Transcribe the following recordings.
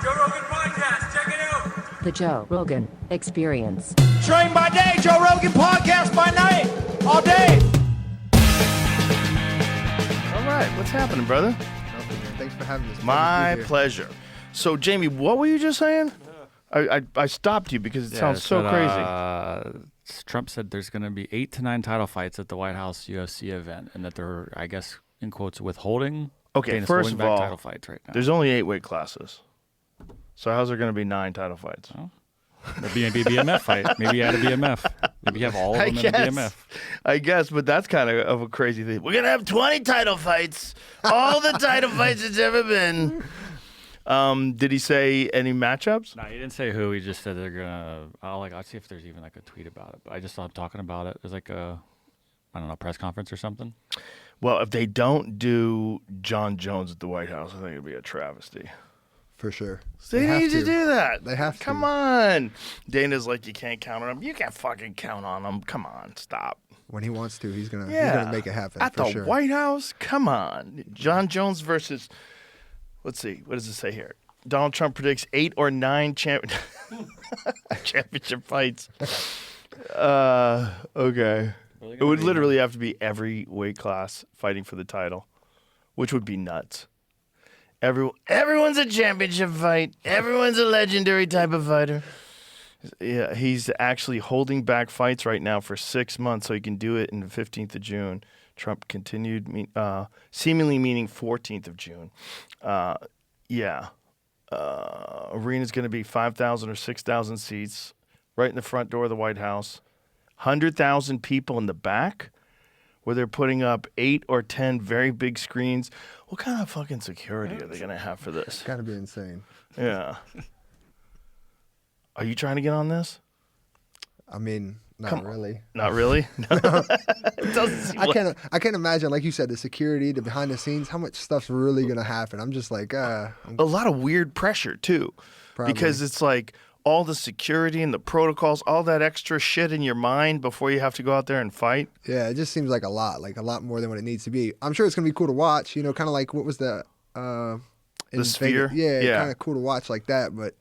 Joe Rogan Podcast. Check it out. The Joe Rogan Experience. Train by day, Joe Rogan Podcast by night, all day. All right, what's happening, brother? Thanks for having us. My pleasure. So, Jamie, what were you just saying? I stopped you because it sounds so crazy. Trump said there's going to be 8 to 9 title fights at the White House UFC event, and that they're, I guess, in quotes, withholding. Okay, Dana's first holding of back all, title fights right now. there's only 8 weight classes. So how's there going to be 9 title fights? Oh. Maybe a BMF fight. Maybe add a BMF. Maybe you have all of them in a BMF. I guess, but that's kind of a crazy thing. We're going to have 20 title fights. All the title fights it's ever been. Did he say any matchups? No, he didn't say who. He just said they're gonna. I'll see if there's even like a tweet about it. But I just saw him talking about it. There's like a, I don't know, press conference or something. Well, if they don't do John Jones at the White House, I think it'd be a travesty. For sure. They need to do that. They have to. Come on. Dana's like, you can't count on him. You can't fucking count on him. Come on, stop. When he wants to, he's gonna make it happen. At for the sure. White House? Come on. John Jones versus, let's see, what does it say here? Donald Trump predicts 8 or 9 championship fights. Okay. It would literally have to be every weight class fighting for the title, which would be nuts. Everyone's a championship fight. Everyone's a legendary type of fighter. Yeah, he's actually holding back fights right now for 6 months so he can do it in the 15th of June. Trump continued, seemingly meaning 14th of June. Arena's going to be 5,000 or 6,000 seats right in the front door of the White House. 100,000 people in the back where they're putting up 8 or 10 very big screens. What kind of fucking security are they going to have for this? It's gotta be insane. Yeah. Are you trying to get on this? I mean, not really. Not really? No. It doesn't seem I can't imagine, like you said, the security, the behind the scenes, how much stuff's really gonna happen. I'm just like, a lot of weird pressure too. Probably. Because it's like all the security and the protocols, all that extra shit in your mind before you have to go out there and fight. Yeah, it just seems like a lot more than what it needs to be. I'm sure it's gonna be cool to watch. You know, kind of like what was the Sphere? Yeah, Yeah. kind of cool to watch like that. But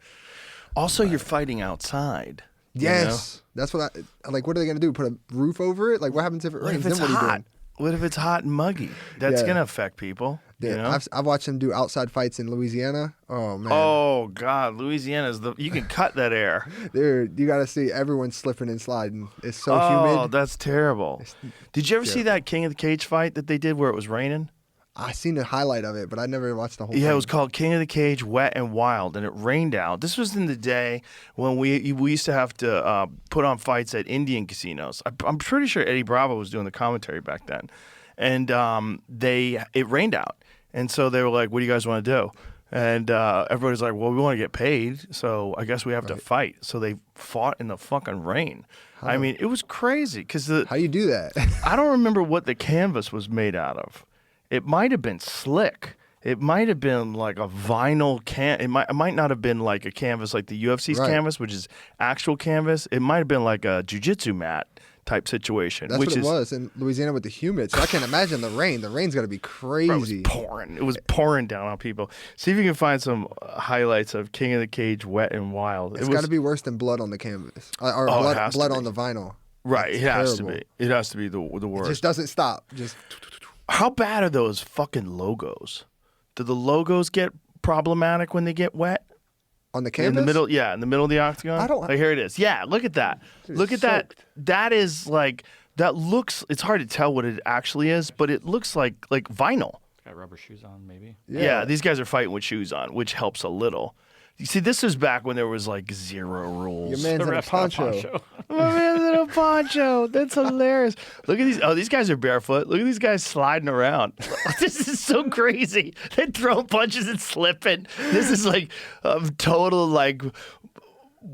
Also, you're fighting outside. yes, that's what I like. What are they gonna do? Put a roof over it? Like, what happens if it What rains? if it's Then what are you hot? doing? What if it's hot and muggy? That's Yeah. going to affect people. Yeah, You know? I've watched them do outside fights in Louisiana. Oh man, Oh, God. Louisiana's you can cut that air. dude, you got to see everyone slipping and sliding. It's so Oh, humid. that's terrible. Did you ever see that King of the Cage fight that they did where it was raining? I seen a highlight of it, but I never watched the whole thing. Yeah, it was called King of the Cage, Wet and Wild, and it rained out. This was in the day when we used to have to put on fights at Indian casinos. I'm pretty sure Eddie Bravo was doing the commentary back then. And it rained out. And so they were like, what do you guys want to do? And everybody's like, well, we want to get paid, so I guess we have to fight. So they fought in the fucking rain. I mean, it was crazy. How you do that? I don't remember what the canvas was made out of. It might have been slick. It might have been like a vinyl it might not have been like a canvas like the UFC's Right. canvas, which is actual canvas. It might have been like a jiu-jitsu mat type situation. That's what it was in Louisiana with the humid. So I can't imagine the rain. The rain's got to be crazy. Bro, it was pouring. It was pouring down on people. See if you can find some highlights of King of the Cage, Wet and Wild. It's got to be worse than blood on the canvas or Oh, it has to blood be. on the vinyl. Right, It's it has terrible. to be. It has to be the worst. It just doesn't stop. Just How bad are those fucking logos? Do the logos get problematic when they get wet? on the canvas. In the middle, yeah, in the middle of the octagon. I don't- Like, here it is. Yeah, look at that. Dude, Look at it's that. soaked. That is like that looks. It's hard to tell what it actually is, but it looks like vinyl. Got rubber shoes on, maybe. Yeah, these guys are fighting with shoes on, which helps a little. You see, this is back when there was like 0 rules. Your man's in a ref's got poncho. My man's in a poncho. That's hilarious. Look at these. Oh, these guys are barefoot. Look at these guys sliding around. This is so crazy. They're throwing punches and slipping. This is like total like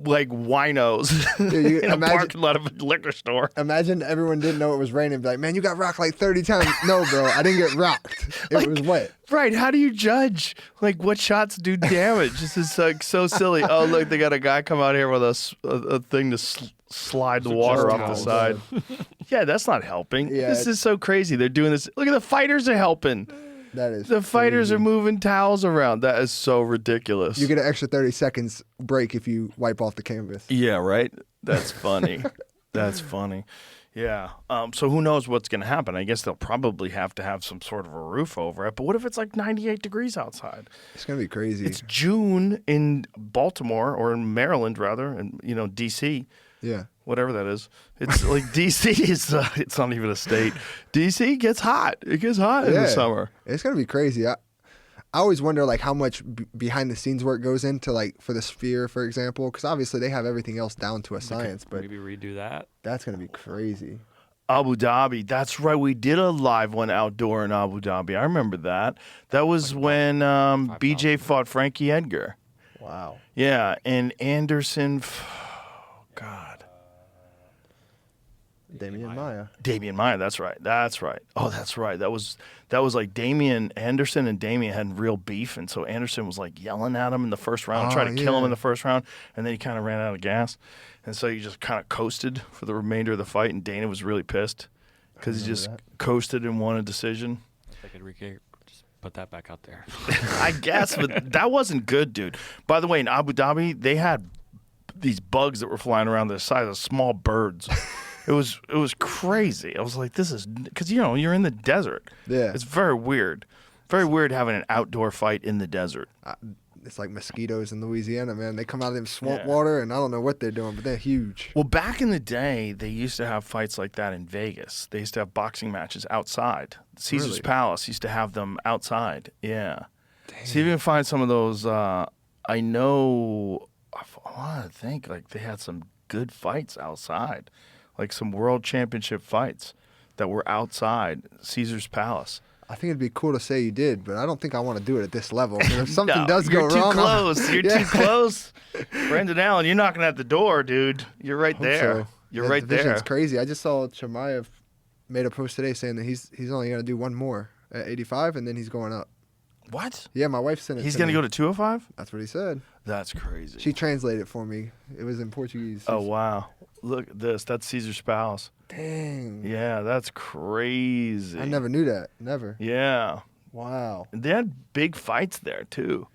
winos you in a imagine- parking lot of a liquor store. Imagine everyone didn't know it was raining. Be like, man, you got rocked like 30 times. No, bro, I didn't get rocked. It was wet. Right. How do you judge like what shots do damage? This is like so silly. Oh, look, they got a guy come out here with a thing to slide the water off the side. Yeah, that's not helping. Yeah. This is so crazy. They're doing this. Look at the fighters are helping. That is The fighters crazy. are moving towels around. That is so ridiculous. You get an extra 30 seconds break if you wipe off the canvas. Yeah, right? That's funny. That's funny. Yeah. So who knows what's going to happen? I guess they'll probably have to have some sort of a roof over it. But what if it's like 98 degrees outside? It's gonna be crazy. It's June in Baltimore, or in Maryland, rather, and D.C., Yeah. whatever that is. It's like D.C. is it's not even a state. D.C. gets hot. It gets hot in the summer. It's gonna be crazy. I always wonder like how much behind the scenes work goes into like for the Sphere, for example, because obviously they have everything else down to a science, but Maybe redo that. that's gonna be crazy. Abu Dhabi. That's right. We did a live one outdoor in Abu Dhabi. I remember that. That was when BJ fought Frankie Edgar. Wow. Yeah, and Anderson. God. Damian Maya. Damian Maya, that's right. That's right. Oh, that's right. That was like Anderson and Damian had real beef, and so Anderson was like yelling at him in the first round, trying to kill him in the first round, and then he kind of ran out of gas, and so he just kind of coasted for the remainder of the fight, and Dana was really pissed because he just coasted and won a decision. They could just put that back out there. I guess, but that wasn't good, dude. By the way, in Abu Dhabi, they had these bugs that were flying around the size of small birds. It was crazy. I was like, this is because you're in the desert. Yeah. It's very weird. Very weird having an outdoor fight in the desert. It's like mosquitoes in Louisiana, man. They come out of them swamp Yeah. water, and I don't know what they're doing, but they're huge. Well, back in the day, they used to have fights like that in Vegas. They used to have boxing matches outside. Caesar's Really? Palace used to have them outside. Yeah. See if you can find some of those. I know. I want to think like they had some good fights outside, like some world championship fights that were outside Caesar's Palace. I think it'd be cool to say you did, but I don't think I want to do it at this level. 'Cause if something No, does go you're wrong, too close. You're Yeah. too close. Brendan Allen, you're knocking at the door, dude. You're right Hope there. so. You're That right division's there. crazy. I just saw Chimaev made a post today saying that he's only gonna do one more at 85, and then he's going up. What? Yeah, my wife sent it. He's to going to me. go to 205? That's what he said. That's crazy. She translated it for me. It was in Portuguese. Oh, wow. Look at this. That's Caesar's Palace. Dang. Yeah, that's crazy. I never knew that. Never. Yeah. Wow. And they had big fights there, too.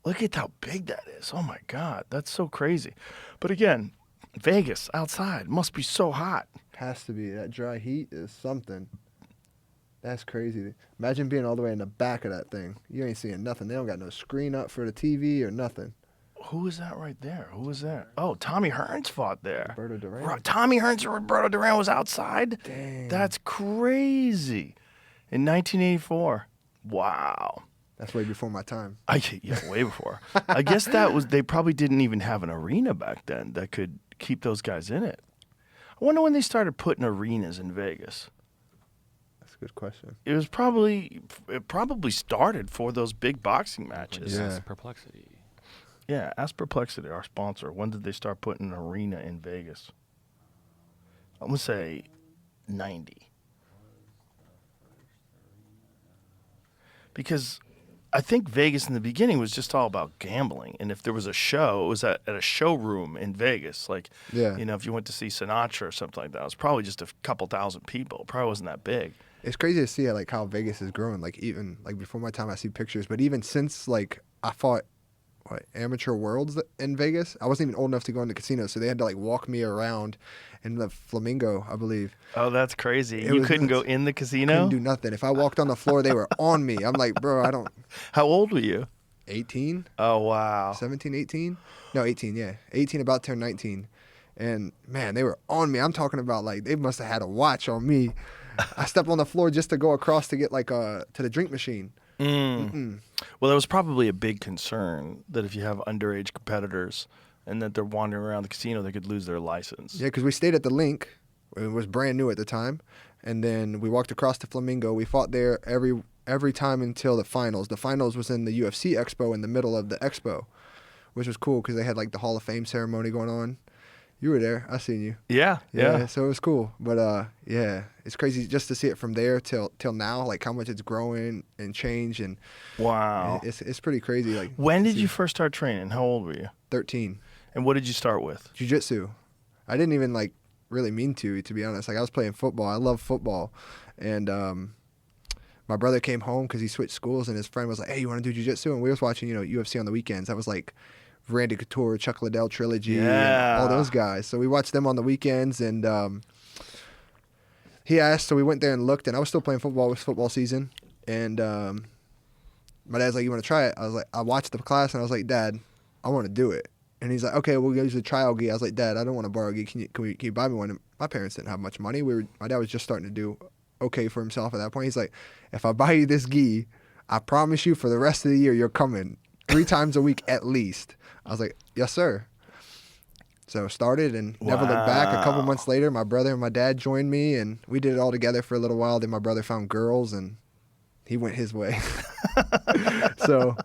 Look at how big that is. Oh, my God. That's so crazy. But again, Vegas, outside, must be so hot. Has to be. That dry heat is something. That's crazy. Imagine being all the way in the back of that thing. You ain't seeing nothing. They don't got no screen up for the TV or nothing. Who is that right there? Who was that? Oh, Tommy Hearns fought there. Roberto Duran. Tommy Hearns and Roberto Duran was outside? Dang. That's crazy. In 1984. Wow. That's way before my time. Yeah, way before. I guess they probably didn't even have an arena back then that could keep those guys in it. I wonder when they started putting arenas in Vegas. That's a good question. It probably started for those big boxing matches. Yeah. Perplexity. Yeah, ask Perplexity, our sponsor. When did they start putting an arena in Vegas? I'm going to say 90. Because I think Vegas in the beginning was just all about gambling. And if there was a show, it was at a showroom in Vegas. Like, Yeah. if you went to see Sinatra or something like that, it was probably just a couple thousand people. It probably wasn't that big. It's crazy to see how Vegas is growing. Like even like before my time, I see pictures, but even since like I fought amateur worlds in Vegas, I wasn't even old enough to go in the casino, so they had to like walk me around in the Flamingo, I believe. Oh, that's crazy. It You was couldn't go nuts. in the casino? Couldn't do nothing. If I walked on the floor, they were on me. I'm like, bro, I don't. How old were you? 18, Oh, wow. 17, 18? No, 18. Yeah, 18, about to turn 19. And man, they were on me. I'm talking about like they must have had a watch on me. I stepped on the floor just to go across to get to the drink machine. Well, there was probably a big concern that if you have underage competitors and that they're wandering around the casino, they could lose their license. Yeah, because we stayed at the Link. It was brand new at the time. And then we walked across to Flamingo. We fought there every time until the finals. The finals was in the UFC Expo in the middle of the expo, which was cool because they had like the Hall of Fame ceremony going on. You were there. I seen you. Yeah. So it was cool. But yeah, it's crazy just to see it from there till now, like how much it's growing and changed, and Wow. it's pretty crazy. Like When to did see. you first start training? How old were you? 13. And what did you start with? Jiu-jitsu. I didn't even like really mean to be honest. Like I was playing football. I love football, and my brother came home because he switched schools, and his friend was like, "Hey, you want to do jiu-jitsu?" And we was watching, UFC on the weekends. That was like Randy Couture, Chuck Liddell trilogy, and all those guys. So we watched them on the weekends, and he asked, so we went there and looked, and I was still playing football. It was football season, and my dad's like, "You want to try it?" I was like, I watched the class, and I was like, "Dad, I want to do it." And he's like, "Okay, we'll use the trial gi." I was like, "Dad, I don't want to borrow a gi. Can you buy me one?" And my parents didn't have much money. My dad was just starting to do okay for himself at that point. He's like, "If I buy you this gi, I promise you for the rest of the year you're coming 3 times a week at least." I was like, "Yes, sir." So started and never looked back. A couple months later, my brother and my dad joined me, and we did it all together for a little while. Then my brother found girls, and he went his way. So,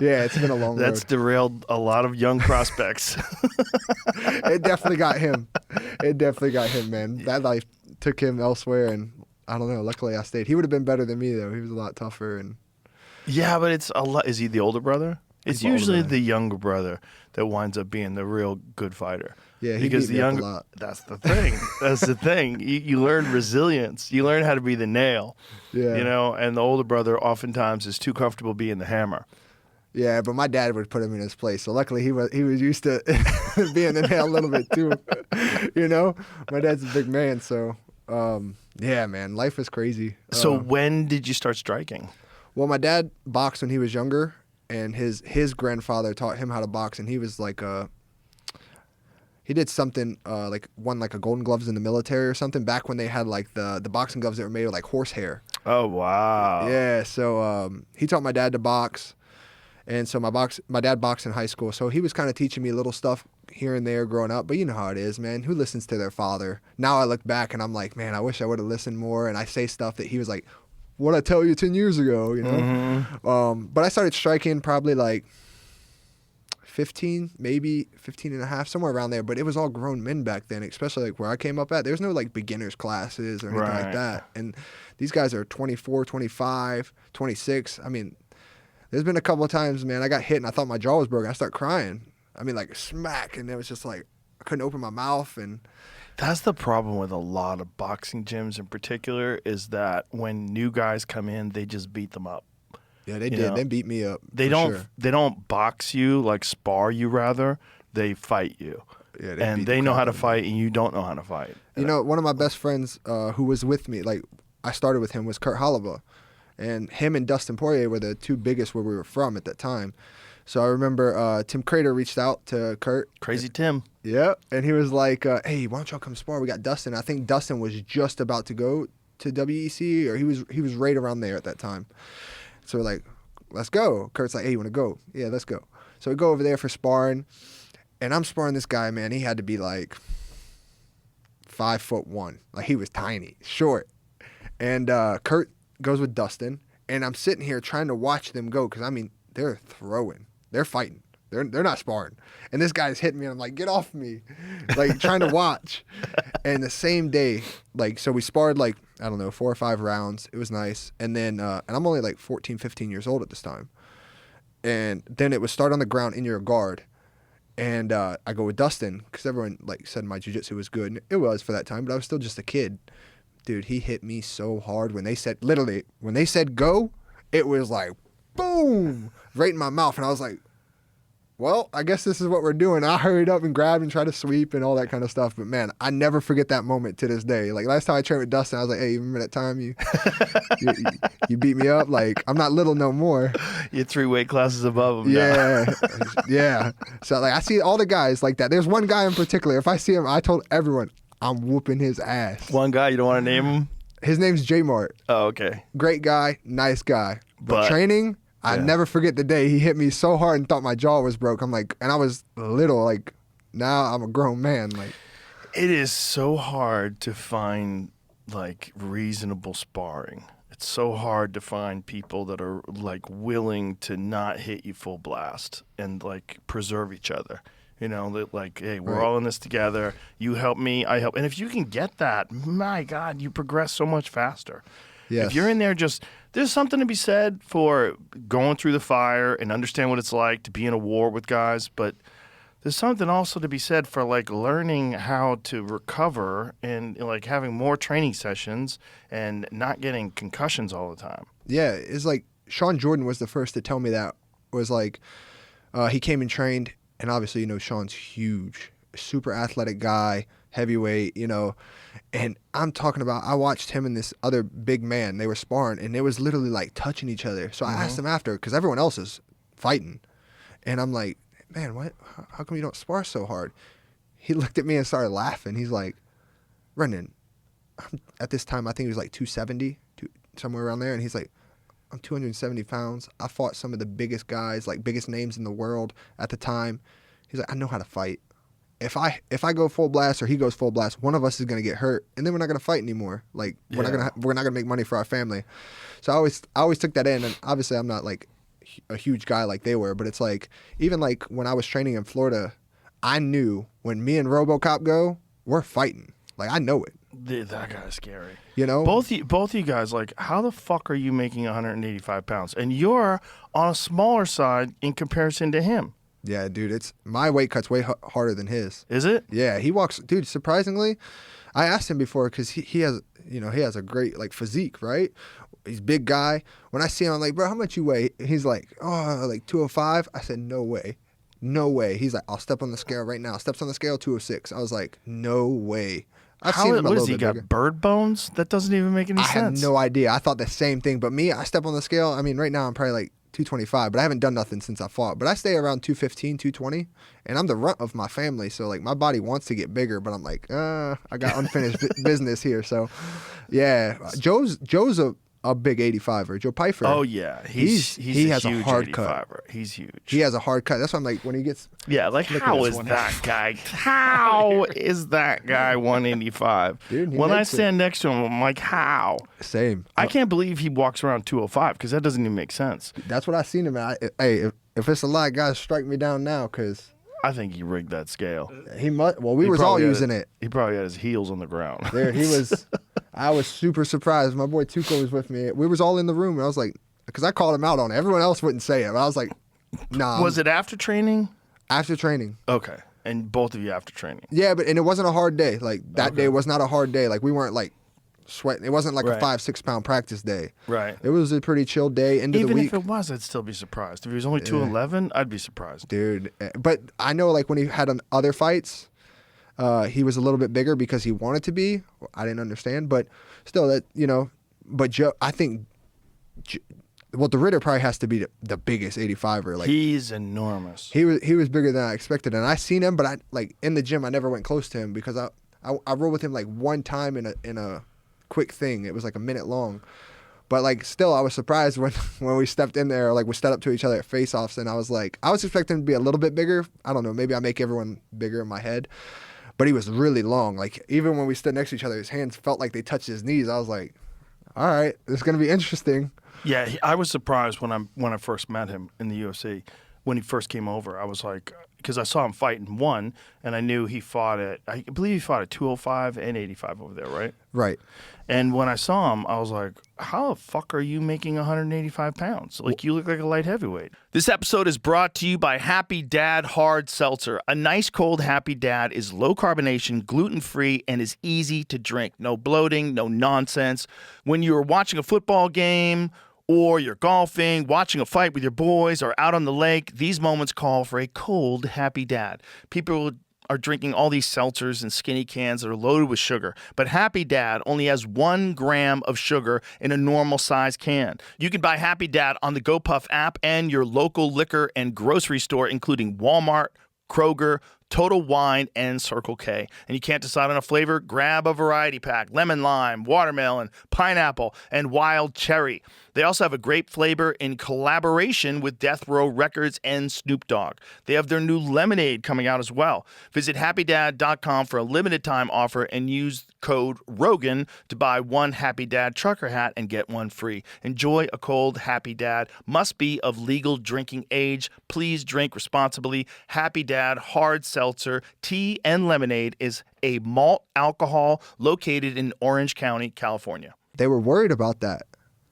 yeah, it's been a long road. That's derailed a lot of young prospects. It definitely got him. It definitely got him, man. That life took him elsewhere, and I don't know. Luckily, I stayed. He would have been better than me, though. He was a lot tougher. And Yeah, but it's a lot. Is he the older brother? It's He's my older usually brother. the younger brother that winds up being the real good fighter. Yeah, he because beat the me up a younger. lot. That's the thing. That's the thing. You learn resilience. You learn how to be the nail. Yeah. And the older brother oftentimes is too comfortable being the hammer. Yeah, but my dad would put him in his place. So luckily, he was used to being the nail a little bit too. My dad's a big man, so yeah, man, life is crazy. So when did you start striking? Well, my dad boxed when he was younger, and his grandfather taught him how to box, and he was like he did something like won like a Golden Gloves in the military or something back when they had like the boxing gloves that were made of like horsehair. Oh wow. Yeah, so he taught my dad to box, and so my dad boxed in high school, so he was kind of teaching me little stuff here and there growing up. But you know how it is, man. Who listens to their father? Now I look back and I'm like, man, I wish I would have listened more. And I say stuff that he was like, "What'd I tell you 10 years ago?" But I started striking probably like 15, maybe 15 and a half, somewhere around there. But it was all grown men back then, especially like where I came up at. There's no like beginners classes or anything like Right. that. And these guys are 24, 25, 26. I mean, there's been a couple of times, man, I got hit and I thought my jaw was broken. I start crying. I mean, like smack. And it was just like, I couldn't open my mouth. And That's the problem with a lot of boxing gyms in particular, is that when new guys come in, they just beat them up. yeah, they You did. know, They beat me up. They for don't sure. they don't box you, like spar you rather. They fight you. Yeah, And beat they the know crap how to out of me. fight and you don't know how to fight. You know, one of my best friends who was with me, like I started with him, was Kurt Holloway. And him and Dustin Poirier were the two biggest where we were from at that time. So I remember Tim Crater reached out to Kurt. Crazy Tim. Yeah. And he was like, "Hey, why don't y'all come spar? We got Dustin." I think Dustin was just about to go to WEC, or he was right around there at that time. So we're like, "Let's go." Kurt's like, "Hey, you want to go?" "Yeah, let's go." So we go over there for sparring. And I'm sparring this guy, man. He had to be like 5'1". Like he was tiny, short. And Kurt goes with Dustin. And I'm sitting here trying to watch them go, because I mean, they're throwing. They're fighting. They're not sparring. And this guy's hitting me, and I'm like, "Get off me." Like, trying to watch. And the same day, like, so we sparred, like, I don't know, 4 or 5 rounds. It was nice. And then, and I'm only like 14, 15 years old at this time. And then it was start on the ground in your guard. And I go with Dustin, because everyone, like, said my jiu-jitsu was good. And it was for that time, but I was still just a kid. Dude, he hit me so hard when they said, literally, when they said go, it was like, boom, right in my mouth. And I was like, well, I guess this is what we're doing. I hurried up and grabbed and tried to sweep and all that kind of stuff. But, man, I never forget that moment to this day. Like, last time I trained with Dustin, I was like, "Hey, you remember that time you beat me up? Like, I'm not little no more." You're 3 weight classes above him now. Yeah, yeah. So, like, I see all the guys like that. There's one guy in particular. If I see him, I told everyone, I'm whooping his ass. One guy, you don't want to name him? His name's J Mart. Oh, okay. Great guy, nice guy. But But- training, I yeah. never forget the day he hit me so hard and thought my jaw was broke. I'm like, and I was little. Like, now I'm a grown man. Like, It is so hard to find like reasonable sparring. It's so hard to find people that are like willing to not hit you full blast and like preserve each other. You know, that like, hey, we're Right. all in this together. You help me, I help. And if you can get that, my God, you progress so much faster. yes. If you're in there there's something to be said for going through the fire and understand what it's like to be in a war with guys, but there's something also to be said for like learning how to recover and like having more training sessions and not getting concussions all the time. Yeah, it's like Sean Jordan was the first to tell me that. Was like he came and trained, and obviously Sean's huge, super athletic guy, heavyweight, and I'm talking about I watched him and this other big man. They were sparring, and they was literally like touching each other. So I asked him after because everyone else is fighting, and I'm like, man, what? How come you don't spar so hard? He looked at me and started laughing. He's like, Brendan, at this time I think he was like 270, somewhere around there, and he's like, I'm 270 pounds. I fought some of the biggest guys, like biggest names in the world at the time. He's like, I know how to fight. If I go full blast or he goes full blast, one of us is gonna get hurt, and then we're not gonna fight anymore. Like we're not gonna make money for our family. So I always took that in, and obviously I'm not like a huge guy like they were, but it's like even like when I was training in Florida, I knew when me and RoboCop go, we're fighting. Like I know it. That guy's scary. Both you guys, like, how the fuck are you making 185 pounds? And you're on a smaller side in comparison to him. Yeah, dude, it's my weight cut's way harder than his. Is it? Yeah, he walks, dude. Surprisingly, I asked him before because he has he has a great like physique, right? He's a big guy. When I see him, I'm like, bro, how much you weigh? He's like, oh, like 205. I said, no way. No way. He's like, I'll step on the scale right now. Steps on the scale, 206. I was like, no way. I've seen him a what little has he bit got? bigger. Bird bones? That doesn't even make any I sense. have no idea. I thought the same thing. But me, I step on the scale. I mean, right now I'm probably like 225, but I haven't done nothing since I fought. But I stay around 215, 220, and I'm the runt of my family. So like my body wants to get bigger, but I'm like, I got unfinished business here. So yeah, Joe's a big 85er. Joe Pfeiffer. Oh yeah, he has huge a hard 85er. cut. He's huge. He has a hard cut. That's why I'm like when he gets. Yeah, like Look at how this is one. that guy? How is that guy 185? Dude, he when I makes it. stand next to him, I'm like, how? Same. I can't believe he walks around 205 because that doesn't even make sense. That's what I seen him at. Hey, if it's a lie, guys, strike me down now because I think he rigged that scale. he must. Well, we He was all probably had using it. He probably had his heels on the ground. There, he was. I was super surprised. My boy Tuco was with me. We was all in the room. And I was like, because I called him out on it. Everyone else wouldn't say it. But I was like, nah. Was it after training? After training? Okay, and both of you after training. Yeah, and it wasn't a hard day. Like that day was not a hard day. Like we weren't like sweating. It wasn't like Right. a 5-6 pound practice day. Right. It was a pretty chill day into Even the week. if it was, I'd still be surprised. If he was only 211, I'd be surprised. Dude, but I know like when he had other fights, he was a little bit bigger because he wanted to be. I didn't understand, but still, that But Joe, I think, the Ritter probably has to be the biggest 85er. Like He's enormous. he was bigger than I expected, and I seen him, but I like in the gym I never went close to him because I rolled with him like one time in a quick thing. It was like a minute long. But like still, I was surprised when we stepped in there, like we stepped up to each other at face-offs, and I was expecting him to be a little bit bigger. I don't know, maybe I make everyone bigger in my head, but he was really long. Like even when we stood next to each other, his hands felt like they touched his knees. I was like, all right, this is gonna be interesting. Yeah, I was surprised when I first met him in the UFC. When he first came over, I was like, because I saw him fight and won, and I knew he fought I believe he fought at 205 and 85 over there, right? Right. And when I saw him, I was like, how the fuck are you making 185 pounds? Like, you look like a light heavyweight. This episode is brought to you by Happy Dad Hard Seltzer. A nice cold Happy Dad is low carbonation, gluten-free, and is easy to drink. No bloating, no nonsense. When you're watching a football game or you're golfing, watching a fight with your boys, or out on the lake, these moments call for a cold Happy Dad. People are drinking all these seltzers and skinny cans that are loaded with sugar. But Happy Dad only has 1 gram of sugar in a normal size can. You can buy Happy Dad on the GoPuff app and your local liquor and grocery store, including Walmart, Kroger, Total Wine, and Circle K. And you can't decide on a flavor? Grab a variety pack. Lemon lime, watermelon, pineapple, and wild cherry. They also have a grape flavor in collaboration with Death Row Records and Snoop Dogg. They have their new lemonade coming out as well. Visit happydad.com for a limited time offer and use code ROGAN to buy 1 Happy Dad trucker hat and get 1 free. Enjoy a cold Happy Dad. Must be of legal drinking age. Please drink responsibly. Happy Dad Hard Seltzer Tea and Lemonade is a malt alcohol located in Orange County, California. They were worried about that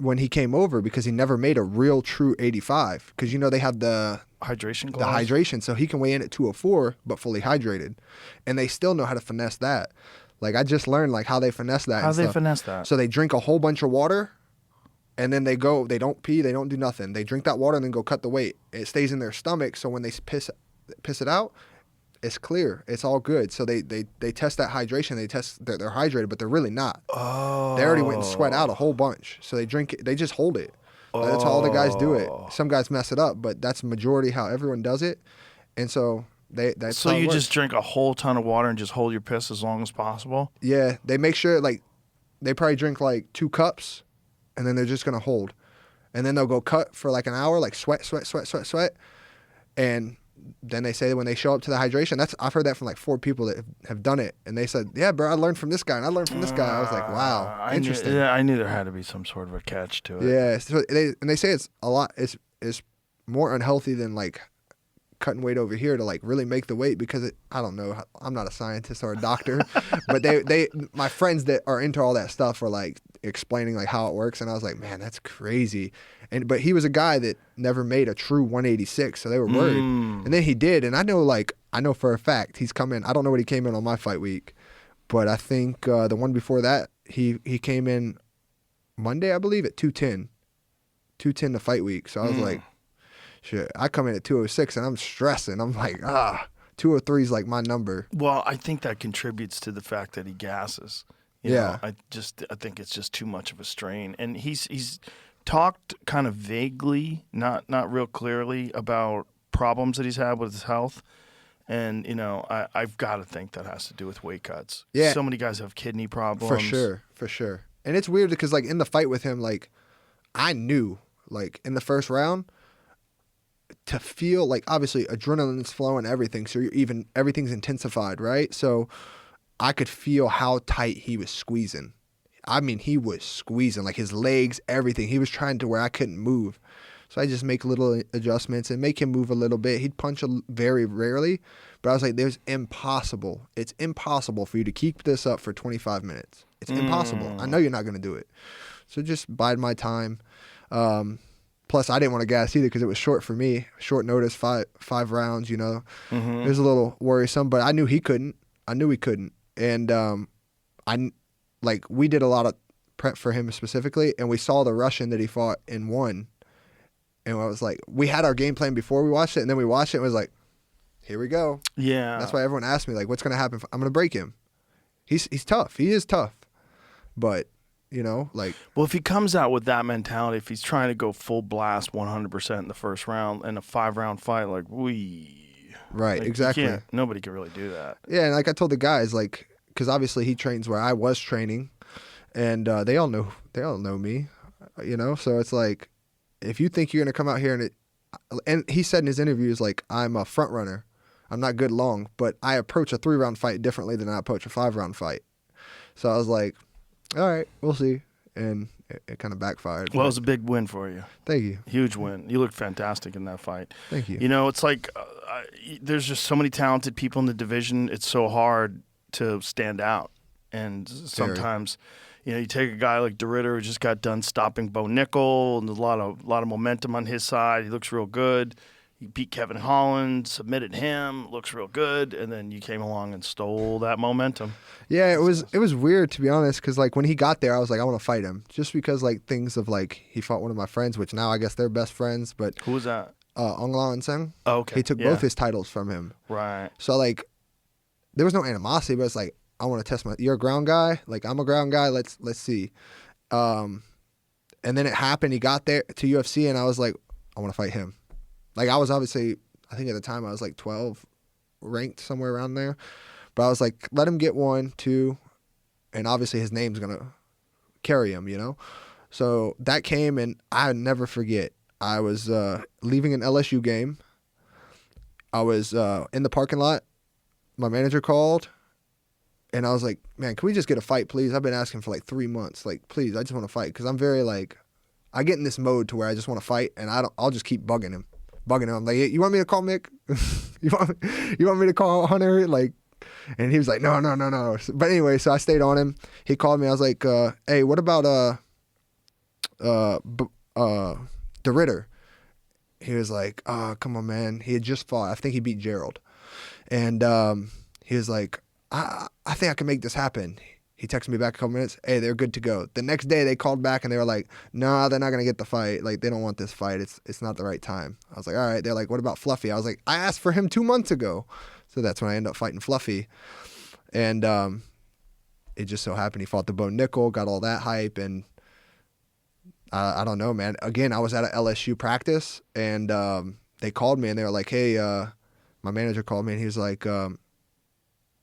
when he came over because he never made a real true 85 because they have the Hydration the clause? hydration, so he can weigh in at 204 but fully hydrated, and they still know how to finesse that. Like I just learned like how they finesse that. How and they stuff. finesse that? So they drink a whole bunch of water, and then they don't pee, they don't do nothing. They drink that water and then go cut the weight. It stays in their stomach, so when they piss it out, it's clear. It's all good. So they test that hydration. They test that they're hydrated, but they're really not. Oh. They already went and sweat out a whole bunch. So they drink it. They just hold it. That's how all the guys do it. Some guys mess it up, but that's majority how everyone does it. And so that's So how it you works. just drink a whole ton of water and just hold your piss as long as possible? Yeah, they make sure like they probably drink like 2 cups, and then they're just gonna hold, and then they'll go cut for like an hour, like sweat, and then they say when they show up to the hydration, I've heard that from like 4 people that have done it, and they said, yeah, bro, I learned from this guy, and I learned from this guy. I was like, wow, interesting. I knew there had to be some sort of a catch to it. Yeah, so they say it's a lot. It's more unhealthy than like cutting weight over here to like really make the weight because I don't know. I'm not a scientist or a doctor, but my friends that are into all that stuff are like explaining like how it works, and I was like, man, that's crazy. But he was a guy that never made a true 186, so they were worried. And then he did, and I know for a fact he's come in. I don't know what he came in on my fight week, but I think the one before that he came in Monday, I believe, at 210 the fight week. So I was like, shit, I come in at 206 and I'm stressing. I'm like, 203 is like my number. Well, I think that contributes to the fact that he gasses. You Yeah. know, I think it's just too much of a strain. And he's talked kind of vaguely, not real clearly about problems that he's had with his health. And, you know, I've got to think that has to do with weight cuts. Yeah. So many guys have kidney problems. For sure. And it's weird because like in the fight with him, like I knew like in the first round to feel like obviously adrenaline's flowing, everything. So everything's intensified, right? So I could feel how tight he was squeezing. I mean, he was squeezing like his legs, everything. He was trying to where I couldn't move. So I just make little adjustments and make him move a little bit. He'd punch very rarely, but I was like, it's impossible for you to keep this up for 25 minutes. It's impossible. I know you're not going to do it. So just bide my time. Plus, I didn't want to gas either because it was short for me. Short notice, five rounds, you know. It was a little worrisome, but I knew he couldn't. And we did a lot of prep for him specifically, and we saw the Russian that he fought and won. And I was like, we had our game plan before we watched it, and then we watched it and was like, here we go. Yeah. That's why everyone asked me, like, what's going to happen? I'm going to break him. He's tough. He is tough. But, you know, like. Well, if he comes out with that mentality, if he's trying to go full blast 100% in the first round in a 5-round fight, like, Right, like, exactly. Nobody can really do that. Yeah, and like I told the guys, like, because obviously he trains where I was training, and they all know me, you know. So it's like, if you think you're gonna come out here and he said in his interviews, like, I'm a front runner, I'm not good long, but I approach a 3-round fight differently than I approach a 5-round fight. So I was like, all right, we'll see, and it kind of backfired. Well, it was a big win for you. Thank you. Huge win. You looked fantastic in that fight. Thank you. You know, it's like there's just so many talented people in the division. It's so hard to stand out. And sometimes, you know, you take a guy like DeRitter who just got done stopping Bo Nickel, and there's a lot of momentum on his side. He looks real good. He beat Kevin Holland, submitted him, looks real good, and then you came along and stole that momentum. Yeah, it was weird, to be honest, because like when he got there, I was like, I want to fight him, just because like things of like he fought one of my friends, which now I guess they're best friends. But Who was that? Ong Lao and Seng. Oh, okay. He took both his titles from him. Right. So like, there was no animosity, but it's like, I want to test you're a ground guy, like I'm a ground guy. Let's see. And then it happened. He got there to UFC, and I was like, I want to fight him. Like I was obviously, I think at the time I was like 12 ranked, somewhere around there. But I was like, let him get 1, 2, and obviously his name's going to carry him, you know? So that came, and I never forget. I was leaving an LSU game. I was in the parking lot. My manager called, and I was like, man, can we just get a fight, please? I've been asking for like 3 months. Like, please, I just want to fight. Because I'm very like, I get in this mode to where I just want to fight, and I'll just keep bugging him. I'm like, hey, you want me to call Mick? you want me to call Hunter? Like, and he was like, no. But anyway, so I stayed on him. He called me. I was like, hey, what about DeRitter? He was like, come on, man. He had just fought. I think he beat Gerald. And he was like, I think I can make this happen. He texted me back a couple minutes. Hey, they're good to go. The next day they called back and they were like, nah, they're not gonna get the fight. Like they don't want this fight. It's not the right time. I was like, all right. They're like, what about Fluffy? I was like, I asked for him 2 months ago. So that's when I ended up fighting Fluffy. And it just so happened he fought the Bo Nickel, got all that hype, and I don't know, man. Again, I was at an LSU practice and they called me and they were like, hey, my manager called me and he was like,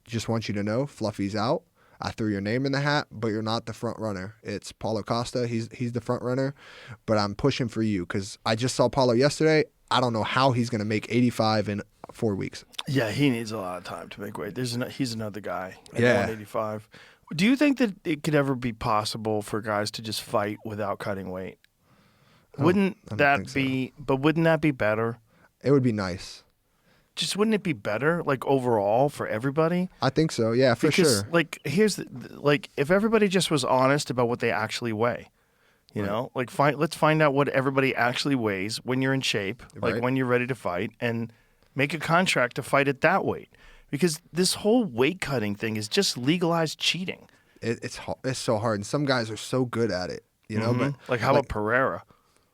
just want you to know, Fluffy's out. I threw your name in the hat, but you're not the front runner. It's Paulo Costa. He's the front runner, but I'm pushing for you because I just saw Paulo yesterday. I don't know how he's going to make 85 in 4 weeks. Yeah, he needs a lot of time to make weight. He's another guy at Yeah. 185. Do you think that it could ever be possible for guys to just fight without cutting weight? Wouldn't I don't that think so. be? But wouldn't that be better? It would be nice. Just wouldn't it be better, like overall for everybody? I think so. Yeah, for Because, sure. like, here's like if everybody just was honest about what they actually weigh, you know, like let's find out what everybody actually weighs when you're in shape, like Right. when you're ready to fight, and make a contract to fight at that weight. Because this whole weight cutting thing is just legalized cheating. It's so hard, and some guys are so good at it, you know. But Like how about Pereira?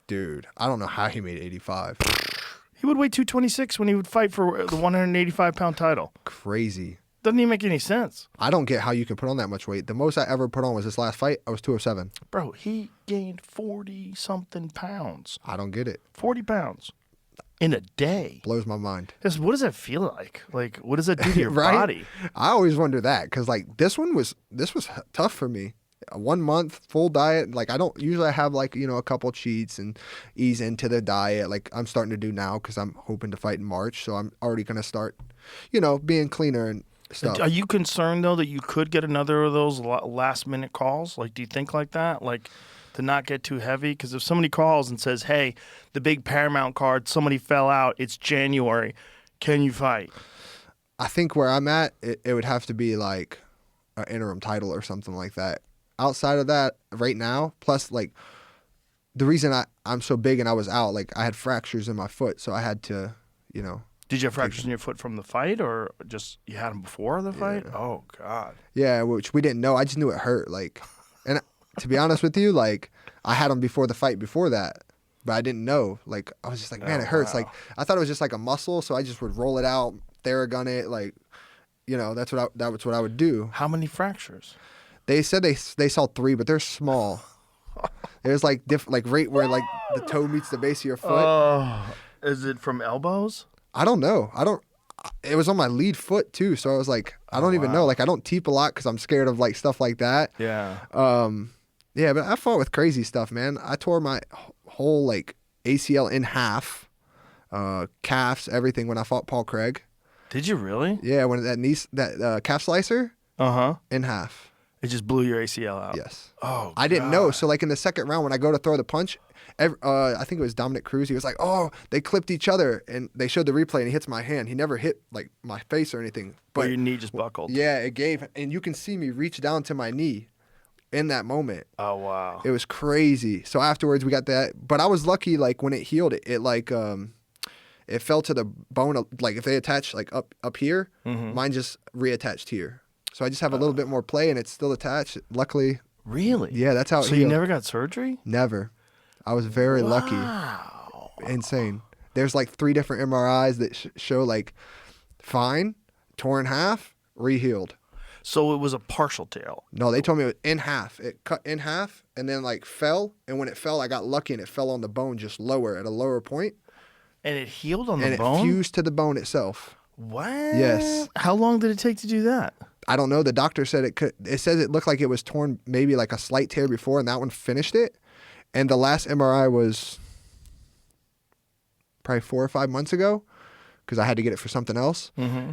dude, I don't know how he made 85. He would weigh 226 when he would fight for the 185-pound title. Crazy. Doesn't even make any sense. I don't get how you can put on that much weight. The most I ever put on was this last fight. I was 207. Bro, he gained 40-something pounds. I don't get it. 40 pounds in a day. Blows my mind. What does that feel like? Like, what does that do to your Right? body? I always wonder that because like this was tough for me. 1 month full diet. Like I don't usually have like a couple cheats and ease into the diet. Like I'm starting to do now because I'm hoping to fight in March. So I'm already gonna start, being cleaner and stuff. Are you concerned, though, that you could get another of those last-minute calls? Like, do you think like that? Like, to not get too heavy? Because if somebody calls and says, hey, the big Paramount card, somebody fell out, it's January, can you fight? I think where I'm at, it would have to be like an interim title or something like that. Outside of that, right now, plus like the reason I'm so big and I was out, like I had fractures in my foot, so I had to, Did you have fractures in your foot from the fight, or just you had them before the fight? Yeah. Oh, God. Yeah, which we didn't know. I just knew it hurt. Like, and to be honest with you, like I had them before the fight before that, but I didn't know. Like I was just like, man, it hurts. wow. Like I thought it was just like a muscle, so I just would roll it out, Theragun it, like, that's what I would do. How many fractures? They said they saw 3, but they're small. There's like right where like the toe meets the base of your foot. Oh, is it from elbows? I don't know. It was on my lead foot too, so I was like, I don't even know. Like I don't teep a lot because I'm scared of like stuff like that. Yeah. Yeah, but I fought with crazy stuff, man. I tore my whole like ACL in half, calves, everything when I fought Paul Craig. Did you really? Yeah, when that calf slicer Uh-huh. in half. It just blew your ACL out. Yes. Oh, I didn't know. So like in the second round when I go to throw the punch, I think it was Dominic Cruz. He was like, "Oh, they clipped each other," and they showed the replay, and he hits my hand. He never hit like my face or anything, But but your knee just buckled. yeah, it gave, and you can see me reach down to my knee in that moment. Oh, wow. It was crazy. So afterwards we got that, but I was lucky. Like when it healed, it like it fell to the bone. Like if they attach like up here, mine just reattached here. So I just have a little bit more play, and it's still attached. Luckily, Really? yeah, that's how it So healed. you never got surgery? Never. I was very lucky. Wow. Insane. There's like 3 different MRIs that show like fine, tore in half, re-healed. So it was a partial tear. No, they told me it was in half. It cut in half and then like fell. And when it fell, I got lucky and it fell on the bone just lower at a lower point. And it healed on And the it bone? fused to the bone itself. What? Yes. How long did it take to do that? I don't know. The doctor said it could. It says it looked like it was torn, maybe like a slight tear before, and that one finished it. And the last MRI was probably 4 or 5 months ago, because I had to get it for something else. Mm-hmm.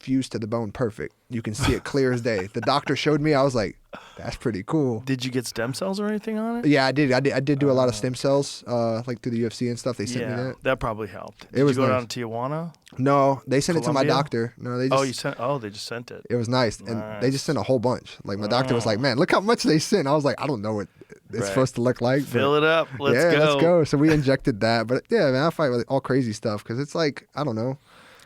Fused to the bone, perfect. You can see it clear as day. The doctor showed me. I was like, "That's pretty cool." Did you get stem cells or anything on it? Yeah, I did. I did do a lot of stem cells, like through the UFC and stuff. They sent me that. probably helped. It was Did you go nice. down to Tijuana? No, they sent it to my Colombia? doctor. No, they just. They just sent it. It was nice, and they just sent a whole bunch. Like my doctor was like, "Man, look how much they sent." I was like, "I don't know what it's Right. supposed to look like." Fill it up. Let's yeah, go. let's go. So we injected that, but yeah, man, I fight with all crazy stuff because it's like I don't know.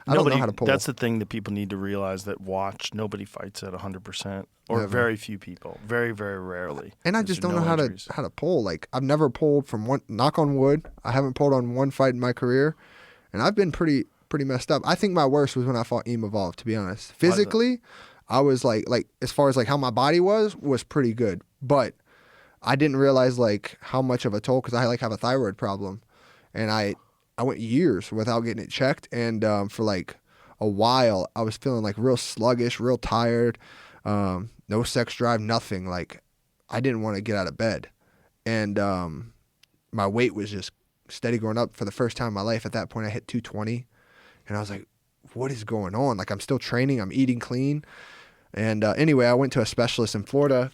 I don't know how to pull. That's the thing that people need to realize that watch. Nobody fights at 100%, or Never. very few people. Very, very rarely. And I There's just don't no know injuries. how to pull. Like, I've never pulled from one. Knock on wood. I haven't pulled on one fight in my career, and I've been pretty messed up. I think my worst was when I fought EM Evolve. To be honest, physically, I was like as far as like how my body was pretty good, but I didn't realize like how much of a toll because I like have a thyroid problem, and I went years without getting it checked, and for like a while I was feeling like real sluggish, real tired, no sex drive, nothing. Like I didn't want to get out of bed, and my weight was just steady going up. For the first time in my life, at that point I hit 220, and I was like, what is going on? Like I'm still training, I'm eating clean, and anyway, I went to a specialist in Florida,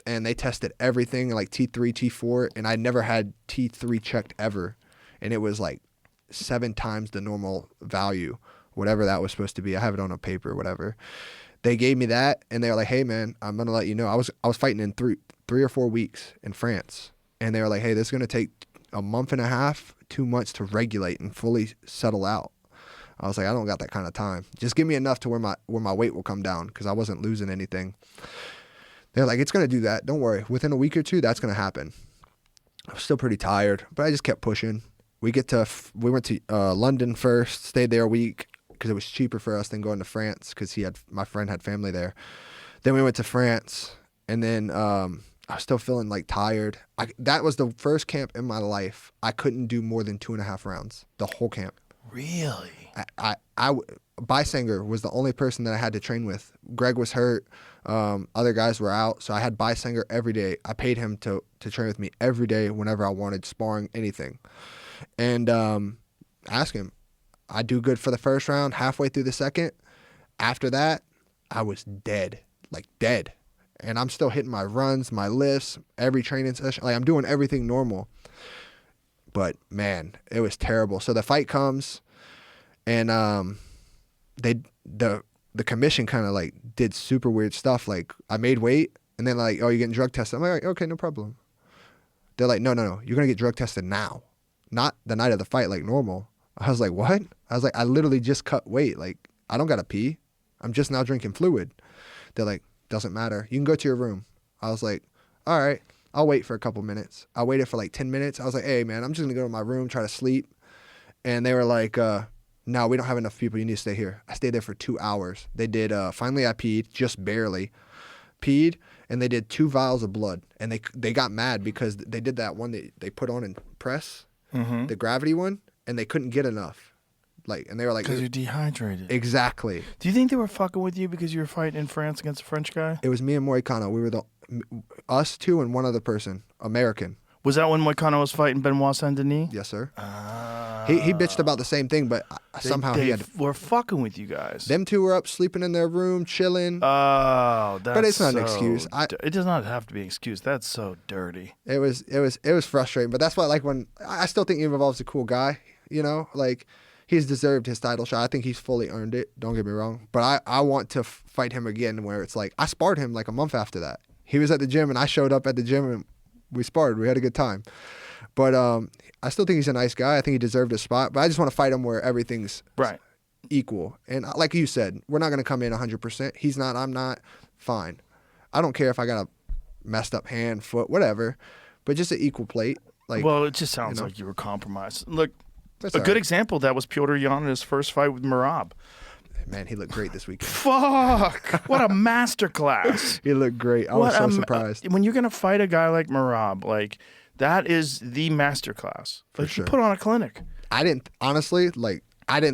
and they tested everything like T3, T4, and I never had T3 checked ever, and it was like 7 times the normal value, whatever that was supposed to be. I have it on a paper, whatever. They gave me that, and they were like, "Hey, man, I'm gonna let you know." I was fighting in three or 4 weeks in France, and they were like, "Hey, this is gonna take a month and a half, 2 months to regulate and fully settle out." I was like, "I don't got that kind of time. Just give me enough to where my weight will come down," because I wasn't losing anything. They're like, "It's gonna do that. Don't worry. Within a week or two, that's gonna happen." I was still pretty tired, but I just kept pushing. We went to London first, stayed there a week because it was cheaper for us than going to France because my friend had family there. Then we went to France, and then I was still feeling like tired. That was the first camp in my life I couldn't do more than 2.5 rounds, the whole camp. Really? Bysanger was the only person that I had to train with. Greg was hurt. Other guys were out, so I had Bysanger every day. I paid him to train with me every day whenever I wanted, sparring, anything. And ask him. I do good for the first round, halfway through the second. After that, I was dead, like dead. And I'm still hitting my runs, my lifts, every training session. Like I'm doing everything normal. But man, it was terrible. So the fight comes, and the commission kind of like did super weird stuff. Like I made weight, and then like, "Oh, you're getting drug tested." I'm like, "Okay, no problem." They're like, no, you're gonna get drug tested now, not the night of the fight like normal. I was like, "What?" I was like, "I literally just cut weight. Like I don't gotta pee. I'm just now drinking fluid." They're like, "Doesn't matter. You can go to your room." I was like, "All right, I'll wait for a couple minutes." I waited for like 10 minutes. I was like, "Hey man, I'm just gonna go to my room, try to sleep." And they were like, "No, we don't have enough people. You need to stay here." I stayed there for 2 hours. They did, finally I peed, just barely. Peed, and they did 2 vials of blood. And they got mad because they did that one that they put on in press, the gravity one, and they couldn't get enough. Like, and they were like, Because you're dehydrated. exactly. Do you think they were fucking with you because you were fighting in France against a French guy? It was me and Moicano. We were us two and one other person, American. Was that when Moicano was fighting Benoit Saint-Denis? Yes, sir. He bitched about the same thing, but somehow they he had. were fucking with you guys. Them two were up sleeping in their room, chilling. Oh, that's But it's not an so excuse. It does not have to be an excuse. That's so dirty. It was frustrating, but that's why like when I still think Eva Evolve's a cool guy, you know, like he's deserved his title shot. I think he's fully earned it. Don't get me wrong, but I want to fight him again. Where it's like I sparred him like a month after that. He was at the gym and I showed up at the gym and we sparred. We had a good time, but I still think he's a nice guy. I think he deserved his spot, but I just want to fight him where everything's Right. equal. And like you said, we're not going to come in 100%. He's not. I'm not. Fine. I don't care if I got a messed up hand, foot, whatever, but just an equal plate. Like, Well, it just sounds you know. like you were compromised. Look, That's a all good right. example of that was Piotr Jan in his first fight with Merab. Man, he looked great this weekend. Fuck! What a masterclass. He looked great. I was What so a surprised. When you're gonna fight a guy like Merab, like that is the masterclass. Like sure. you put on a clinic. I didn't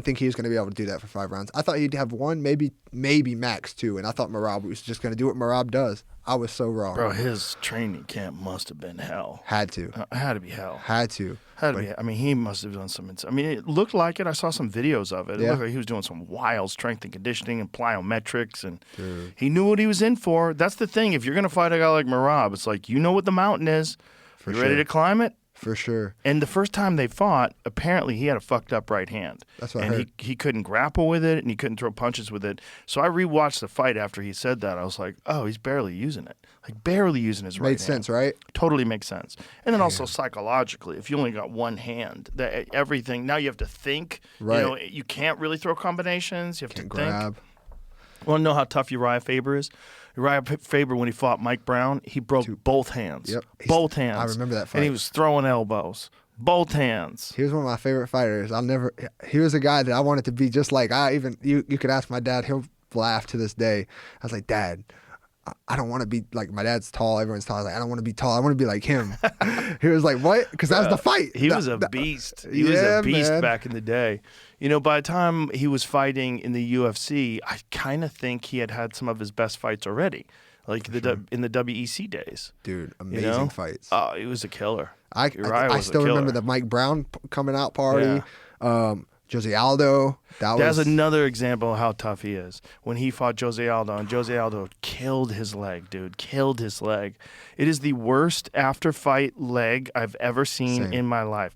think he was going to be able to do that for 5 rounds. I thought he'd have one, maybe max 2, and I thought Merab was just going to do what Merab does. I was so wrong. Bro, his training camp must have been hell. Had to. Had to be hell. Had to. Had to be. I mean, he must have done some. I mean, it looked like it. I saw some videos of it. It Yeah. looked like he was doing some wild strength and conditioning and plyometrics, and he knew what he was in for. That's the thing. If you're gonna fight a guy like Merab, it's like you know what the mountain is. You ready sure. to climb it? For sure. And the first time they fought, apparently he had a fucked up right hand. That's what I and heard. he couldn't grapple with it, and he couldn't throw punches with it. So I rewatched the fight after he said that. I was like, oh, he's barely using it. Like, barely using his right hand. Made sense, right? Totally makes sense. And then also psychologically, if you only got one hand, that everything, now you have to think. Right. You know, you can't really throw combinations. You have Can't to think. grab. Want to know how tough Uriah Faber is? Uriah Faber, when he fought Mike Brown, he broke both hands. Yep. Both hands. I remember that fight. And he was throwing elbows. Both hands. He was one of my favorite fighters. He was a guy that I wanted to be just like. You could ask my dad, he'll laugh to this day. I was like, Dad, I don't want to be like, my dad's tall, everyone's tall. I was like, I don't want to be tall, I want to be like him. He was like, what? Because that was the fight. He was a beast. He was a beast back in the day. You know, by the time he was fighting in the UFC, I kind of think he had some of his best fights already, like in the WEC days. Dude, amazing fights. Oh, he was a killer. I still remember the Mike Brown coming out party. Jose Aldo. That's another example of how tough he is. When he fought Jose Aldo, and Jose Aldo killed his leg, dude. Killed his leg. It is the worst after-fight leg I've ever seen in my life.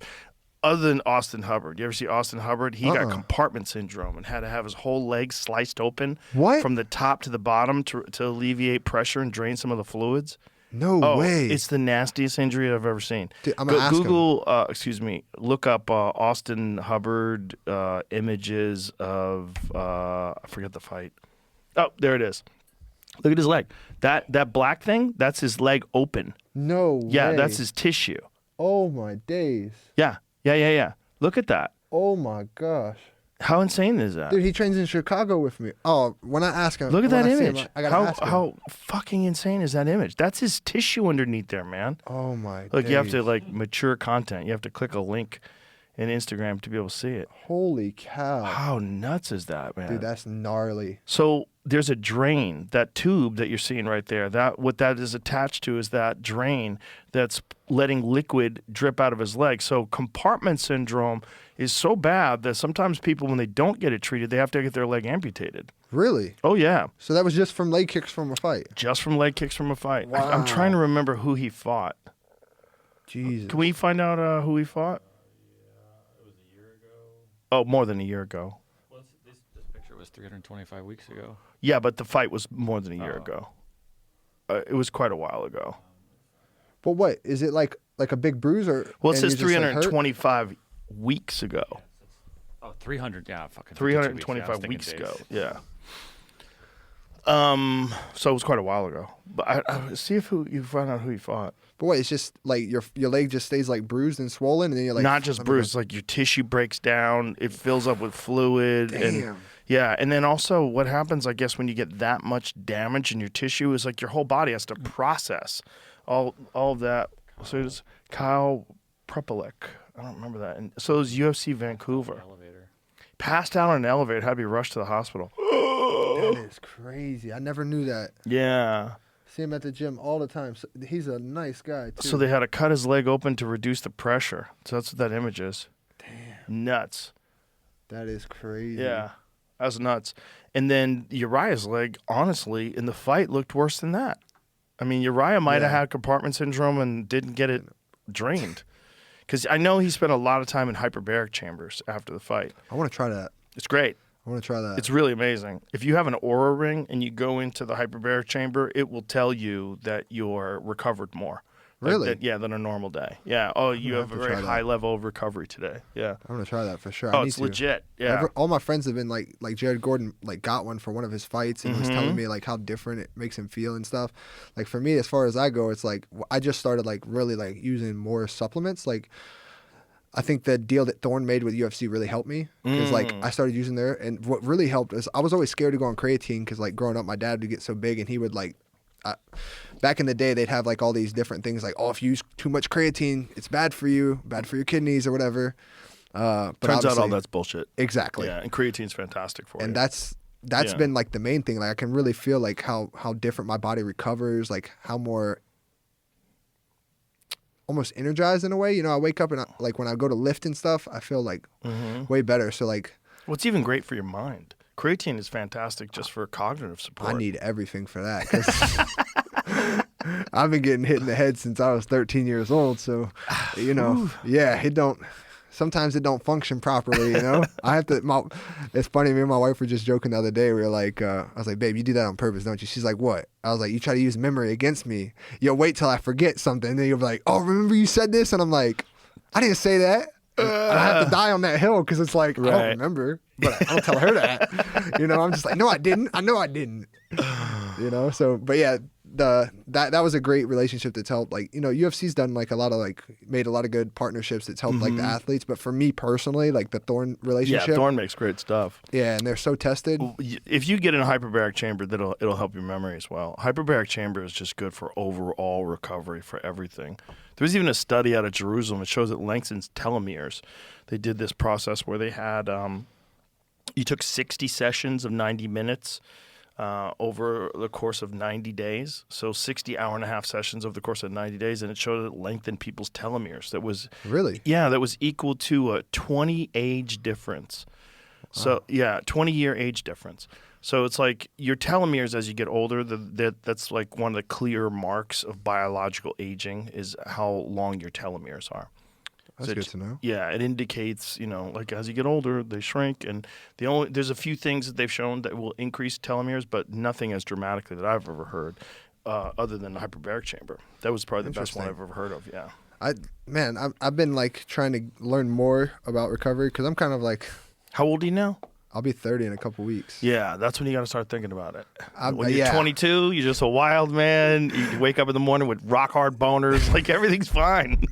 Other than Austin Hubbard. You ever see Austin Hubbard? He got compartment syndrome and had to have his whole leg sliced open from the top to the bottom to alleviate pressure and drain some of the fluids. No way. It's the nastiest injury I've ever seen. Dude, I'm gonna ask Google, look up Austin Hubbard images of, I forget the fight. Oh, there it is. Look at his leg. That black thing, that's his leg open. No way. Yeah, that's his tissue. Oh, my days. Yeah. Look at that. Oh, my gosh. How insane is that? Dude, he trains in Chicago with me. Oh, when I ask him. Look at that image. I gotta ask him. How fucking insane is that image? That's his tissue underneath there, man. Oh, my Look, days. you have to, mature content. You have to click a link in Instagram to be able to see it. Holy cow. How nuts is that, man? Dude, that's gnarly. So there's a drain, that tube that you're seeing right there. What that is attached to is that drain that's letting liquid drip out of his leg. So compartment syndrome is so bad that sometimes people, when they don't get it treated, they have to get their leg amputated. Really? Oh, yeah. So that was just from leg kicks from a fight? Just from leg kicks from a fight. Wow. I'm trying to remember who he fought. Jesus. Can we find out who he fought? It was a year ago. Oh, more than a year ago. Well, this picture was 325 weeks ago. Yeah, but the fight was more than a year ago. It was quite a while ago. But what? Is it like a big bruise or? Well, it and says you're just, like, hurt? 325 weeks ago. Oh, 300. Yeah, fucking 325 weeks ago. Yeah. So it was quite a while ago. But I see if you find out who he fought. But what? It's just like your leg just stays like bruised and swollen, and then you're like not just bruised, like your tissue breaks down, it fills up with fluid. Damn. And then also what happens, I guess, when you get that much damage in your tissue is like your whole body has to process all of that. So it's Kyle Propelek. I don't remember that. And so it was UFC Vancouver. Elevator. Passed out on an elevator, had to be rushed to the hospital. That is crazy. I never knew that. Yeah. See him at the gym all the time. So he's a nice guy too. So they had to cut his leg open to reduce the pressure. So that's what that image is. Damn. Nuts. That is crazy. Yeah. That was nuts. And then Uriah's leg, honestly, in the fight looked worse than that. I mean, Uriah might have had compartment syndrome and didn't get it drained. Because I know he spent a lot of time in hyperbaric chambers after the fight. I want to try that. It's great. I want to try that. It's really amazing. If you have an Aura ring and you go into the hyperbaric chamber, it will tell you that you're recovered more. Really? Than a normal day. Yeah. Oh, you have a very high level of recovery today. Yeah. I'm gonna try that for sure. Oh, it's legit. Yeah. All my friends have been like Jared Gordon got one for one of his fights and was telling me like how different it makes him feel and stuff. Like for me, as far as I go, it's like I just started like really like using more supplements. Like I think the deal that Thorne made with UFC really helped me because like I started using there, and what really helped is I was always scared to go on creatine because like growing up, my dad would get so big and he would like. Back in the day, they'd have like all these different things like, oh, if you use too much creatine, it's bad for you, bad for your kidneys or whatever. But turns out all that's bullshit. Exactly. Yeah, and creatine's fantastic for you. And that's been like the main thing. Like I can really feel like how different my body recovers, like how more almost energized in a way. You know, I wake up and like when I go to lift and stuff, I feel like way better. So like, what's even great for your mind? Creatine is fantastic just for cognitive support. I need everything for that. I've been getting hit in the head since I was 13 years old. So, yeah, sometimes it don't function properly, I have to, it's funny, me and my wife were just joking the other day. We were like, I was like, babe, you do that on purpose, don't you? She's like, what? I was like, you try to use memory against me. You'll wait till I forget something. And then you'll be like, oh, remember you said this? And I'm like, I didn't say that. And I have to die on that hill because it's like, I don't remember, but I don't tell her that. I'm just like, no, I didn't. I know I didn't. So, but yeah, that was a great relationship that's helped. Like, UFC's done like a lot of made a lot of good partnerships that's helped like the athletes. But for me personally, like the Thorne relationship. Yeah, Thorne makes great stuff. Yeah, and they're so tested. If you get in a hyperbaric chamber, it'll help your memory as well. Hyperbaric chamber is just good for overall recovery for everything. There was even a study out of Jerusalem that shows it lengthens telomeres. They did this process where they had you took 60 sessions of 90 minutes. Over the course of 90 days. So 60 hour-and-a-half sessions over the course of 90 days, and it showed it lengthened people's telomeres. That was really? Yeah, that was equal to a 20 age difference. Wow. So, 20-year age difference. So it's like your telomeres as you get older, that's like one of the clear marks of biological aging is how long your telomeres are. That's good to know. Yeah, it indicates, like as you get older, they shrink, and there's a few things that they've shown that will increase telomeres, but nothing as dramatically that I've ever heard, other than the hyperbaric chamber. That was probably the best one I've ever heard of. Yeah. I've been like trying to learn more about recovery because I'm kind of like. How old are you now? I'll be 30 in a couple weeks. Yeah, that's when you got to start thinking about it. When you're 22, you're just a wild man. You wake up in the morning with rock hard boners. Like, everything's fine.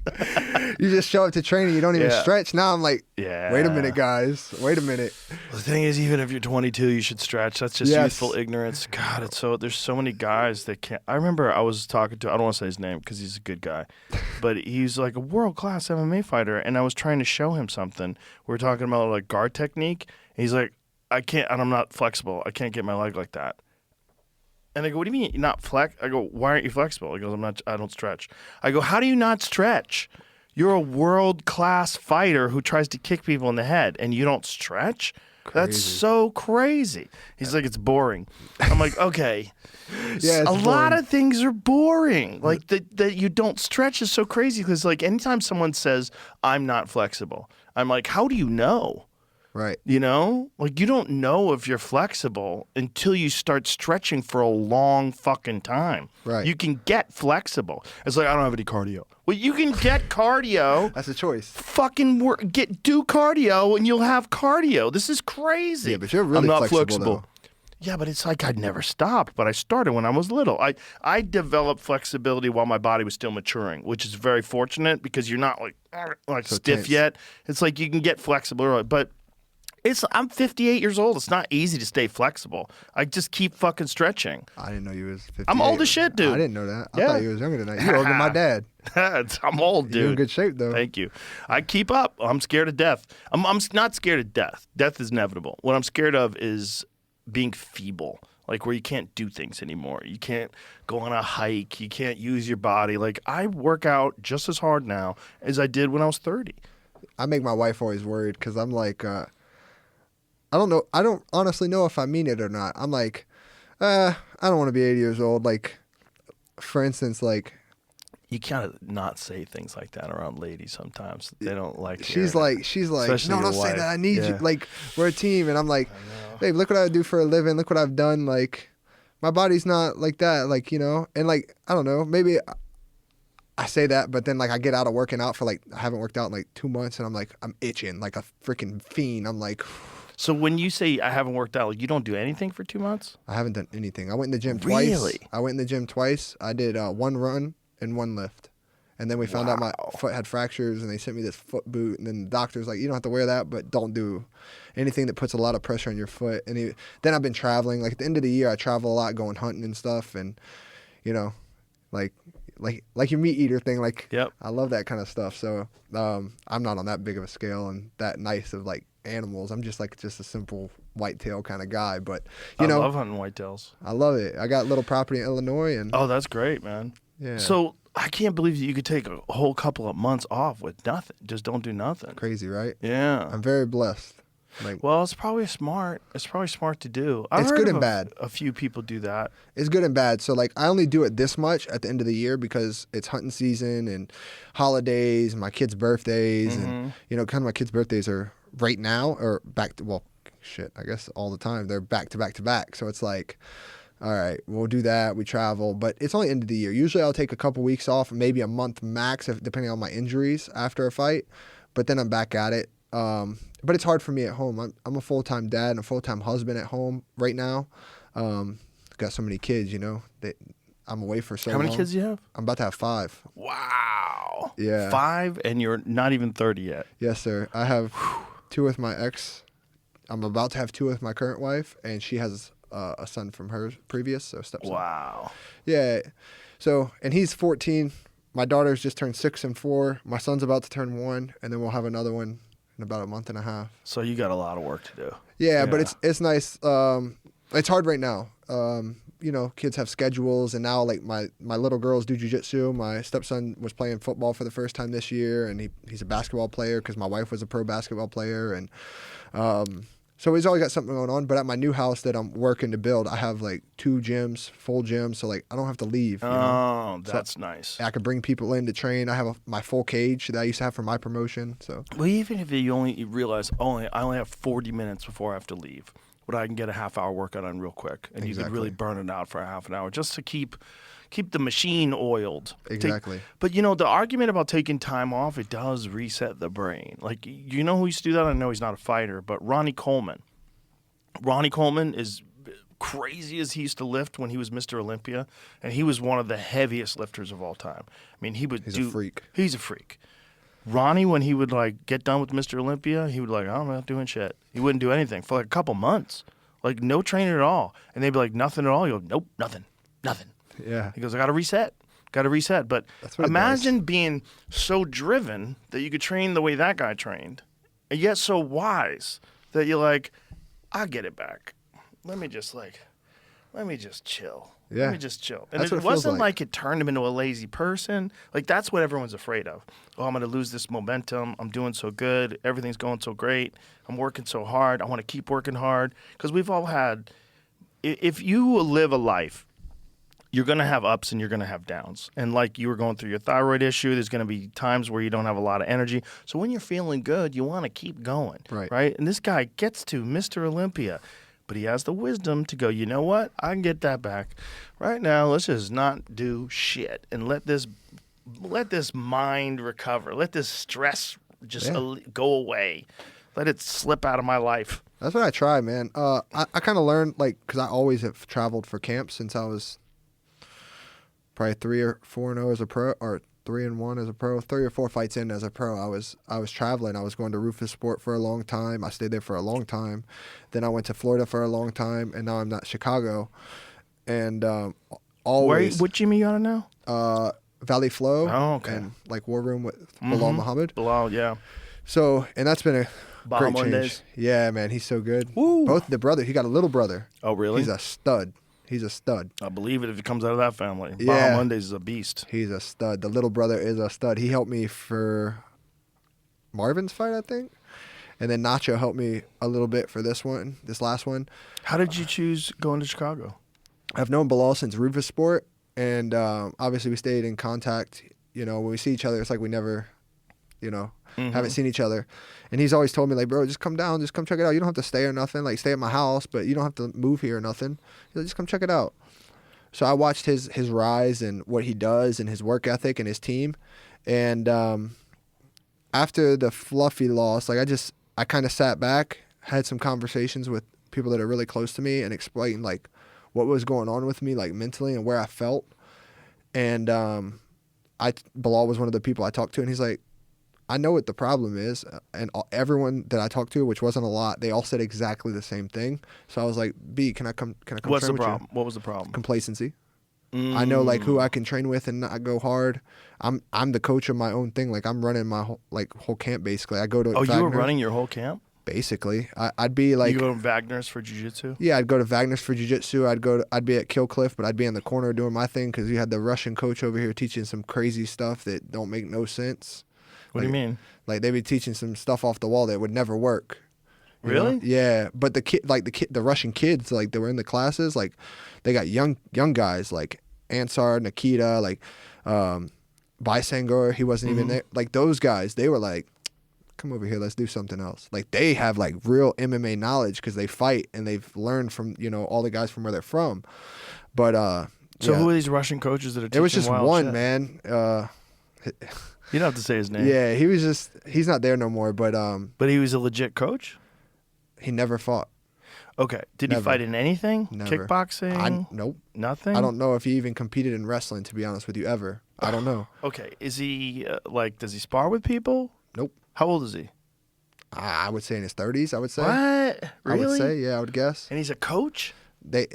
You just show up to training. You don't even stretch. Now I'm like, wait a minute, guys. Wait a minute. The thing is, even if you're 22, you should stretch. That's just youthful ignorance. God, there's so many guys that can't. I remember I was talking to, I don't want to say his name because he's a good guy, but he's like a world-class MMA fighter, and I was trying to show him something. We were talking about like guard technique. He's like, I can't, and I'm not flexible. I can't get my leg like that. And I go, what do you mean you're not flex? I go, why aren't you flexible? He goes, I don't stretch. I go, how do you not stretch? You're a world-class fighter who tries to kick people in the head, and you don't stretch? Crazy. That's so crazy. He's like, it's boring. I'm like, okay. Yeah, a lot of things are boring. Like that you don't stretch is so crazy because like anytime someone says, I'm not flexible, I'm like, how do you know? Right. Like you don't know if you're flexible until you start stretching for a long fucking time. Right. You can get flexible. It's like, I don't have any cardio. Well, you can get cardio. That's a choice. Fucking do cardio and you'll have cardio. This is crazy. Yeah, but you're really flexible. Yeah, but it's like I'd never stopped, but I started when I was little. I developed flexibility while my body was still maturing, which is very fortunate because you're not like so stiff tense. yet. It's like you can get flexible early, but I'm 58 years old. It's not easy to stay flexible. I just keep fucking stretching. I didn't know you was 58. I'm old as shit, dude. I didn't know that. I thought you was younger than that. You're older than my dad. I'm old, dude. You're in good shape, though. Thank you. I keep up. I'm scared of death. I'm not scared of death. Death is inevitable. What I'm scared of is being feeble, like where you can't do things anymore. You can't go on a hike. You can't use your body. Like I work out just as hard now as I did when I was 30. I make my wife always worried because I'm like, I don't know. I don't honestly know if I mean it or not. I'm like, I don't want to be 80 years old. Like, for instance, like. You gotta not say things like that around ladies sometimes. They don't like She's like, especially no, don't say wife. that. I need you. Like, we're a team. And I'm like, babe, look what I do for a living. Look what I've done. Like, my body's not like that. Like, and like, I don't know. Maybe I say that, but then like I get out of working out for like, I haven't worked out in like 2 months and I'm like, I'm itching like a freaking fiend. I'm like. So when you say I haven't worked out, like you don't do anything for 2 months? I haven't done anything. I went in the gym twice. Really? I went in the gym twice. I did one run and one lift. And then we found out my foot had fractures and they sent me this foot boot. And then the doctor's like, you don't have to wear that, but don't do anything that puts a lot of pressure on your foot. And then I've been traveling. Like at the end of the year, I travel a lot going hunting and stuff. And, like your meat eater thing. Like, yep. I love that kind of stuff. So I'm not on that big of a scale and that nice of like animals. I'm just a simple whitetail kind of guy. But, I love hunting whitetails. I love it. I got a little property in Illinois. And oh, that's great, man. Yeah. So I can't believe that you could take a whole couple of months off with nothing. Just don't do nothing. Crazy, right? Yeah. I'm very blessed. Like, Well, it's probably smart. It's probably smart to do. I've It's heard good of and bad. A few people do that. it's good and bad. So like I only do it this much at the end of the year because it's hunting season and holidays, my kids' birthdays, and kind of my kids' birthdays are right now or back to I guess all the time they're back to back to back. So it's like, all right, we'll do that. We travel, but it's only end of the year. Usually I'll take a couple weeks off, maybe a month max, depending on my injuries after a fight. But then I'm back at it. But it's hard for me at home. I'm a full-time dad and a full-time husband at home right now. Got so many kids, that I'm away for so long. How many kids do you have? I'm about to have 5. Wow. Yeah. 5, and you're not even 30 yet. Yes, sir. I have 2 with my ex. I'm about to have 2 with my current wife, and she has a son from her previous, so stepson. Wow. Yeah. So, and he's 14. My daughter's just turned 6 and 4. My son's about to turn 1, and then we'll have another one in about a month and a half. So you got a lot of work to do. Yeah, but it's nice. It's hard right now. Kids have schedules, and now like my little girls do jiu-jitsu. My stepson was playing football for the first time this year, and he's a basketball player because my wife was a pro basketball player, and so he's always got something going on. But at my new house that I'm working to build, I have like 2 gyms, full gyms, so like I don't have to leave. Oh, that's nice. I could bring people in to train. I have my full cage that I used to have for my promotion. So Well, even if you realize I only have 40 minutes before I have to leave, but I can get a half-hour workout on real quick, and you could really burn it out for a half an hour just to keep the machine oiled. Exactly. But the argument about taking time off, it does reset the brain. Like, you know who used to do that? I know he's not a fighter, but Ronnie Coleman. Ronnie Coleman is crazy as he used to lift when he was Mr. Olympia, and he was one of the heaviest lifters of all time. I mean, He's a freak. He's a freak. Ronnie, when he would like get done with Mr. Olympia, he would like, I'm not doing shit. He wouldn't do anything for like a couple months, like no training at all. And they'd be like, nothing at all. You go, nope, nothing. Yeah. He goes, I got to reset. But That's what it imagine being so driven that you could train the way that guy trained, and yet so wise that you're like, I'll get it back. Let me just chill. Yeah. Let me just chill. And That's it what it feels wasn't like. it turned him into a lazy person. Like, that's what everyone's afraid of. Oh, I'm going to lose this momentum. I'm doing so good. Everything's going so great. I'm working so hard. I want to keep working hard. Because we've all had, if you live a life, you're going to have ups and you're going to have downs. And like you were going through your thyroid issue, there's going to be times where you don't have a lot of energy. So when you're feeling good, you want to keep going. Right? And this guy gets to Mr. Olympia. But he has the wisdom to go, you know what? I can get that back. Right now, let's just not do shit and let this mind recover. Let this stress just go away. Let it slip out of my life. That's what I try, man. I kind of learned, because I always have traveled for camps since I was probably 3 or 4-0 as a pro, or 3-1 as a pro. 3 or 4 fights in as a pro, I was traveling. I was going to Rufus Sport for a long time. I stayed there for a long time. Then I went to Florida for a long time, and now I'm at Chicago. And always. What gym are you on now? Valley Flow. Oh, okay. And War Room with Bilal Muhammad. Bilal, yeah. So, and that's been a great change. Mondays. Yeah, man, he's so good. Woo. Both the brother, he got a little brother. Oh, really? He's a stud. I believe it if it comes out of that family. Yeah. Baja Mondays is a beast. He's a stud. The little brother is a stud. He helped me for Marvin's fight, I think. And then Nacho helped me a little bit for this last one. How did you choose going to Chicago? I've known Bilal since Rufus Sport, and obviously we stayed in contact. When we see each other, it's like we never, haven't seen each other. And he's always told me, like, bro, just come down, just come check it out. You don't have to stay or nothing. Like, stay at my house, but you don't have to move here or nothing. He's like, just come check it out. So I watched his rise and what he does and his work ethic and his team. And after the Fluffy loss, I kind of sat back, had some conversations with people that are really close to me and explained, like, what was going on with me, like, mentally and where I felt. And Bilal was one of the people I talked to, and he's like, I know what the problem is, and everyone that I talked to, which wasn't a lot, they all said exactly the same thing. So I was like, B, can I come What's train the with problem? you? What was the problem? Complacency. I know who I can train with and not go hard. I'm the coach of my own thing. Like, I'm running my whole camp basically. I go to Wagner. You were running your whole camp? Basically, I'd be like. You go to Wagner's for jiu-jitsu? Yeah, I'd go to Wagner's for jiu-jitsu. I'd be at Killcliff, but I'd be in the corner doing my thing because you had the Russian coach over here teaching some crazy stuff that don't make no sense. What do you mean? Like, they'd be teaching some stuff off the wall that would never work. you know? Really? Yeah, but the Russian kids, like they were in the classes, like they got young guys like Ansar, Nikita, like Bysangor, he wasn't even there. Like those guys, they were like, come over here, let's do something else. Like they have like real MMA knowledge because they fight and they've learned from, you know, all the guys from where they're from. But So yeah. who are these Russian coaches that are teaching It was just wild one, shit? man. You don't have to say his name. Yeah, he's not there no more, but But he was a legit coach? he never fought. Okay. Did he Never. fight in anything? Never. Kickboxing? Nope. Nothing? I don't know if he even competed in wrestling, to be honest with you, ever. I don't know. Okay. Is he, does he spar with people? Nope. How old is he? I would say in his 30s, I would say. What? Really? I would say, yeah, I would guess. And he's a coach? They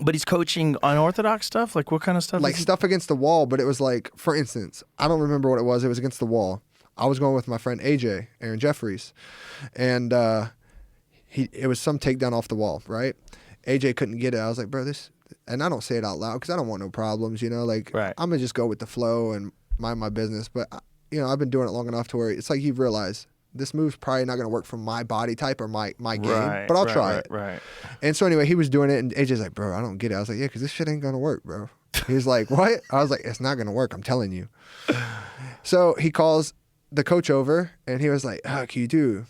But he's coaching unorthodox stuff? Like what kind of stuff? like is he- stuff against the wall, but it was like, for instance, I don't remember what it was. It was against the wall. I was going with my friend AJ, Aaron Jeffries, and it was some takedown off the wall, right? AJ couldn't get it. I was like, bro, this, and I don't say it out loud because I don't want no problems, you know. Like, Right. I'm gonna just go with the flow and mind my business. But you know, I've been doing it long enough to where it's like you realize this move's probably not gonna work for my body type or my game, Right, but I'll right, try right, it. Right. And so anyway, he was doing it, and AJ's like, bro, I don't get it. I was like, yeah, because this shit ain't gonna work, bro. He was like, what? I was like, it's not gonna work. I'm telling you. So he calls the coach over, and he was like, how can you do?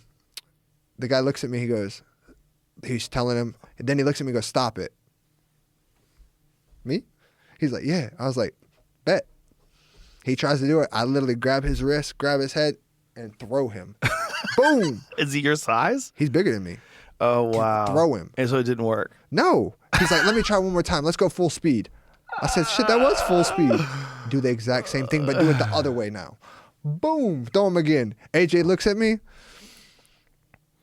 The guy looks at me. He goes, he's telling him, and then he looks at me and goes, stop it. Me? He's like, yeah. I was like, bet. He tries to do it. I literally grab his wrist, grab his head, and throw him. Boom. Is he your size? He's bigger than me. Oh, wow. Throw him. And so it didn't work. No. He's like, let me try one more time. Let's go full speed. I said, shit, that was full speed. Do the exact same thing, but do it the other way now. Boom. Throw him again. AJ looks at me.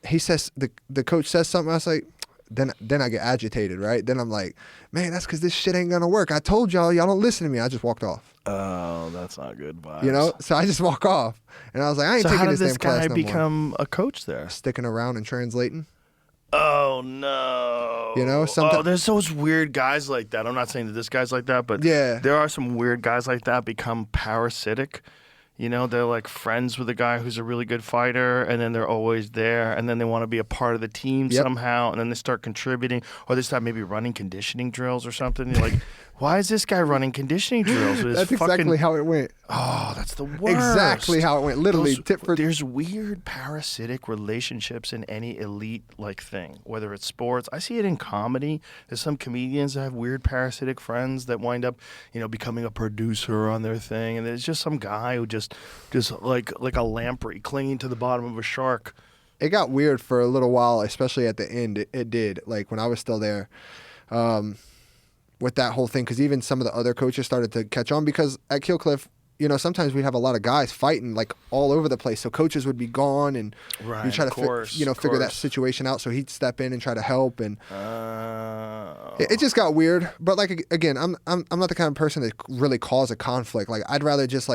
He says, the coach says something. I was like, then I get agitated, right? Then I'm like, man, that's because this shit ain't going to work. I told y'all don't listen to me. I just walked off. Oh, that's not good vibes. You know? So I just walk off. And I was like, I ain't So taking how did this this damn class guy no more. become a coach there? Sticking around and translating. Oh, no. You know, there's those weird guys like that. I'm not saying that this guy's like that, but Yeah. there are some weird guys like that become parasitic. You know, they're like friends with a guy who's a really good fighter, and then they're always there, and then they want to be a part of the team Yep. somehow, and then they start contributing, or they start maybe running conditioning drills or something. You're like, why is this guy running conditioning drills? With his That's exactly how it went. Oh, that's the worst. Exactly how it went. Literally, Those- tip for There's weird parasitic relationships in any elite like thing, whether it's sports. I see it in comedy. There's some comedians that have weird parasitic friends that wind up, you know, becoming a producer on their thing, and there's just some guy who just like a lamprey clinging to the bottom of a shark. It got weird for a little while, especially at the end. It did. Like when I was still there, with that whole thing, because even some of the other coaches started to catch on. Because at Killcliff, you know, sometimes we'd have a lot of guys fighting like all over the place, so coaches would be gone, and Right, we try to of course, figure that course. situation out. So he'd step in and try to help, and Oh. it just got weird. But like again, I'm not the kind of person that really cause a conflict. Like I'd rather just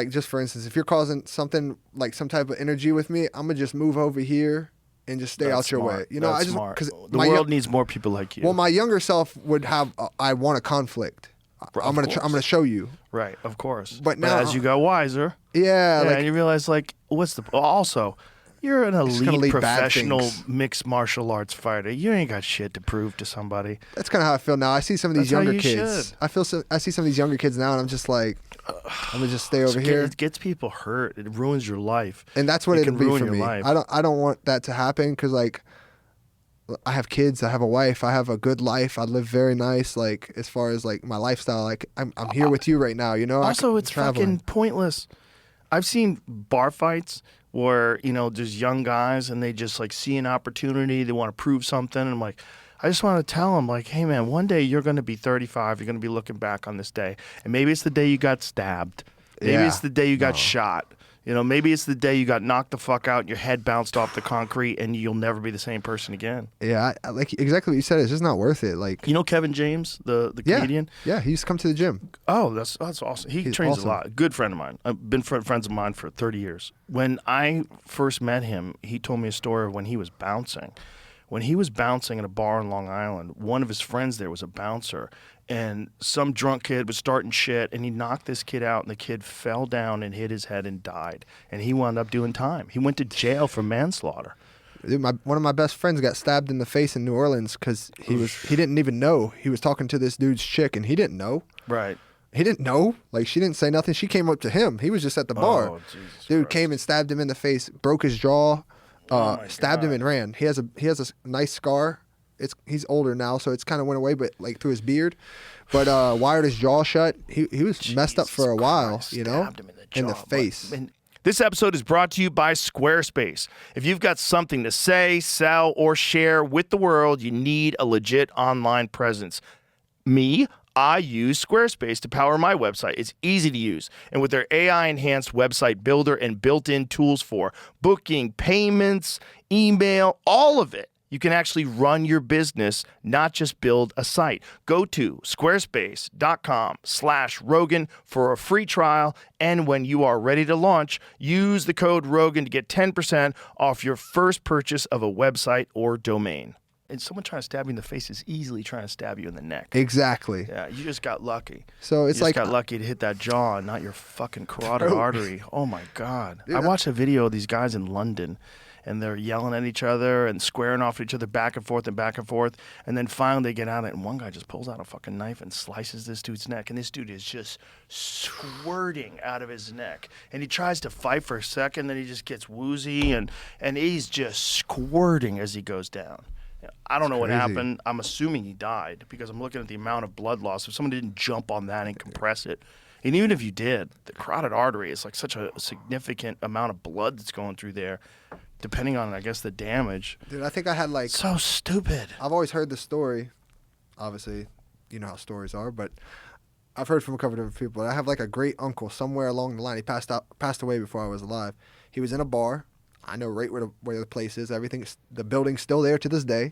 just for instance, if you're causing something like some type of energy with me, I'm gonna just move over here and just stay That's out your way. smart. You know, That's I just smart. because The world needs more people like you. well, my younger self would have. I want a conflict. I'm gonna course. I'm gonna show you. Right, of course. But now- as you go wiser, Yeah, yeah, like and you realize like what's the also. You're an just gonna elite lead bad professional things. mixed martial arts fighter. You ain't got shit to prove to somebody. that's kind of how I feel now. I see some of these That's how younger you kids. should. I see some of these younger kids now, and I'm just like, I'm gonna just stay over here. It gets people hurt. It ruins your life. And that's what It it'll can be ruin for your me. life. I don't want that to happen because like I have kids, I have a wife, I have a good life, I live very nice. Like as far as like my lifestyle, like I'm here with you right now. You know. Also, it's fucking pointless. I've seen bar fights where, you know, there's young guys and they just like see an opportunity, they want to prove something, and I'm like, I just want to tell them like, hey man, one day you're going to be 35, you're going to be looking back on this day, and maybe it's the day you got stabbed, maybe Yeah. it's the day you got shot, you know, maybe it's the day you got knocked the fuck out, your head bounced off the concrete, and you'll never be the same person again. Yeah, I like exactly what you said. It's just not worth it. Like You know Kevin James, the yeah, comedian? yeah, he used to come to the gym. Oh, that's awesome. He He's trains awesome. a lot. Good friend of mine. I've been friends of mine for 30 years. When I first met him, he told me a story of when he was bouncing. When he was bouncing at a bar in Long Island, one of his friends there was a bouncer, and some drunk kid was starting shit, and he knocked this kid out, and the kid fell down and hit his head and died. And he wound up doing time. He went to jail for manslaughter. Dude, one of my best friends got stabbed in the face in New Orleans because he didn't even know. He was talking to this dude's chick, and he didn't know. Right. He didn't know. Like, she didn't say nothing. She came up to him. He was just at the bar. Oh, Jesus Dude Christ. came and stabbed him in the face, broke his jaw, my stabbed him God. and ran. He has a nice scar. He's older now, so it's kind of went away, but like through his beard. But wired his jaw shut. He was messed up for a while, Christ, you know, stabbed him in the jaw, face. And this episode is brought to you by Squarespace. If you've got something to say, sell, or share with the world, you need a legit online presence. I use Squarespace to power my website. It's easy to use. And with their AI-enhanced website builder and built-in tools for booking, payments, email, all of it, you can actually run your business, not just build a site. Go to squarespace.com/Rogan for a free trial. And when you are ready to launch, use the code Rogan to get 10% off your first purchase of a website or domain. And someone trying to stab you in the face is easily trying to stab you in the neck. Exactly. Yeah, you just got lucky. So it's you like just got lucky to hit that jaw, not your fucking carotid Bro. artery. Oh my God! Dude, I watched a video of these guys in London, and they're yelling at each other and squaring off each other back and forth, and then finally they get out of it, and one guy just pulls out a fucking knife and slices this dude's neck, and this dude is just squirting out of his neck, and he tries to fight for a second, then he just gets woozy, and he's just squirting as he goes down. I don't know what crazy. happened. I'm assuming he died because I'm looking at the amount of blood loss. If someone didn't jump on that and compress it, and even if you did, the carotid artery is like such a significant amount of blood that's going through there, depending on, I guess, the damage. Dude, I think I had like So stupid. I've always heard the story. Obviously, you know how stories are, but I've heard from a couple different people. I have like a great uncle somewhere along the line. He passed away before I was alive. He was in a bar. I know right where the place is. The building's still there to this day.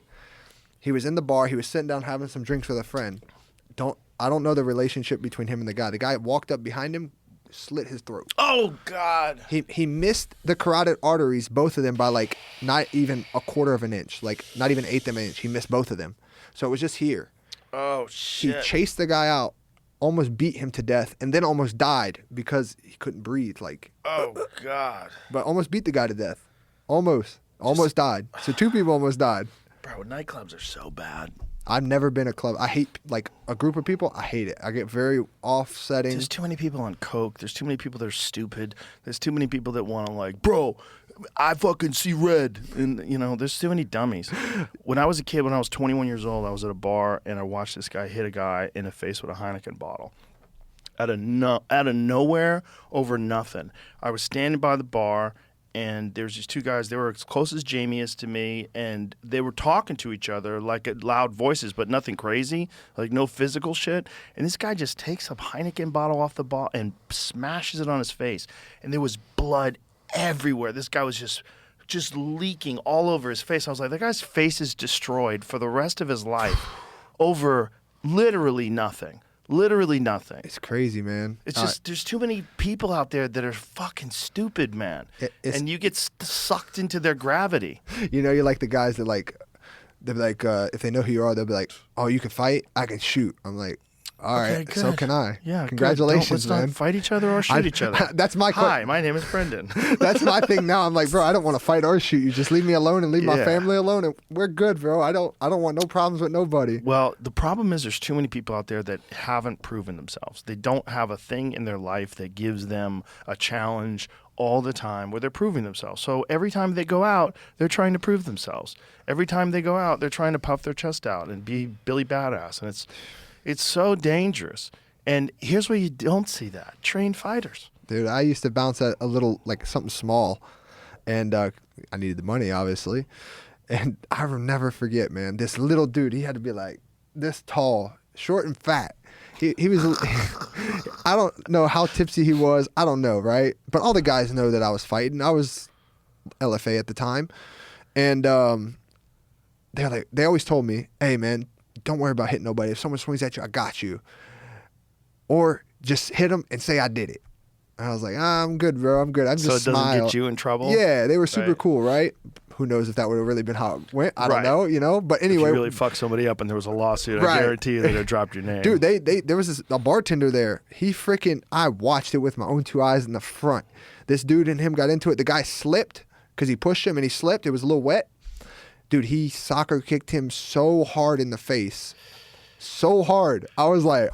He was in the bar. He was sitting down having some drinks with a friend. I don't know the relationship between him and the guy. The guy walked up behind him, slit his throat. Oh, God. He missed the carotid arteries, both of them, by like not even a quarter of an inch, like not even 1/8 of an inch. He missed both of them. So it was just here. Oh, He shit. chased the guy out, almost beat him to death, and then almost died because he couldn't breathe. Oh, God. But almost beat the guy to death. Almost died. So 2 people almost died. Bro, nightclubs are so bad. I've never been a club. I hate like a group of people. I hate it. I get very offsetting. There's too many people on coke. There's too many people that are stupid. There's too many people that want to like, bro, I fucking see red. And, you know, there's too many dummies. When I was a kid, when I was 21 years old, I was at a bar and I watched this guy hit a guy in the face with a Heineken bottle. Out of nowhere, over nothing. I was standing by the bar, and there was these 2 guys. They were as close as Jamie is to me, and they were talking to each other like at loud voices, but nothing crazy, like no physical shit. And this guy just takes a Heineken bottle off the ball and smashes it on his face, and there was blood everywhere. This guy was just leaking all over his face. I was like, that guy's face is destroyed for the rest of his life over literally nothing. Literally nothing. It's crazy, man. It's just there's too many people out there that are fucking stupid, man. And you get sucked into their gravity. You know, you're like the guys that like, they'll be like, if they know who you are, they'll be like, oh, you can fight? I can shoot. I'm like, all right, Okay, so good. can I. Yeah, Congratulations, good. Let's man. not fight each other or shoot each other. That's my Hi, my name is Brendan. That's my thing now. I'm like, bro, I don't want to fight or shoot you. Just leave me alone and leave my Yeah. family alone, and we're good, bro. I don't want no problems with nobody. Well, the problem is there's too many people out there that haven't proven themselves. They don't have a thing in their life that gives them a challenge all the time where they're proving themselves. So every time they go out, they're trying to prove themselves. Every time they go out, they're trying to puff their chest out and be Billy Badass. And it's so dangerous. And here's where you don't see that. Trained fighters. Dude, I used to bounce at a little, like something small, and I needed the money, obviously. And I will never forget, man, this little dude, he had to be like this tall, short and fat. He was, I don't know how tipsy he was. I don't know, right? But all the guys know that I was fighting. I was LFA at the time. And they always told me, hey, man, don't worry about hitting nobody. If someone swings at you, I got you. Or just hit them and say I did it. And I was like, I'm good, bro. I'm good. I'm just So it doesn't smile. get you in trouble? Yeah, they were super Right. cool, right? Who knows if that would have really been how it went? I don't Right. know, you know? But If anyway, you really fuck somebody up and there was a lawsuit, Right. I guarantee you they'd have dropped your name. dude, there was a bartender there. I watched it with my own 2 eyes in the front. This dude and him got into it. The guy slipped because he pushed him and he slipped. It was a little wet. Dude, he soccer kicked him so hard in the face. So hard. I was like,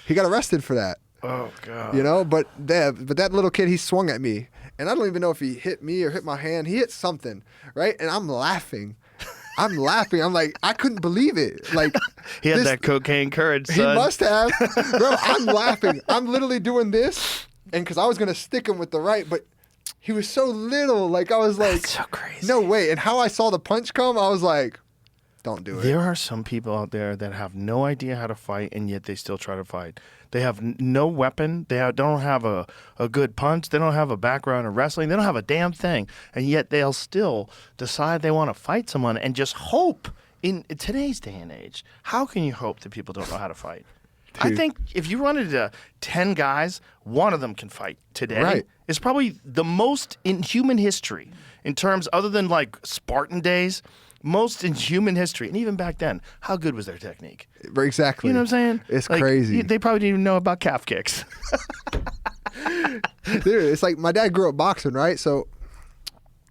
he got arrested for that. Oh God. You know, but that little kid, he swung at me. And I don't even know if he hit me or hit my hand. He hit something, right? And I'm laughing. I'm like, I couldn't believe it. Like he had that cocaine courage, son. He must have. Bro, I'm laughing. I'm literally doing this, and because I was going to stick him with the right, but he was so little. Like, I was like, that's so crazy. No way. And how I saw the punch come, I was like, don't do it. There are some people out there that have no idea how to fight, and yet they still try to fight. They have no weapon. They don't have a good punch. They don't have a background in wrestling. They don't have a damn thing. And yet they'll still decide they want to fight someone and just hope in today's day and age. How can you hope that people don't know how to fight? Dude. I think if you run into 10 guys, one of them can fight today. Right. It's probably the most in human history in terms, other than like Spartan days, most in human history. And even back then, how good was their technique? Exactly. You know what I'm saying? It's like, crazy. They probably didn't even know about calf kicks. Dude, it's like my dad grew up boxing, right? So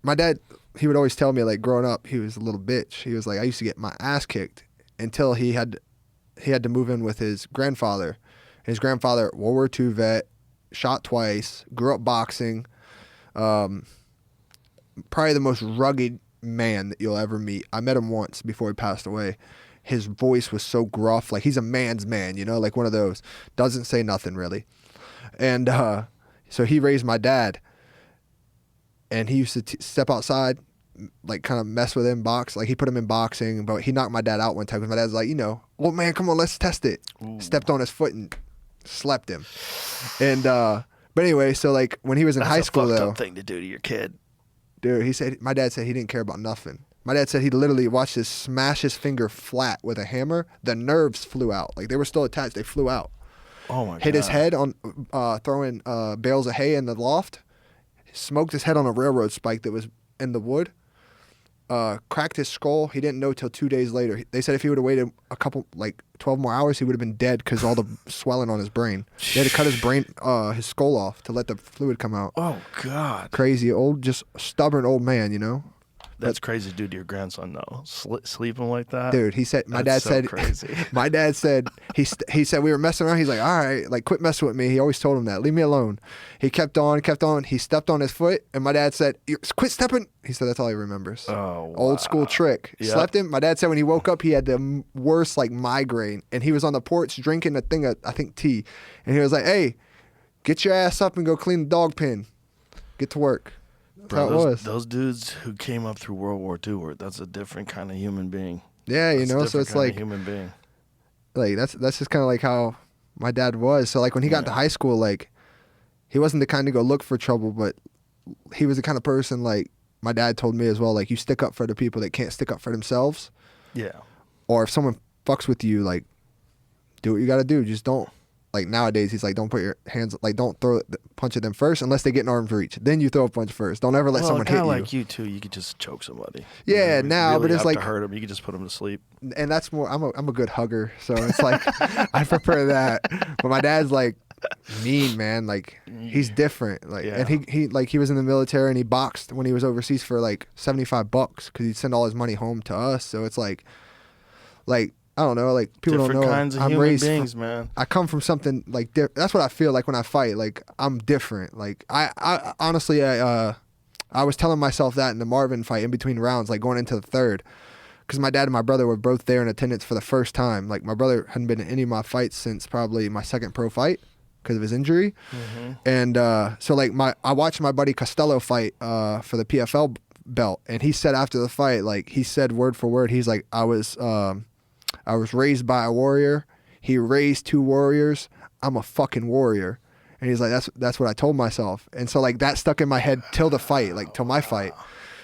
my dad, he would always tell me, like, growing up, he was a little bitch. He was like, I used to get my ass kicked until he had to move in with his grandfather. His grandfather, World War II vet, shot twice, grew up boxing. Probably the most rugged man that you'll ever meet. I met him once before he passed away. His voice was so gruff, like he's a man's man, you know, like one of those. Doesn't say nothing really. And so he raised my dad, and he used to step outside, like kind of mess with him, box. Like he put him in boxing, but he knocked my dad out one time because my dad's like, you know, well, man, come on, let's test it. Ooh. Stepped on his foot and slept him. And but anyway, so like when he was in high school, That's a though, fucked up thing to do to your kid. Dude, my dad said he didn't care about nothing. My dad said he literally watched his smash his finger flat with a hammer. The nerves flew out. Like they were still attached. They flew out. Oh my God. Hit his head on throwing bales of hay in the loft. Smoked his head on a railroad spike that was in the wood. Cracked his skull. He didn't know till 2 days later. They said if he would have waited a couple, like 12 more hours, he would have been dead because all the swelling on his brain. They had to cut his skull off to let the fluid come out. Oh God. Crazy old, just stubborn old man, you know. That's crazy to do to your grandson though. Sleeping like that, dude. He said my dad said crazy. My dad said he said we were messing around. He's like, all right, like quit messing with me. He always told him that. Leave me alone. He kept on. He stepped on his foot, and my dad said, quit stepping. He said that's all he remembers. Oh, wow. Old school trick. Yep. Slept him. My dad said when he woke up, he had the worst like migraine, and he was on the porch drinking a thing of I think tea, and he was like, hey, get your ass up and go clean the dog pen. Get to work. Bro, those dudes who came up through World War II that's a different kind of human being. Yeah, you know, so it's like human being. Like that's just kind of like how my dad was. So like when he got to high school, like he wasn't the kind to go look for trouble, but he was the kind of person like my dad told me as well. Like you stick up for the people that can't stick up for themselves. Yeah. Or if someone fucks with you, like do what you got to do. Just don't. Like nowadays, he's like, don't put your hands, like don't punch at them first unless they get in arm's reach. Then you throw a punch first. Don't ever let someone hit you. Like you too, you could just choke somebody. Yeah, really but it's have like to hurt them. You could just put them to sleep. And that's more. I'm a good hugger, so it's like I prefer that. But my dad's like mean, man. Like he's different. Like and he was in the military and he boxed when he was overseas for like $75 because he'd send all his money home to us. So it's like. I don't know, like people different don't know. Kinds of I'm human raised beings, man. I come from something like that's what I feel like when I fight. Like I'm different. Like I honestly I was telling myself that in the Marvin fight in between rounds, like going into the third, because my dad and my brother were both there in attendance for the first time. Like my brother hadn't been in any of my fights since probably my second pro fight because of his injury, and so like I watched my buddy Costello fight for the PFL belt, and he said after the fight, like he said word for word, he's like I was raised by a warrior. He raised 2 warriors. I'm a fucking warrior. And he's like, that's what I told myself. And so like that stuck in my head till the fight, like till my fight.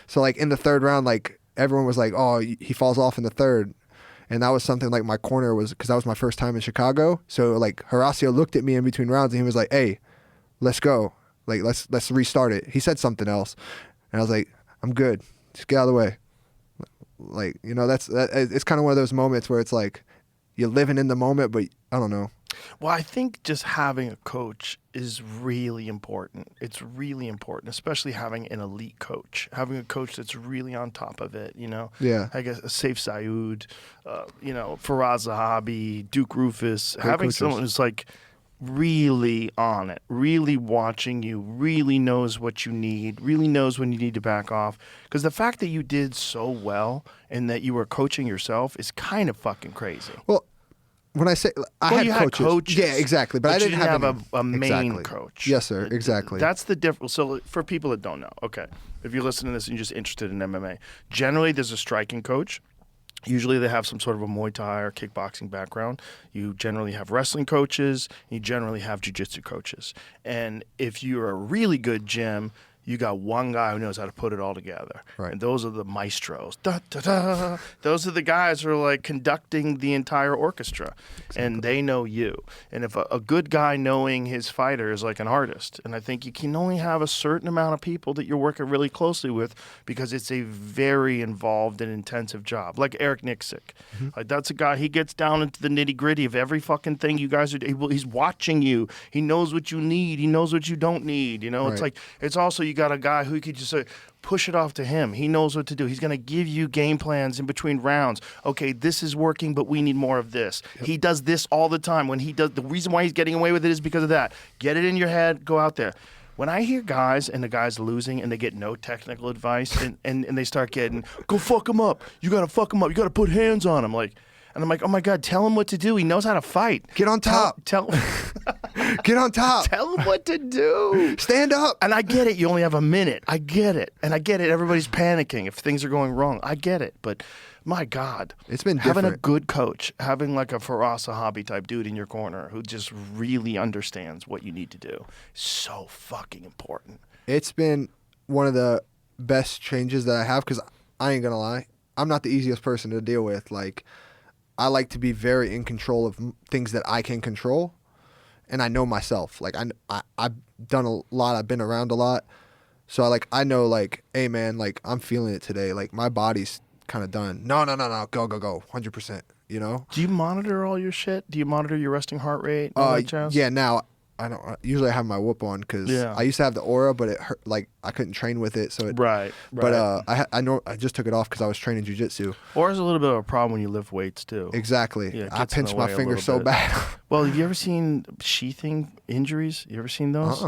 So like in the third round, like everyone was like, oh, he falls off in the third. And that was something like my corner was, because that was my first time in Chicago. So like Horacio looked at me in between rounds and he was like, hey, let's go. Like let's restart it. He said something else. And I was like, I'm good. Just get out of the way. Like, you know, it's kind of one of those moments where it's like you're living in the moment, but I don't know. Well, I think just having a coach is really important. It's really important, especially having an elite coach. Having a coach that's really on top of it, Yeah. I guess Saif Sayoud, Faraz Zahabi, Duke Rufus. Great having coaches. someone who's like really on it, really watching you, really knows what you need, really knows when you need to back off. Because the fact that you did so well and that you were coaching yourself is kind of fucking crazy. Well, when I say I you had had coaches. Yeah, exactly. But I didn't have a main exactly. coach. Yes, sir. Exactly. That's the difference. So for people that don't know, okay, if you're listening to this and you're just interested in MMA, generally there's a striking coach. Usually they have some sort of a Muay Thai or kickboxing background. You generally have wrestling coaches. You generally have jiu-jitsu coaches. And if you're a really good gym, you got one guy who knows how to put it all together. Right. And those are the maestros. Da, da, da. Those are the guys who are like conducting the entire orchestra. Exactly. And they know you. And if a good guy knowing his fighter is like an artist, and I think you can only have a certain amount of people that you're working really closely with because it's a very involved and intensive job. Like Eric Nixick. Mm-hmm. Like that's a guy, he gets down into the nitty gritty of every fucking thing you guys are doing. He's watching you. He knows what you need. He knows what you don't need. It's Right. like, it's also, you got a guy who could just push it off to him. He knows what to do. He's going to give you game plans in between rounds. Okay, this is working, but we need more of this. Yep. He does this all the time. When he does, the reason why he's getting away with it is because of that. Get it in your head, go out there. When I hear guys and the guys losing and they get no technical advice and they start getting, go fuck him up. You got to fuck him up. You got to put hands on him. And I'm like, oh my God, tell him what to do. He knows how to fight. Get on top. Tell Get on top. Tell him what to do. Stand up. And I get it. You only have a minute. I get it. And I get it. Everybody's panicking if things are going wrong. I get it. But my God. It's been having different. a good coach, having like a Faraz Zahabi type dude in your corner who just really understands what you need to do, is so fucking important. It's been one of the best changes that I have because I ain't going to lie. I'm not the easiest person to deal with. I like to be very in control of things that I can control, and I know myself. I've done a lot. I've been around a lot, so I know hey man, I'm feeling it today. My body's kind of done. No, go, 100%. Do you monitor all your shit? Do you monitor your resting heart rate? Yeah. Now I don't. Usually I have my whoop on because I used to have the Aura, but it hurt. I couldn't train with it, so it. Right. But I just took it off because I was training jiu-jitsu. Aura's a little bit of a problem when you lift weights too. Exactly. Yeah, it I gets in pinched the my way a finger little so bit. bad. Well, have you ever seen sheathing injuries? You ever seen those?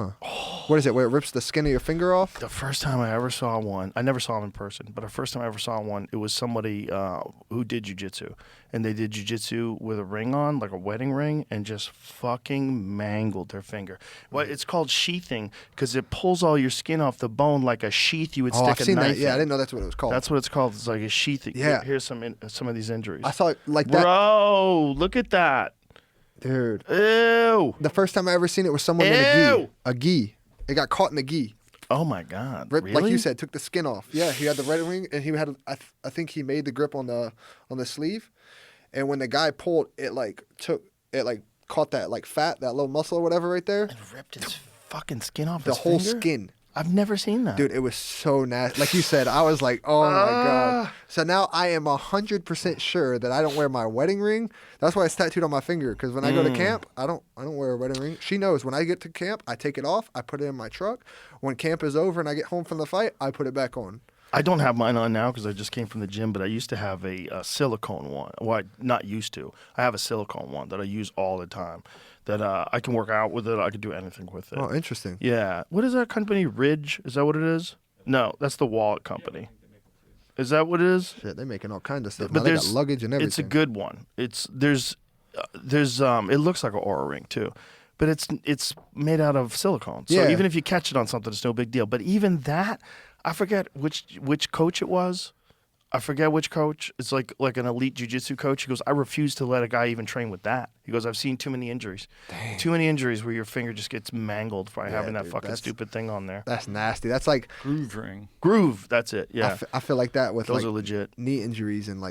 What is it? Where it rips the skin of your finger off? The first time I ever saw one, I never saw him in person, but the first time I ever saw one, it was somebody who did jiu-jitsu. And they did jiu-jitsu with a ring on, like a wedding ring, and just fucking mangled their finger. Well, it's called sheathing because it pulls all your skin off the bone like a sheath you would stick I've a seen knife that. Yeah, I in. didn't know that's what it was called. That's what it's called. It's like a sheath. Yeah. Here's some of these injuries. I saw it like that. Bro, look at that. Dude. Ew. The first time I ever seen it was someone in a gi. A gi. It got caught in a gi. Oh my God! Ripped, really? Like you said, took the skin off. Yeah, he had the red ring, and he had. I think he made the grip on the sleeve, and when the guy pulled, it caught that fat, that little muscle or whatever right there. And ripped his fucking skin off. The his whole finger? skin. I've never seen that. Dude, it was so nasty. Like you said, I was like, oh my God. So now I am 100% sure that I don't wear my wedding ring. That's why it's tattooed on my finger. Because when I go to camp, I don't wear a wedding ring. She knows when I get to camp, I take it off. I put it in my truck. When camp is over and I get home from the fight, I put it back on. I don't have mine on now because I just came from the gym, but I used to have a silicone one. Well, not used to. I have a silicone one that I use all the time. That I can work out with it. I can do anything with it. Oh, interesting. Yeah. What is that company? Ridge? Is that what it is? No, that's the wallet company. Is that what it is? Shit, they're making all kinds of stuff. But Now they got luggage and everything. It's a good one. There's it looks like an Aura ring too, but it's made out of silicone. So Yeah. even if you catch it on something, it's no big deal. But even that, I forget which coach it was. I forget which coach. It's like an elite jiu-jitsu coach. He goes, I refuse to let a guy even train with that. He goes, I've seen too many injuries. Dang. Too many injuries where your finger just gets mangled by having that dude, fucking that's- stupid thing on there. That's nasty. That's like Groove ring. Groove, that's it. Yeah. I feel like that with Those are legit. knee injuries and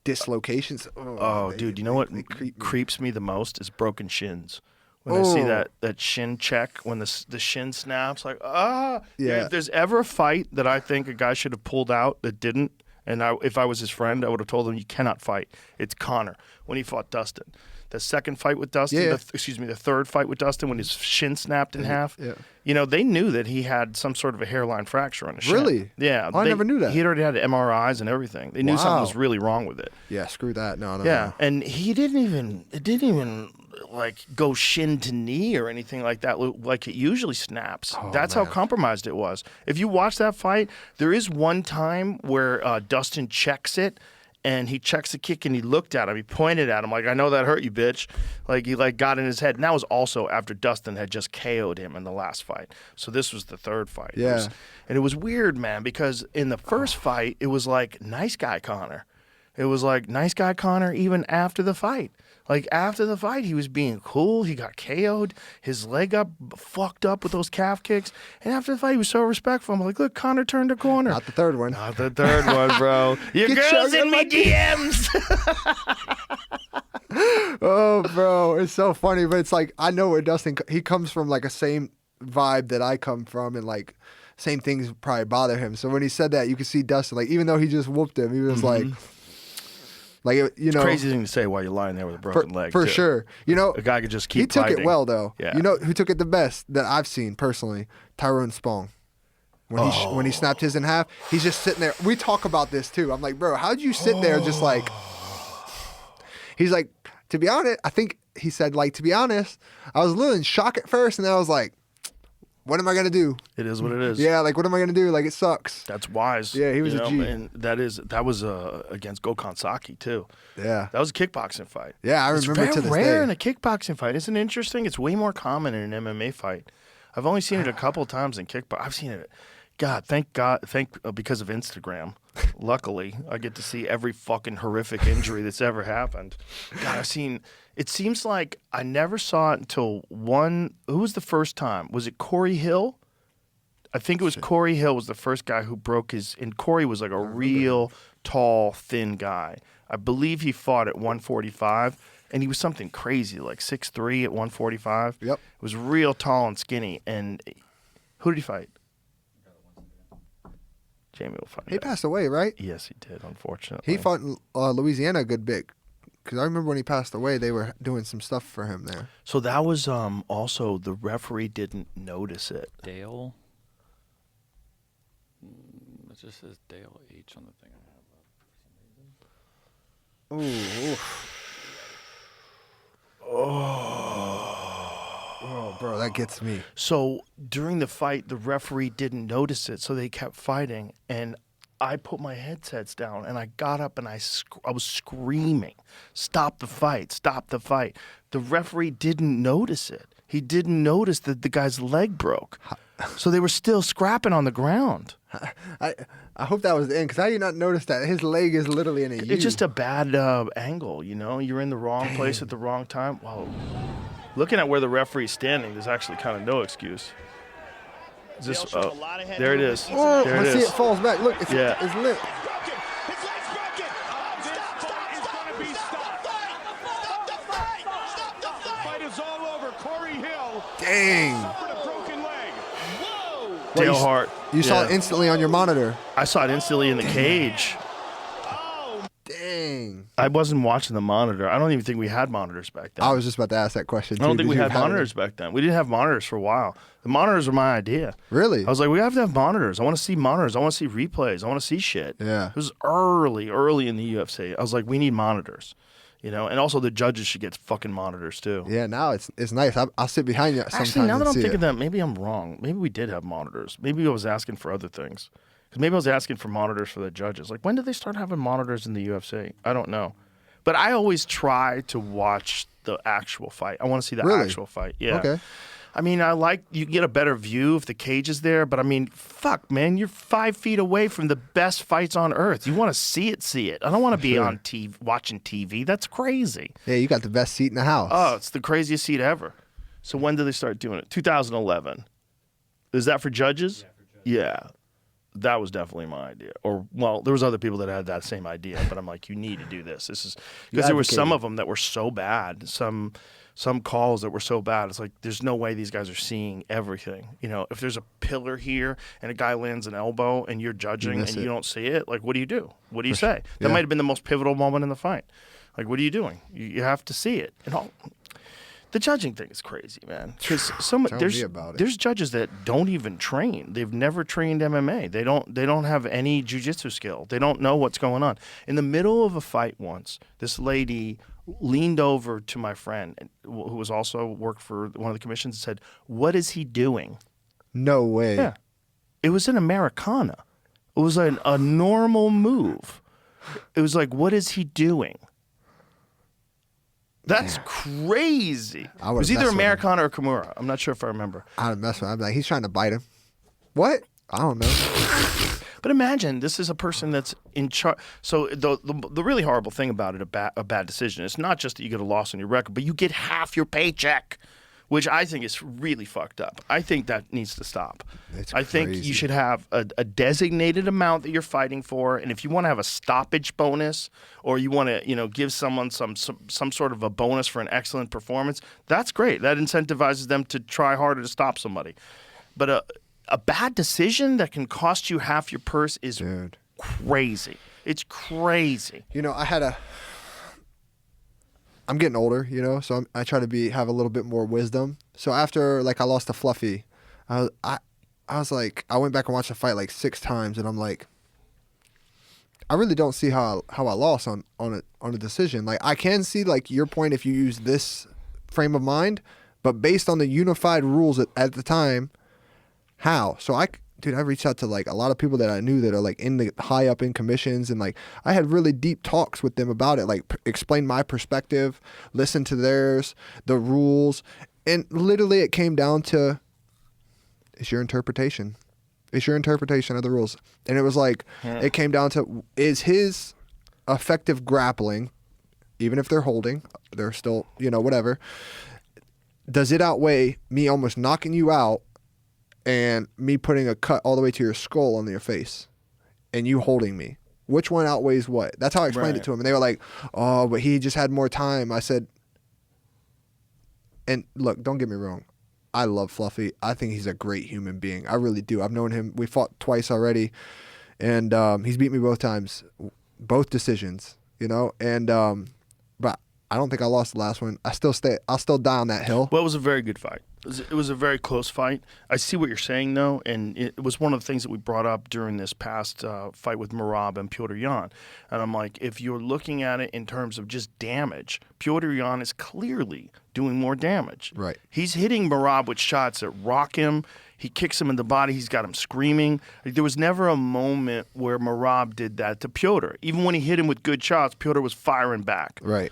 dislocations. Oh, dude, you know what they creep me. creeps me the most is broken shins. When I see Oh. that shin check, when the shin snaps, Yeah. If there's ever a fight that I think a guy should have pulled out that didn't, And if I was his friend, I would have told him, you cannot fight. It's Conor. When he fought Dustin. The second fight with Dustin, the third fight with Dustin when his shin snapped in half. Yeah. You know, they knew that he had some sort of a hairline fracture on his shin. Really? Yeah. I never knew that. He had already had MRIs and everything. They knew something was really wrong with it. Yeah, screw that. No. Yeah, and it didn't even like go shin to knee or anything like that, like it usually snaps. That's how compromised it was. If you watch that fight, there is one time where Dustin checks it, and he checks the kick, and he looked at him. He pointed at him like, "I know that hurt you, bitch." Like he got in his head, and that was also after Dustin had just KO'd him in the last fight. So this was the third fight. Yeah, and it was weird, man, because in the first fight, it was like nice guy Conor. It was like nice guy Conor even after the fight. Like after the fight, he was being cool. He got KO'd. His leg got fucked up with those calf kicks. And after the fight, he was so respectful. I'm like, look, Conor turned a corner. Not the third one. Not the third one, bro. Your girl's in my DMs. Oh, bro, it's so funny. But it's like, I know where Dustin, he comes from like a same vibe that I come from, and like same things probably bother him. So when he said that, you could see Dustin, like even though he just whooped him, he was like, you know, crazy thing to say while you're lying there with a broken leg. For too. sure. You know, a guy could just keep He took fighting. it well, though. Yeah. You know who took it the best that I've seen personally? Tyrone Spong. When he snapped his in half, he's just sitting there. We talk about this too. I'm like, bro, how'd you sit there just like? He's like, to be honest, I think he said, like, to be honest, I was a little in shock at first, and then I was like, what am I gonna do? It is what it is. Yeah, like what am I gonna do? Like it sucks. That's wise. Yeah, he was a G. And that was against Gokhan Saki too. Yeah, that was a kickboxing fight. Yeah, I remember it's to this rare day. in a kickboxing fight. Isn't it interesting? It's way more common in an MMA fight. I've only seen it a couple times in kickboxing. I've seen it. Thank God, because of Instagram. Luckily, I get to see every fucking horrific injury that's ever happened. God, I've seen. It seems like I never saw it until one. Who was the first time? Was it Corey Hill? I think it was Corey Hill was the first guy who broke his. And Corey was like a real tall, thin guy. I believe he fought at 145, and he was something crazy, like 6'3" at 145. Yep. It was real tall and skinny. And who did he fight? Jamie will find out. He passed away, right? Yes, he did, unfortunately. He fought in Louisiana a good bit. Because I remember when he passed away, they were doing some stuff for him there. So that was also the referee didn't notice it. Dale. It just says Dale H on the thing I have up for some reason. Oh, bro, that gets me. So during the fight, the referee didn't notice it, so they kept fighting. And I put my headsets down, and I got up, and I was screaming, "Stop the fight! Stop the fight!" The referee didn't notice it. He didn't notice that the guy's leg broke. So they were still scrapping on the ground. I hope that was the end, because I did not notice that. His leg is literally in a U. It's just a bad angle, you know? You're in the wrong place at the wrong time. Wow. Looking at where the referee's standing, there's actually kind of no excuse. Is this, there it is. Oh, There I it see is. it falls back. Look, it's limp. His leg's broken. This fight is going to be stopped. Stop the fight. Stop the fight. The fight is all over. Corey Hill Dang. suffered a broken leg. Whoa. Dale Hart. You saw Yeah. it instantly on your monitor. I saw it instantly in the cage. Dang. I wasn't watching the monitor. I don't even think we had monitors back then. I was just about to ask that question, too. I don't think Did we you had have it? monitors back then. We didn't have monitors for a while. The monitors were my idea. Really? I was like, we have to have monitors. I want to see monitors. I want to see replays. I want to see shit. Yeah. It was early in the UFC. I was like, we need monitors. You know, and also the judges should get fucking monitors too. Yeah, now it's nice. I'll sit behind you sometimes. Actually, now that and I'm see thinking it. that, maybe I'm wrong. Maybe we did have monitors. Maybe I was asking for other things. Because maybe I was asking for monitors for the judges. Like, when did they start having monitors in the UFC? I don't know. But I always try to watch the actual fight. I want to see the Really? actual fight. Yeah. Okay. I mean, you get a better view if the cage is there, but I mean, fuck, man, you're 5 feet away from the best fights on earth. You want to see it. I don't want to be on TV, watching TV. That's crazy. Yeah, you got the best seat in the house. Oh, it's the craziest seat ever. So when did they start doing it? 2011. Is that for judges? Yeah. that was definitely my idea. Or, well, there was other people that had that same idea, but I'm like, you need to do this. This is because there were some of them that were so bad. Some calls that were so bad. It's like, there's no way these guys are seeing everything. You know, if there's a pillar here and a guy lands an elbow and you're judging and you don't see it, like, what do you do? What do you say? That might have been the most pivotal moment in the fight. Like, what are you doing? You have to see it. And the judging thing is crazy, man. Because there's judges that don't even train. They've never trained MMA. They don't have any jiu-jitsu skill. They don't know what's going on. In the middle of a fight once, this lady leaned over to my friend, who was also worked for one of the commissions, and said, "What is he doing?" No way. Yeah. It was an Americana. It was a normal move. It was like, what is he doing? That's crazy. It was either Americana or Kimura. I'm not sure if I remember. I would mess with him. I'd be like, he's trying to bite him. What? I don't know. But imagine this is a person that's in charge. So the really horrible thing about it, a bad decision, it's not just that you get a loss on your record, but you get half your paycheck, which I think is really fucked up. I think that needs to stop. I think you should have a designated amount that you're fighting for, and if you want to have a stoppage bonus, or you want to give someone some sort of a bonus for an excellent performance, that's great. That incentivizes them to try harder to stop somebody. But a bad decision that can cost you half your purse is crazy. It's crazy. I'm getting older, so I try to have a little bit more wisdom. So after I lost to Fluffy, I was like, I went back and watched the fight like 6 times, and I'm like, I really don't see how I lost on a decision. Like, I can see your point if you use this frame of mind, but based on the unified rules at the time, how? So I reached out to a lot of people that I knew that are in the high up in commissions, and I had really deep talks with them about it, explain my perspective, listen to theirs, the rules, and literally it came down to, it's your interpretation. It's your interpretation of the rules. And it was it came down to, is his effective grappling, even if they're holding, they're still, whatever, does it outweigh me almost knocking you out and me putting a cut all the way to your skull on your face and you holding me? Which one outweighs what? That's how I explained it to him. And they were like, oh, but he just had more time. I said, and look, don't get me wrong. I love Fluffy. I think he's a great human being. I really do. I've known him. We fought twice already. And he's beat me both times, both decisions, and but I don't think I lost the last one. I'll still die on that hill. Well, it was a very good fight. It was a very close fight. I see what you're saying, though, and it was one of the things that we brought up during this past fight with Merab and Petr Yan. And I'm like, if you're looking at it in terms of just damage, Petr Yan is clearly doing more damage. Right. He's hitting Merab with shots that rock him. He kicks him in the body. He's got him screaming. There was never a moment where Merab did that to Petr. Even when he hit him with good shots, Petr was firing back. Right.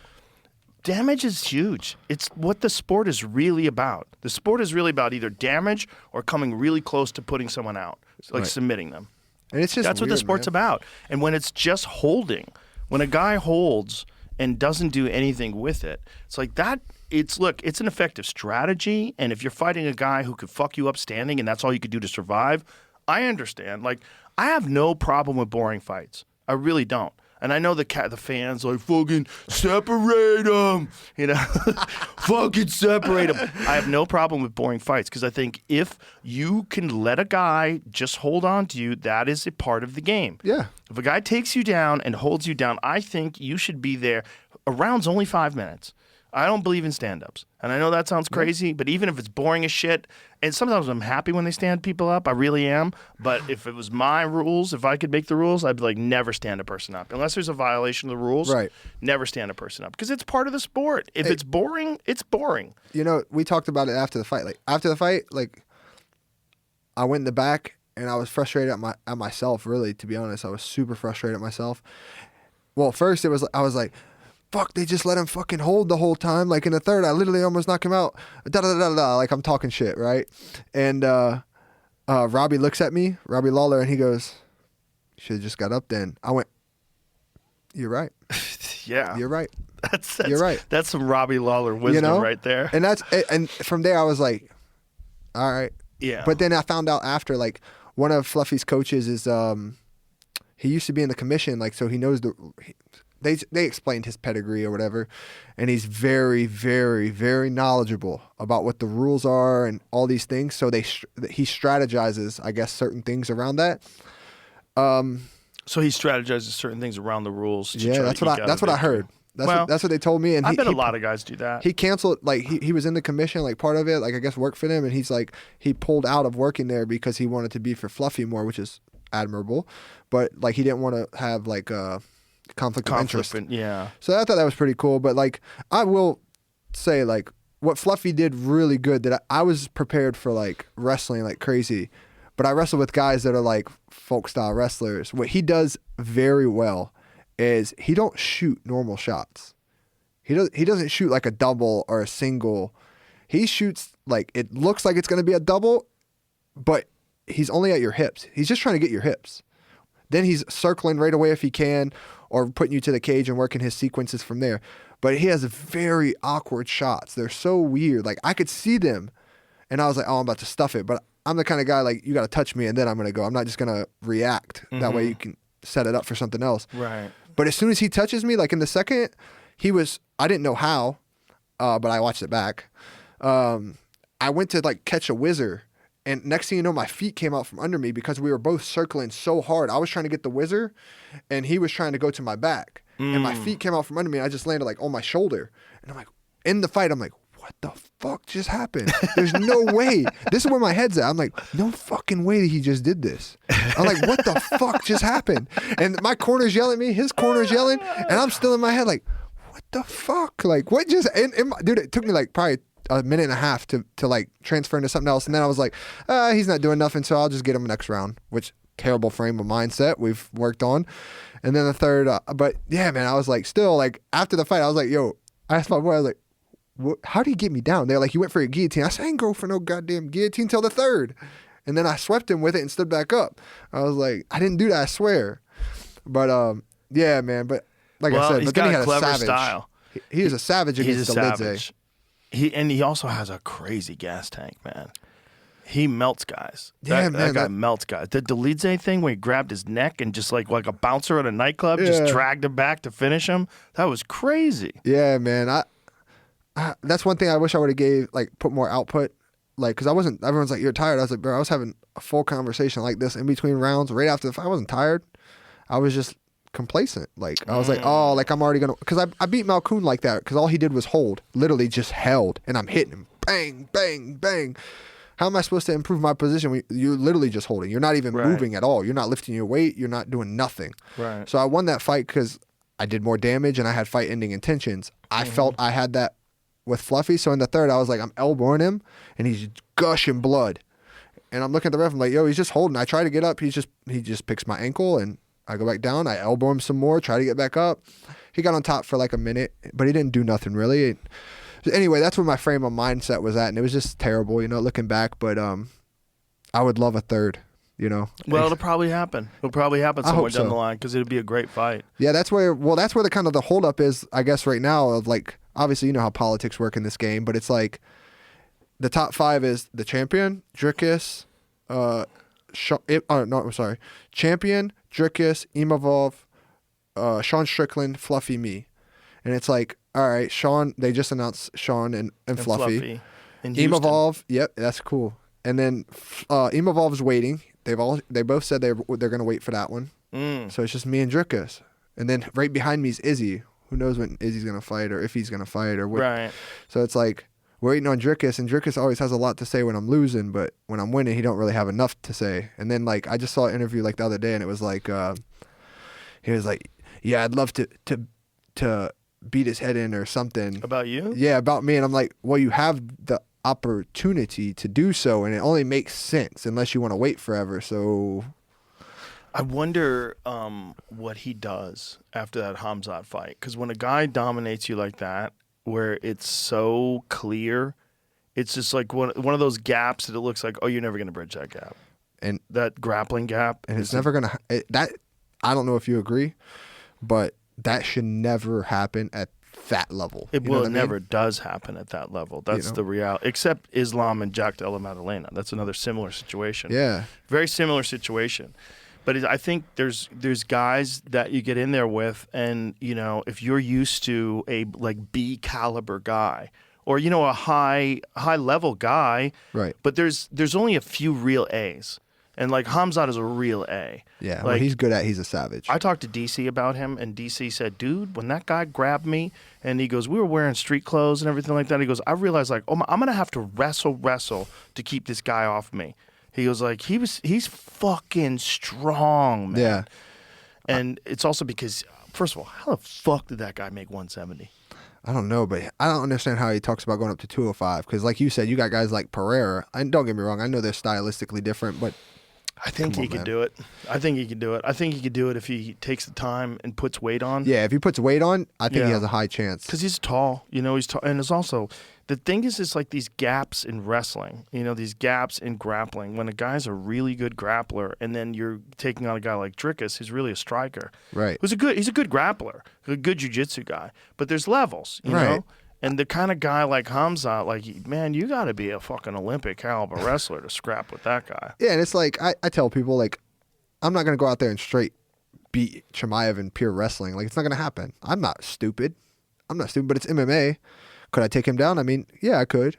Damage is huge. It's what the sport is really about. The sport is really about either damage or coming really close to putting someone out, submitting them. And it's just that's what the sport's about. And when it's just holding, when a guy holds and doesn't do anything with it, it's like that. It's an effective strategy. And if you're fighting a guy who could fuck you up standing and that's all you could do to survive, I understand. I have no problem with boring fights. I really don't. And I know the fans fucking separate them, fucking separate them. I have no problem with boring fights because I think if you can let a guy just hold on to you, that is a part of the game. Yeah. If a guy takes you down and holds you down, I think you should be there. A round's only 5 minutes. I don't believe in stand-ups. And I know that sounds crazy, but even if it's boring as shit, and sometimes I'm happy when they stand people up, I really am, but if it was my rules, if I could make the rules, I'd be like, never stand a person up. Unless there's a violation of the rules, never stand a person up. Because it's part of the sport. If it's boring, it's boring. We talked about it after the fight. After the fight, I went in the back, and I was frustrated at myself, really, to be honest. I was super frustrated at myself. Well, first, I was like, fuck, they just let him fucking hold the whole time. In the third, I literally almost knocked him out. I'm talking shit, right? And Robbie looks at me, Robbie Lawler, and he goes, you should have just got up then. I went, you're right. Yeah. You're right. You're right. That's some Robbie Lawler wisdom right there. And from there, I was like, all right. Yeah. But then I found out after, one of Fluffy's coaches is he used to be in the commission, like, so he knows they explained his pedigree or whatever, and he's very, very, very knowledgeable about what the rules are and all these things. So he strategizes, I guess, certain things around that. So he strategizes certain things around the rules. To Yeah, try that's to what eke out that's a what I victory. heard. Well, That's what they told me. And I bet a lot of guys do that. He canceled, like he was in the commission, like part of it, like I guess worked for them, and he's like he pulled out of working there because he wanted to be for Fluffy more, which is admirable, but like he didn't want to have like a conflict of interest. Yeah. So I thought that was pretty cool. But like I will say, like what Fluffy did really good, that I was prepared for like wrestling like crazy, but I wrestle with guys that are like folk style wrestlers. What he does very well is he don't shoot normal shots. He doesn't shoot like a double or a single. He shoots like it looks like it's going to be a double, but he's only at your hips. He's just trying to get your hips. Then he's circling right away if he can, or putting you to the cage and working his sequences from there. But he has very awkward shots. They're so weird. Like I could see them and I was like, oh, I'm about to stuff it. But I'm the kind of guy like, you got to touch me and then I'm going to go. I'm not just going to react. That way you can set it up for something else. Right. But as soon as he touches me, like in the second, I didn't know how, but I watched it back. I went to like catch a whizzer, and next thing you know, my feet came out from under me because we were both circling so hard. I was trying to get the whizzer, and he was trying to go to my back. And my feet came out from under me, and I just landed like on my shoulder. And I'm like, in the fight, I'm like, what the fuck just happened? There's no way. This is where my head's at. I'm like, no fucking way that he just did this. I'm like, what the fuck just happened? And my corner's yelling at me, his corner's yelling, and I'm still in my head like, what the fuck? Like, what just, dude, it took me like probably a minute and a half to like transfer into something else. And then I was like, he's not doing nothing, so I'll just get him next round, which terrible frame of mindset we've worked on. And then the third, but yeah, man, I was like, still like after the fight, I was like, yo, I asked my boy, I was like, how do you get me down? They're like, you went for a guillotine. I said, I ain't go for no goddamn guillotine till the third. And then I swept him with it and stood back up. I was like, I didn't do that, I swear. But yeah, man. But like I said, he's but then got he a had clever a savage style. He is a savage He's against a the savage. He also has a crazy gas tank, man. He melts guys. Yeah, That man, guy that- melts guys. The Delidze thing where he grabbed his neck and just like a bouncer at a nightclub, just Yeah. dragged him back to finish him. That was crazy. Yeah, man. I that's one thing I wish I would have gave, like, put more output. Like, because everyone's like, you're tired. I was like, bro, I was having a full conversation like this in between rounds. Right after the fight, I wasn't tired. I was just complacent. Like, I was like, oh, like, I'm already going to, because I beat Malkoun like that, because all he did was hold. Literally just held. And I'm hitting him. Bang, bang, bang. How am I supposed to improve my position when you're literally just holding? You're not even Right. moving at all. You're not lifting your weight. You're not doing nothing. Right. So I won that fight because I did more damage and I had fight-ending intentions. I felt I had that with Fluffy. So in the third, I was like, I'm elbowing him, and he's gushing blood. And I'm looking at the ref. I'm like, yo, he's just holding. I try to get up. He just picks my ankle, and I go back down. I elbow him some more, try to get back up. He got on top for like a minute, but he didn't do nothing really. Anyway, that's where my frame of mindset was at, and it was just terrible, looking back. But I would love a third, Well, it'll probably happen. It'll probably happen I hope somewhere down so. the line because it'll be a great fight. Yeah, that's where the kind of the holdup is, I guess, right now. Of like, obviously, you know how politics work in this game, but it's like the top 5 is the champion, Dricus, champion, Dricus, Imavov, Sean Strickland, Fluffy, me, and it's like, all right, Sean. They just announced Sean and Fluffy. In Houston. Imavov, yep, that's cool. And then Imavov's waiting. They both said they're going to wait for that one. So it's just me and Dricus. And then right behind me is Izzy. Who knows when Izzy's going to fight or if he's going to fight or what. Right. So it's like we're waiting on Dricus, and Dricus always has a lot to say when I'm losing, but when I'm winning, he don't really have enough to say. And then like I just saw an interview like the other day, and it was like he was like, yeah, I'd love to beat his head in or something. About you? Yeah, about me. And I'm like, well, you have the opportunity to do so, and it only makes sense unless you want to wait forever. So I wonder what he does after that Hamzat fight. Because when a guy dominates you like that, where it's so clear, it's just like one of those gaps that it looks like, oh, you're never going to bridge that gap. and That grappling gap. and it's never gonna that. I don't know if you agree, but that should never happen at that level. It You know what I mean? never does happen at that level. That's the reality. Except Islam and Jack Della Maddalena. That's another similar situation. Yeah. Very similar situation. But I think there's guys that you get in there with, and if you're used to a like B caliber guy, or a high level guy, Right. But there's only a few real A's, and like Hamzat is a real A. Yeah, like, what he's good at, he's a savage. I talked to DC about him, and DC said, dude, when that guy grabbed me, and he goes, we were wearing street clothes and everything like that. He goes, I realized like, oh, I'm gonna have to wrestle to keep this guy off me. He goes like, he's fucking strong, man. Yeah. And it's also because, first of all, how the fuck did that guy make 170? I don't know, but I don't understand how he talks about going up to 205. Because like you said, you got guys like Pereira. And don't get me wrong, I know they're stylistically different, but I think he could do it. I think he could do it. I think he could do it if he takes the time and puts weight on. yeah, if he puts weight on, I think he Yeah. has a high chance. Because he's tall, he's tall. And it's also, the thing is like these gaps in wrestling, these gaps in grappling. When a guy's a really good grappler, and then you're taking on a guy like Drickus, who's really a striker. Right. He's a good grappler, a good jiu-jitsu guy. But there's levels, you Right. know? And the kind of guy like Hamzat, like, man, you got to be a fucking Olympic caliber wrestler to scrap with that guy. Yeah, and it's like, I tell people, like, I'm not going to go out there and straight beat Chimaev in pure wrestling. Like, it's not going to happen. I'm not stupid, but it's MMA. Could I take him down? I mean, yeah, I could.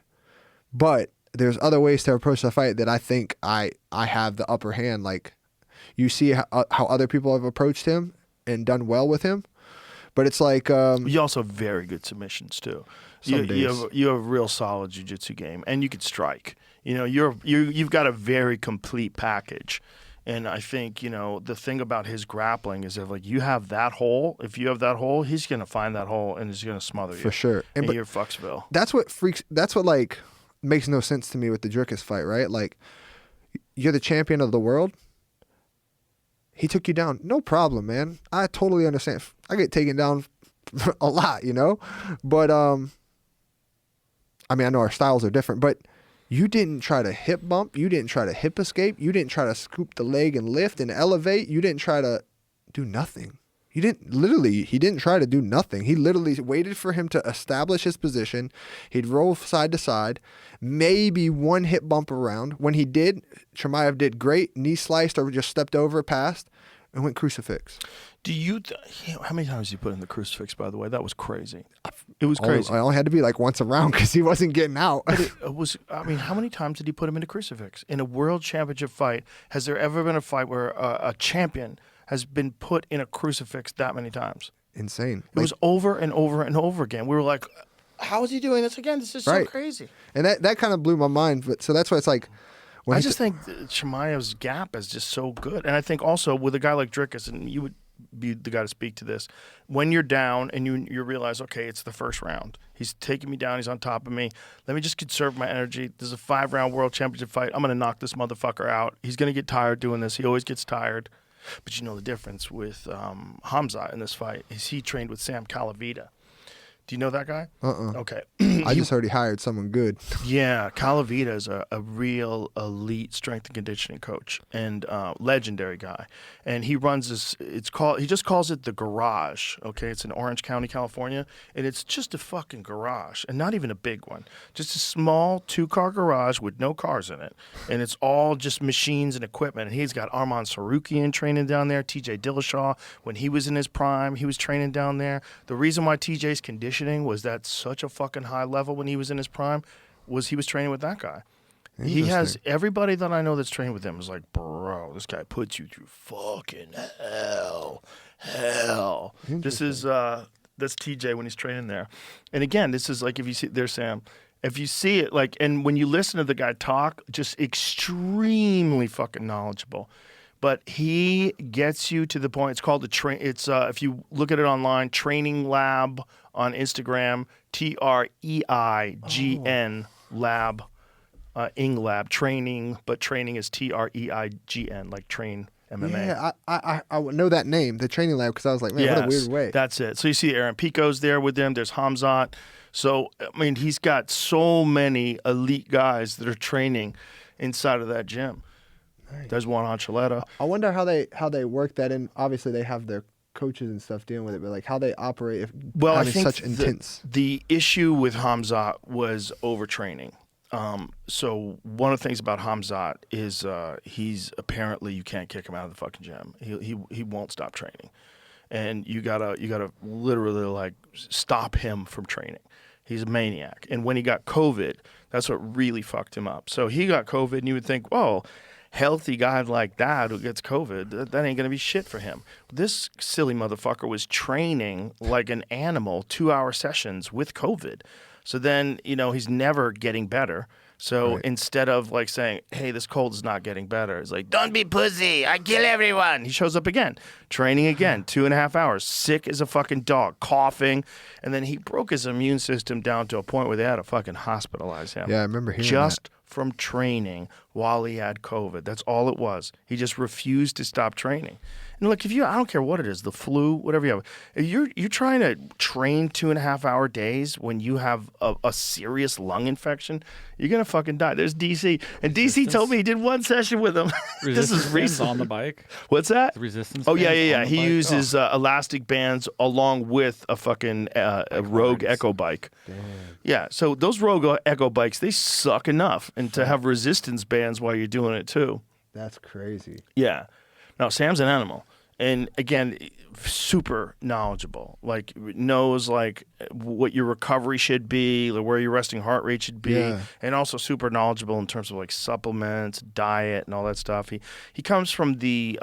But there's other ways to approach the fight that I think I have the upper hand. Like, you see how other people have approached him and done well with him. But it's like You also have very good submissions too. Some days. You have a real solid jiu-jitsu game, and you could strike. You've got a very complete package. And I think, the thing about his grappling is that, like, you have that hole. If you have that hole, he's going to find that hole and he's going to smother you. For sure. And But you're Fucksville. that's what like makes no sense to me with the Drickus fight, right? Like, you're the champion of the world. He took you down. No problem, man. I totally understand. I get taken down a lot, But, I mean, I know our styles are different, but you didn't try to hip bump. You didn't try to hip escape. You didn't try to scoop the leg and lift and elevate. You didn't try to do nothing. He didn't try to do nothing. He literally waited for him to establish his position. He'd roll side to side, maybe one hip bump around. When he did, Chimaev did great, knee sliced or just stepped over, passed, and went crucifix. Do you how many times did you put in the crucifix, by the way? That was crazy. It was crazy. I only had to be like once around because he wasn't getting out. But it was, how many times did he put him into crucifix? In a world championship fight, has there ever been a fight where a champion has been put in a crucifix that many times? Insane. It was over and over and over again. We were like, how is he doing this again? This is so Right. crazy. And that kind of blew my mind. But so that's why it's like, when I he just think Chimaev's gap is just so good. And I think also with a guy like Drickus, and you would be the guy to speak to this, when you're down and you realize, okay, it's the first round. He's taking me down. He's on top of me. Let me just conserve my energy. This is a 5-round world championship fight. I'm going to knock this motherfucker out. He's going to get tired doing this. He always gets tired. But the difference with Hamzat in this fight is he trained with Sam Calavita. Do you know that guy? Okay. I just heard he hired someone good. Yeah, Calavita is a real elite strength and conditioning coach and legendary guy. And he runs this, he just calls it the Garage, okay? It's in Orange County, California. And it's just a fucking garage, and not even a big one. Just a small 2-car garage with no cars in it. And it's all just machines and equipment. And he's got Arman Sarukian training down there, TJ Dillashaw. When he was in his prime, he was training down there. The reason why TJ's conditioning was at such a fucking high level when he was in his prime was he was training with that guy. He has everybody that I know that's trained with him is like, bro, this guy puts you through fucking hell. This is that's TJ when he's training there. And again, this is like, if you see there's Sam. If you see it, like, and when you listen to the guy talk, just extremely fucking knowledgeable. But he gets you to the point. It's called it's if you look at it online, Training Lab on Instagram, TREIGN Lab, Ing Lab training, but training is TREIGN, like train MMA. Yeah, I would know that name, the training lab, because I was like, man, what a weird way. That's it. So you see Aaron Pico's there with him. There's Hamzat. So, I mean, he's got so many elite guys that are training inside of that gym. Nice. There's Juan Archuleta. I wonder how they work that in. Obviously, they have their coaches and stuff dealing with it, but like how they operate if Well, having I think such intense. the issue with Hamzat was overtraining. So one of the things about Hamzat is he's apparently you can't kick him out of the fucking gym. He won't stop training, and you gotta literally like stop him from training. He's a maniac. And when he got COVID, that's what really fucked him up. So he got COVID, and you would think, well, healthy guy like that who gets COVID, that ain't going to be shit for him. This silly motherfucker was training like an animal, 2-hour sessions with COVID. So then, he's never getting better. So instead of like saying, hey, this cold is not getting better, it's like, don't be pussy, I kill everyone. He shows up again, training again, 2.5 hours, sick as a fucking dog, coughing. And then he broke his immune system down to a point where they had to fucking hospitalize him. Yeah, I remember hearing Just from training while he had COVID. That's all it was. He just refused to stop training. And look, I don't care what it is, the flu, whatever you have, if you're trying to train 2.5-hour days when you have a serious lung infection, you're gonna fucking die. There's DC, and DC told me he did one session with him. This is recent on the bike. What's that? The resistance. Oh yeah. bands on the He bike? uses elastic bands along with a fucking a Rogue Echo bike. Damn. Yeah, so those Rogue Echo bikes, they suck enough, and to have resistance bands while you're doing it too. That's crazy. Yeah. No, Sam's an animal. And again, super knowledgeable. Like knows like what your recovery should be, like where your resting heart rate should be, and also super knowledgeable in terms of like supplements, diet, and all that stuff. He comes from the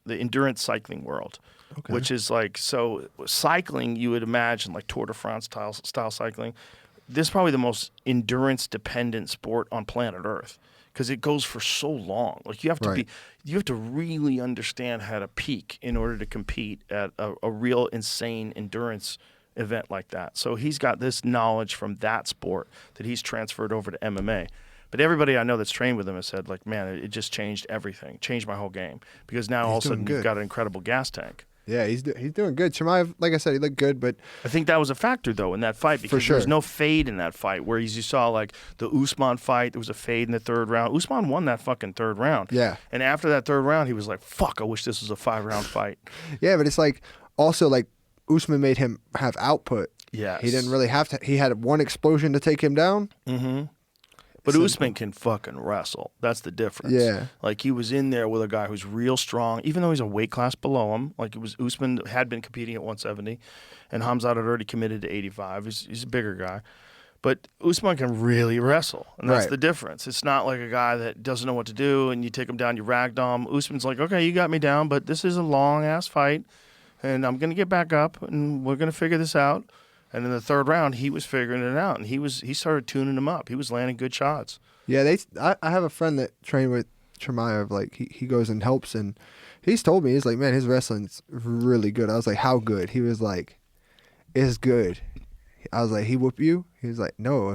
endurance cycling world. Okay. Which is like, so cycling, you would imagine like Tour de France style cycling. This is probably the most endurance dependent sport on planet Earth, because it goes for so long. Like you have to really understand how to peak in order to compete at a real insane endurance event like that. So he's got this knowledge from that sport that he's transferred over to MMA. But everybody I know that's trained with him has said, like, man, it just changed everything, changed my whole game, because now all of a sudden you've got an incredible gas tank. Yeah, he's doing good. Chimaev, like I said, he looked good, but I think that was a factor though in that fight, because there was no fade in that fight. Whereas you saw like the Usman fight, there was a fade in the third round. Usman won that fucking third round. Yeah. And after that third round, he was like, "Fuck, I wish this was a 5-round fight." Yeah, but it's like also like Usman made him have output. Yes. He didn't really have to. He had one explosion to take him down. Mm-hmm. But Usman can fucking wrestle. That's the difference. Yeah. Like he was in there with a guy who's real strong, even though he's a weight class below him. Like Usman had been competing at 170, and Hamzat had already committed to 85. He's a bigger guy. But Usman can really wrestle, and that's the difference. It's not like a guy that doesn't know what to do, and you take him down, you ragdoll him. Usman's like, okay, you got me down, but this is a long-ass fight, and I'm going to get back up, and we're going to figure this out. And in the third round, he was figuring it out, and he started tuning him up. He was landing good shots. Yeah, I have a friend that trained with Chimaev. Like he goes and helps, and he's told me, he's like, man, his wrestling's really good. I was like, how good? He was like, it's good. I was like, he whoop you? He was like, no.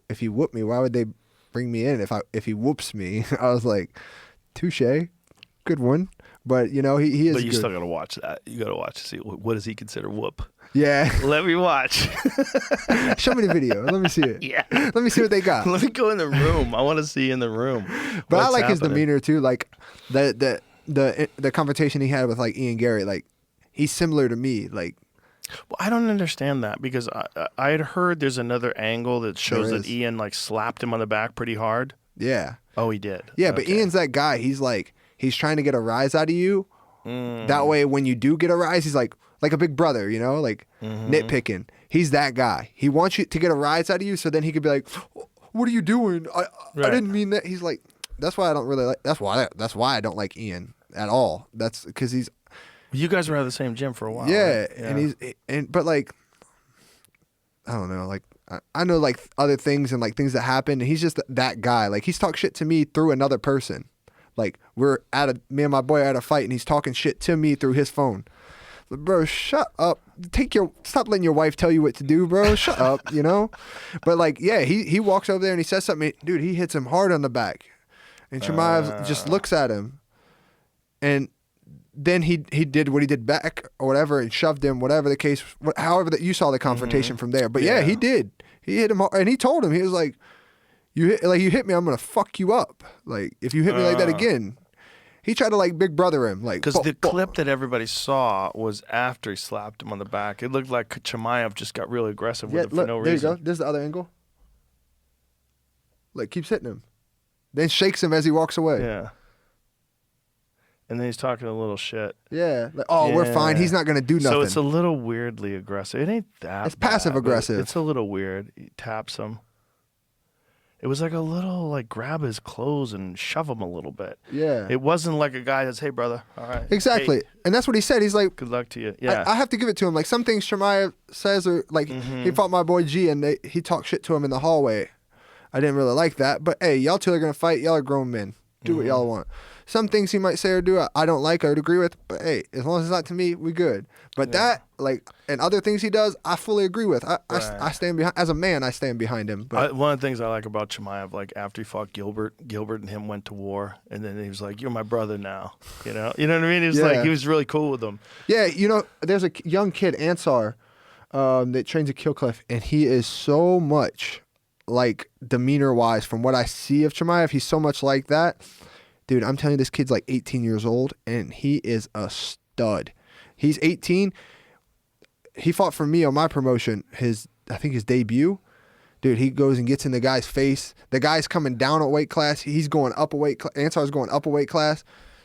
If he whoop me, why would they bring me in? If he whoops me, I was like, touche, good one. But he is. But you good. still gotta watch that. You gotta watch to see what does he consider whoop. Yeah. Let me watch. Show me the video. Let me see it. Yeah. Let me see what they got. Let me go in the room. I want to see in the room. But I like his happening. demeanor too. Like the confrontation he had with like Ian Gary. Like he's similar to me. Like. Well, I don't understand that, because I had heard there's another angle that shows that Ian like slapped him on the back pretty hard. Yeah. Oh, he did. Yeah, Okay. but Ian's that guy. He's like he's trying to get a rise out of you. That way, when you do get a rise, he's like a big brother, like nitpicking. He's that guy. He wants you to get a rise out of you, so then he could be like, "What are you doing? I didn't mean that." He's like, that's why I don't really like. That's why I don't like Ian at all. That's because he's. You guys were at the same gym for a while. Yeah, right? and but like, I don't know, like I know like other things and like things that happen. And he's just that guy. Like he's talked shit to me through another person. Like me and my boy are at a fight, and he's talking shit to me through his phone. Bro, shut up. Stop letting your wife tell you what to do, bro. Shut up, But like, yeah, he walks over there and he says something. Dude, he hits him hard on the back, and Chimaev just looks at him, and then he did what he did back or whatever, and shoved him, whatever the case, however that you saw the confrontation from there. But yeah, he did. He hit him hard, and he told him, he was like, you hit me, I'm gonna fuck you up. Like if you hit me like that again. He tried to like big brother him, like Because the clip that everybody saw was after he slapped him on the back. It looked like Chimaev just got really aggressive with it for look, no there reason. you go. There's the other angle. Like keeps hitting him, then shakes him as he walks away. Yeah. And then he's talking a little shit. Yeah. Like, oh, we're fine. Yeah. He's not gonna do nothing. So it's a little weirdly aggressive. It ain't that. It's passive bad, but aggressive. It's a little weird. He taps him. It was like a little like grab his clothes and shove him a little bit. Yeah. It wasn't like a guy that's, hey brother, all right. Exactly. Hey, And that's what he said. He's like, good luck to you. Yeah. I have to give it to him. Like some things Chimaev says are like he fought my boy G and he talked shit to him in the hallway. I didn't really like that. But hey, y'all two are gonna fight. Y'all are grown men. Do what y'all want. Some things he might say or do I don't like or agree with, but hey, as long as it's not to me, we good. But that, like, and other things he does, I fully agree with. I stand behind, as a man, I stand behind him. But One of the things I like about Chimaev, like after he fought Gilbert and him went to war, and then he was like, "You're my brother now," you know what I mean? He was like, he was really cool with them. yeah, you know, there's a young kid, Ansar, that trains at Killcliff, and he is so much like demeanor-wise, from what I see of Chimaev, he's so much like that. Dude, I'm telling you, this kid's like 18 years old, and he is a stud. He's 18. He fought for me on my promotion, I think his debut. Dude, he goes and gets in the guy's face. The guy's coming down a weight class. He's going up a weight class. Ansar's going up a weight class.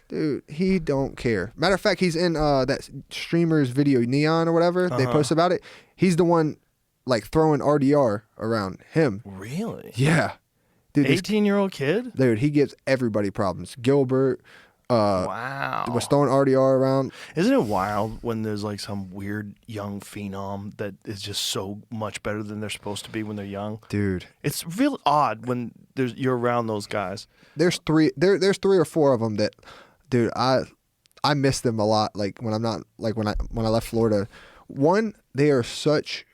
Dude, he don't care. Matter of fact, he's in that streamer's video, Neon or whatever. They post about it. He's the one, like, throwing RDR around him. Really? Yeah. Dude, 18-year-old kid? Dude, he gives everybody problems. Gilbert Wow. was throwing RDR around. Isn't it wild when there's like some weird young phenom that is just so much better than they're supposed to be when they're young? Dude, It's real odd when you're around those guys. there's three or four of them that, dude, I miss them a lot. Like when I'm not, like when I left Florida. One, they are such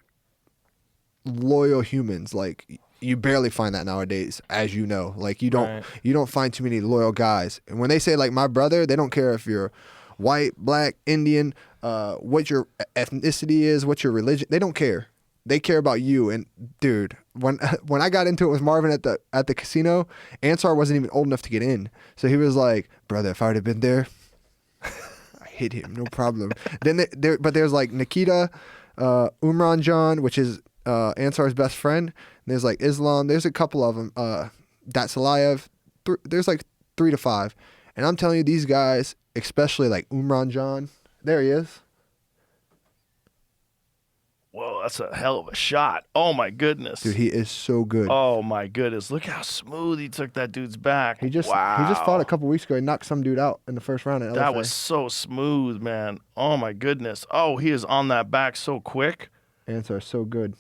loyal humans. Like you barely find that nowadays, as you know. Like you don't find too many loyal guys. And when they say like my brother, they don't care if you're white, black, Indian, what your ethnicity is, what your religion. They don't care. They care about you. And dude, when I got into it with Marvin at the casino, Ansar wasn't even old enough to get in. So he was like, brother, if I would have been there, I hit him, no problem. Then but there's like Nikita, Umran John, which is Ansar's best friend. And there's like Islam. There's a couple of them. Datsalayev. There's like 3 to 5. And I'm telling you, these guys, especially like Umran John, there he is. Whoa, that's a hell of a shot. Oh, my goodness. Dude, he is so good. Oh, my goodness. Look how smooth he took that dude's back. He just fought a couple weeks ago. He knocked some dude out in the first round at LFA. That was so smooth, man. Oh, my goodness. Oh, he is on that back so quick. Ansar so good.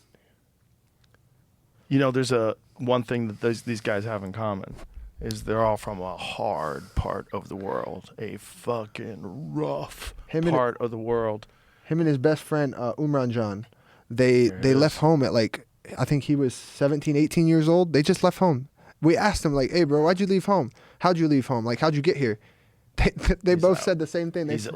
You know, there's one thing that these guys have in common is they're all from a hard part of the world, a fucking rough part of the world. Him and his best friend, Umran John, they left home at like, I think he was 17, 18 years old. They just left home. We asked him like, hey, bro, why'd you leave home? How'd you leave home? Like, how'd you get here? They both said the same thing. He's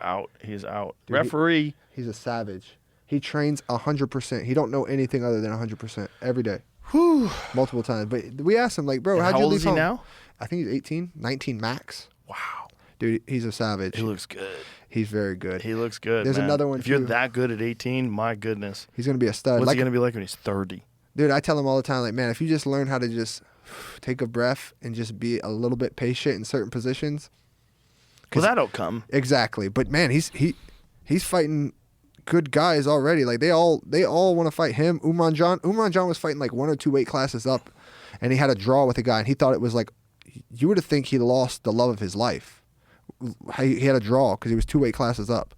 out. He's out. Dude, Referee. He's a savage. He trains 100%. He don't know anything other than 100% every day. Whew. Multiple times. But we asked him, like, bro, how'd you leave home? How old is he now? I think he's 18, 19 max. Wow. Dude, he's a savage. He looks good. He's very good. He looks good. There's man. another one, If you're too. that good at 18, my goodness. He's going to be a stud. What's he going to be like when he's 30? Dude, I tell him all the time, like, man, if you just learn how to just take a breath and just be a little bit patient in certain positions. Well, that'll come. Exactly. But, man, he's fighting good guys already. Like, they all want to fight him. Umran John was fighting like 1 or 2 weight classes up, and he had a draw with a guy, and he thought it was like, you would have think he lost the love of his life. He had a draw because he was 2 weight classes up.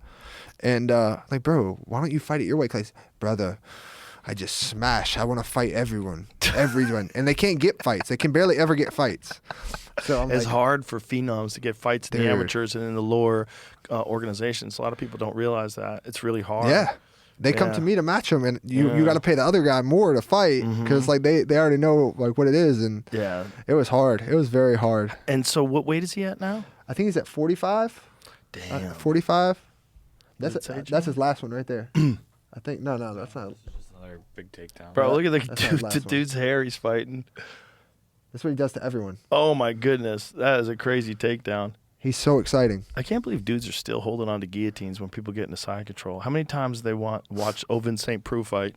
And, like, bro, why don't you fight at your weight class? Brother, I just smash. I want to fight everyone. And they can't get fights. They can barely ever get fights. So it's hard for phenoms to get fights in the amateurs and in the lower organizations. A lot of people don't realize that. It's really hard. Yeah. They come to me to match them, and you got to pay the other guy more to fight because like they already know like what it is, and it was hard. It was very hard. And so, what weight is he at now? I think he's at 45. Damn. 45. That's his last one right there. I think no, that's not. Just another big takedown. Bro, look at That's not the dude's hair he's fighting. That's what he does to everyone. Oh my goodness, that is a crazy takedown. He's so exciting. I can't believe dudes are still holding on to guillotines when people get into side control. How many times they watch Ovin St. Preux fight?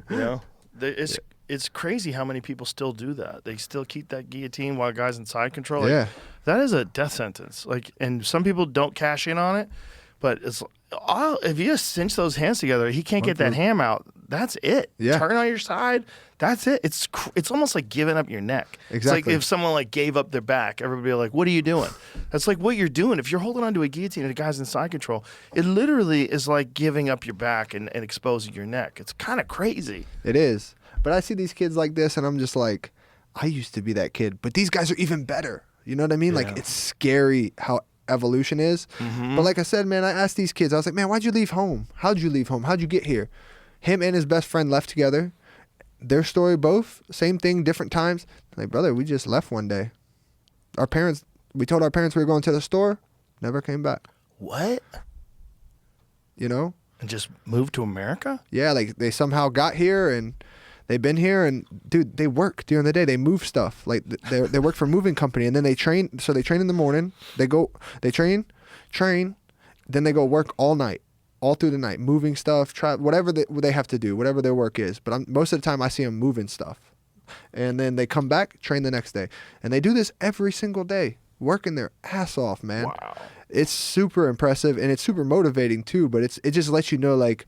You know, it's crazy how many people still do that. They still keep that guillotine while guys in side control. Like, Yeah. that is a death sentence. Like, and some people don't cash in on it, but it's if you just cinch those hands together, he can't get that ham out. That's it. Yeah. Turn on your side. That's it. It's almost like giving up your neck. Exactly. It's like if someone like gave up their back, everybody would be like, "What are you doing?" That's like what you're doing. If you're holding onto a guillotine and the guy's in side control, it literally is like giving up your back and exposing your neck. It's kind of crazy. It is. But I see these kids like this, and I'm just like, I used to be that kid, but these guys are even better. You know what I mean? Yeah. Like, it's scary how evolution is. But like I said, man, I asked these kids, I was like, man, why'd you leave home? How'd you leave home? How'd you get here? Him and his best friend left together. Their story, both, same thing, different times. Like, brother, we just left one day. We told our parents we were going to the store, never came back. What? You know? And just moved to America? Yeah, like they somehow got here and they've been here, and dude, they work during the day. They move stuff. Like they work for a moving company, and then they train. So they train in the morning. They train, then they go work all night, all through the night, moving stuff, whatever they have to do, whatever their work is. But most of the time, I see them moving stuff, and then they come back, train the next day, and they do this every single day, working their ass off, man. Wow. It's super impressive, and it's super motivating too. But it just lets you know, like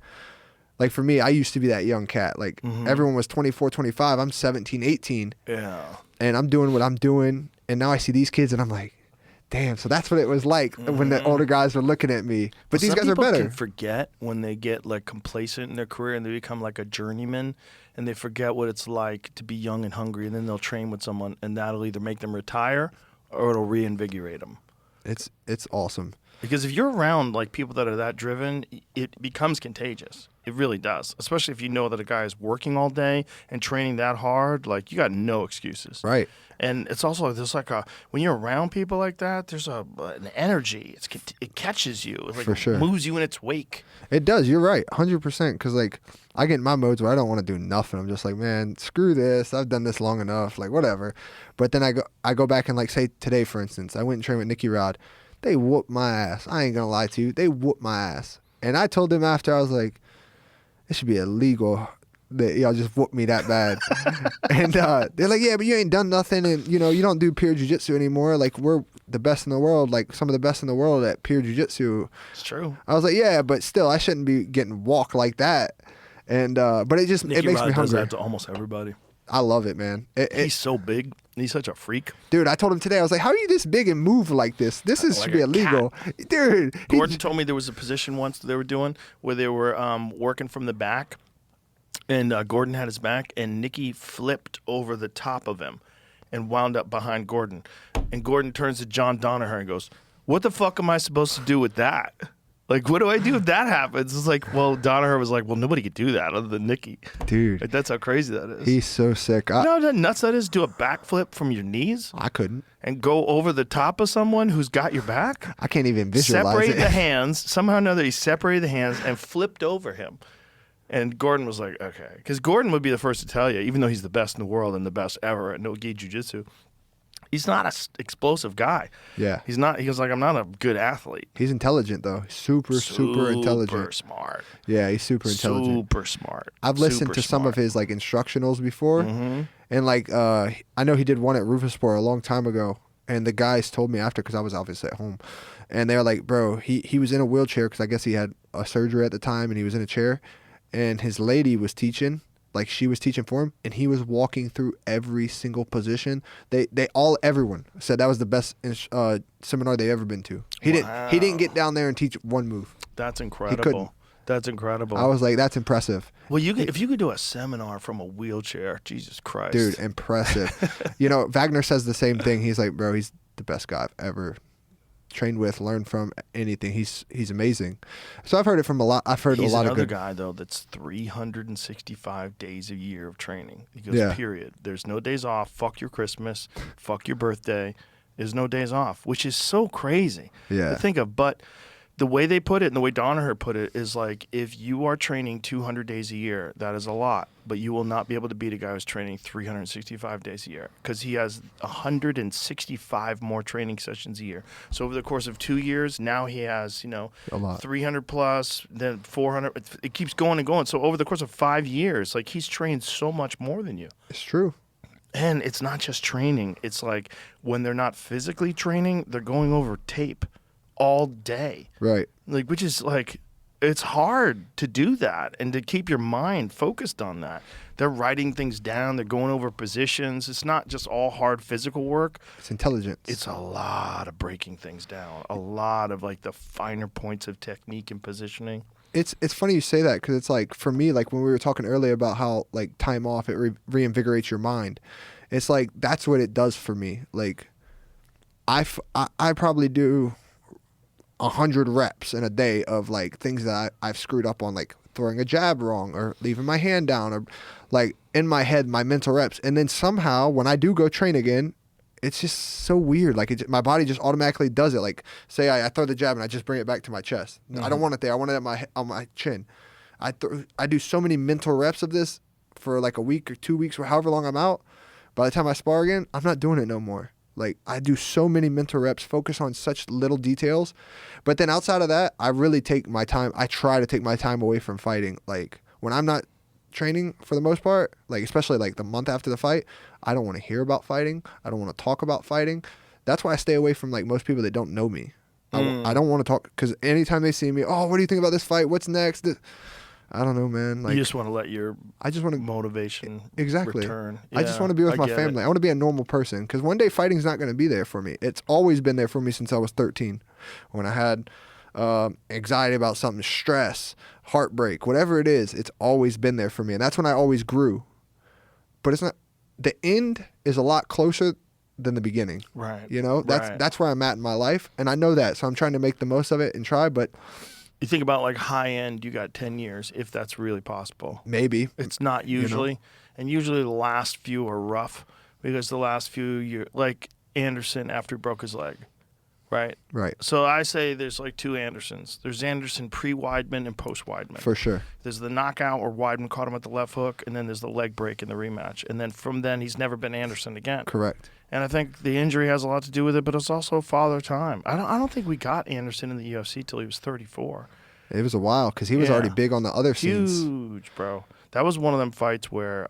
for me, I used to be that young cat. Like everyone was 24, 25. I'm 17, 18. Yeah. And I'm doing what I'm doing. And now I see these kids and I'm like, damn. So that's what it was like when the older guys were looking at me. But these guys are better. Some people can forget when they get like complacent in their career and they become like a journeyman, and they forget what it's like to be young and hungry, and then they'll train with someone, and that'll either make them retire or it'll reinvigorate them. It's awesome. Because if you're around like people that are that driven, it becomes contagious. It really does. Especially if you know that a guy is working all day and training that hard, like you got no excuses. Right. And it's also there's like when you're around people like that, there's an energy. It catches you. It like For sure. moves you in its wake. It does. You're right. 100%. Because like I get in my modes where I don't want to do nothing. I'm just like, man, screw this. I've done this long enough. Like whatever. But then I go back and like say today, for instance, I went and trained with Nicky Rod. They whooped my ass. I ain't going to lie to you. They whooped my ass. And I told them after, I was like, it should be illegal that y'all just whooped me that bad. And they're like, yeah, but you ain't done nothing. And, you don't do pure jiu-jitsu anymore. Like, we're the best in the world, like some of the best in the world at pure jiu-jitsu. It's true. I was like, yeah, but still, I shouldn't be getting walked like that. And but it makes Nicky me Rod does hungry. that to almost everybody. I love it, man. He's so big. He's such a freak. Dude, I told him today, I was like, how are you this big and move like this? This Like should be a illegal. Dude. Gordon told me there was a position once that they were doing where they were working from the back, and Gordon had his back, and Nicky flipped over the top of him and wound up behind Gordon. And Gordon turns to John Danaher and goes, "What the fuck am I supposed to do with that? Like, what do I do if that happens?" It's like, well, Danaher was like, well, nobody could do that other than Nicky. Dude. Like, that's how crazy that is. He's so sick. You know how nuts that is? Do a backflip from your knees I couldn't. and go over the top of someone who's got your back? I can't even visualize Separated it. the hands. Somehow or another, he separated the hands and flipped over him. And Gordon was like, okay. Because Gordon would be the first to tell you, even though he's the best in the world and the best ever at no-gi jiu-jitsu, he's not an explosive guy. Yeah. He's not. He was like, I'm not a good athlete. He's intelligent, though. Super intelligent. Super smart. Yeah, he's super intelligent. Super smart. I've listened Super to some of smart. his like instructionals before, and like I know he did one at Rufus-Sport a long time ago, and the guys told me after, because I was obviously at home, and they were like, bro, he was in a wheelchair because I guess he had a surgery at the time, and he was in a chair, and his lady was teaching. Like she was teaching for him, and he was walking through every single position. Everyone said that was the best seminar they ever been to. He didn't get down there and teach one move. That's couldn't. incredible. That's incredible. I was like, that's impressive. Well, if you could do a seminar from a wheelchair, Jesus Christ, Dude, impressive. Wagner says the same thing. He's like, bro, he's the best guy I've ever trained with, learned from, anything. He's amazing. So I've heard it from a lot. I've heard He's a lot of another good. guy though that's 365 days a year of training. He goes, Yeah. period. There's no days off. Fuck your Christmas. Fuck your birthday. There's no days off, which is so crazy Yeah. to think of. But the way they put it and the way Danaher put it is like, if you are training 200 days a year, that is a lot, but you will not be able to beat a guy who's training 365 days a year because he has 165 more training sessions a year. So over the course of 2 years, now he has, A lot. 300 plus, then 400. It keeps going and going. So over the course of 5 years, like, he's trained so much more than you. It's true. And it's not just training. It's like when they're not physically training, they're going over tape all day. Right. Like, which is like, it's hard to do that and to keep your mind focused on that. They're writing things down. They're going over positions. It's not just all hard physical work. It's intelligence. It's a lot of breaking things down. A lot of like the finer points of technique and positioning. It's funny you say that because it's like, for me, like when we were talking earlier about how like time off, it reinvigorates your mind. It's like, that's what it does for me. Like I probably do 100 reps in a day of like things that I've screwed up on, like throwing a jab wrong or leaving my hand down, or like in my head, my mental reps. And then somehow when I do go train again, it's just so weird. Like my body just automatically does it. Like say I throw the jab and I just bring it back to my chest. I don't want it there. I want it on my chin. I do so many mental reps of this for like a week or 2 weeks or however long I'm out. By the time I spar again, I'm not doing it no more. Like I do so many mental reps, focus on such little details. But then outside of that, I really take my time. I try to take my time away from fighting. Like when I'm not training for the most part, like especially like the month after the fight, I don't want to hear about fighting. I don't want to talk about fighting. That's why I stay away from like most people that don't know me. I don't want to talk, because anytime they see me, oh, what do you think about this fight? What's next? I don't know, man. Like, You just want to let your I just want to motivation exactly. return. I just Yeah, want to be with I my get family. it. I want to be a normal person, because one day fighting's not going to be there for me. It's always been there for me since I was 13, when I had anxiety about something, stress, heartbreak, whatever it is. It's always been there for me, and that's when I always grew. But it's not. The end is a lot closer than the beginning. Right. You know, that's where I'm at in my life, and I know that, so I'm trying to make the most of it and try. But You think about like high end, you got 10 years, if that's really possible. maybe It's not usually. And usually the last few are rough, because the last few years, like Anderson after he broke his leg, right? right, So I say there's like two Andersons. There's Anderson pre-Weidman and post-Weidman. for sure. There's the knockout where Weidman caught him at the left hook, and then there's the leg break in the rematch. And then from then, he's never been Anderson again. Correct. And I think the injury has a lot to do with it, but it's also father time. I don't think we got Anderson in the UFC till he was 34. It was a while, because he was Yeah. already big on the other scenes. Huge, bro. That was one of them fights where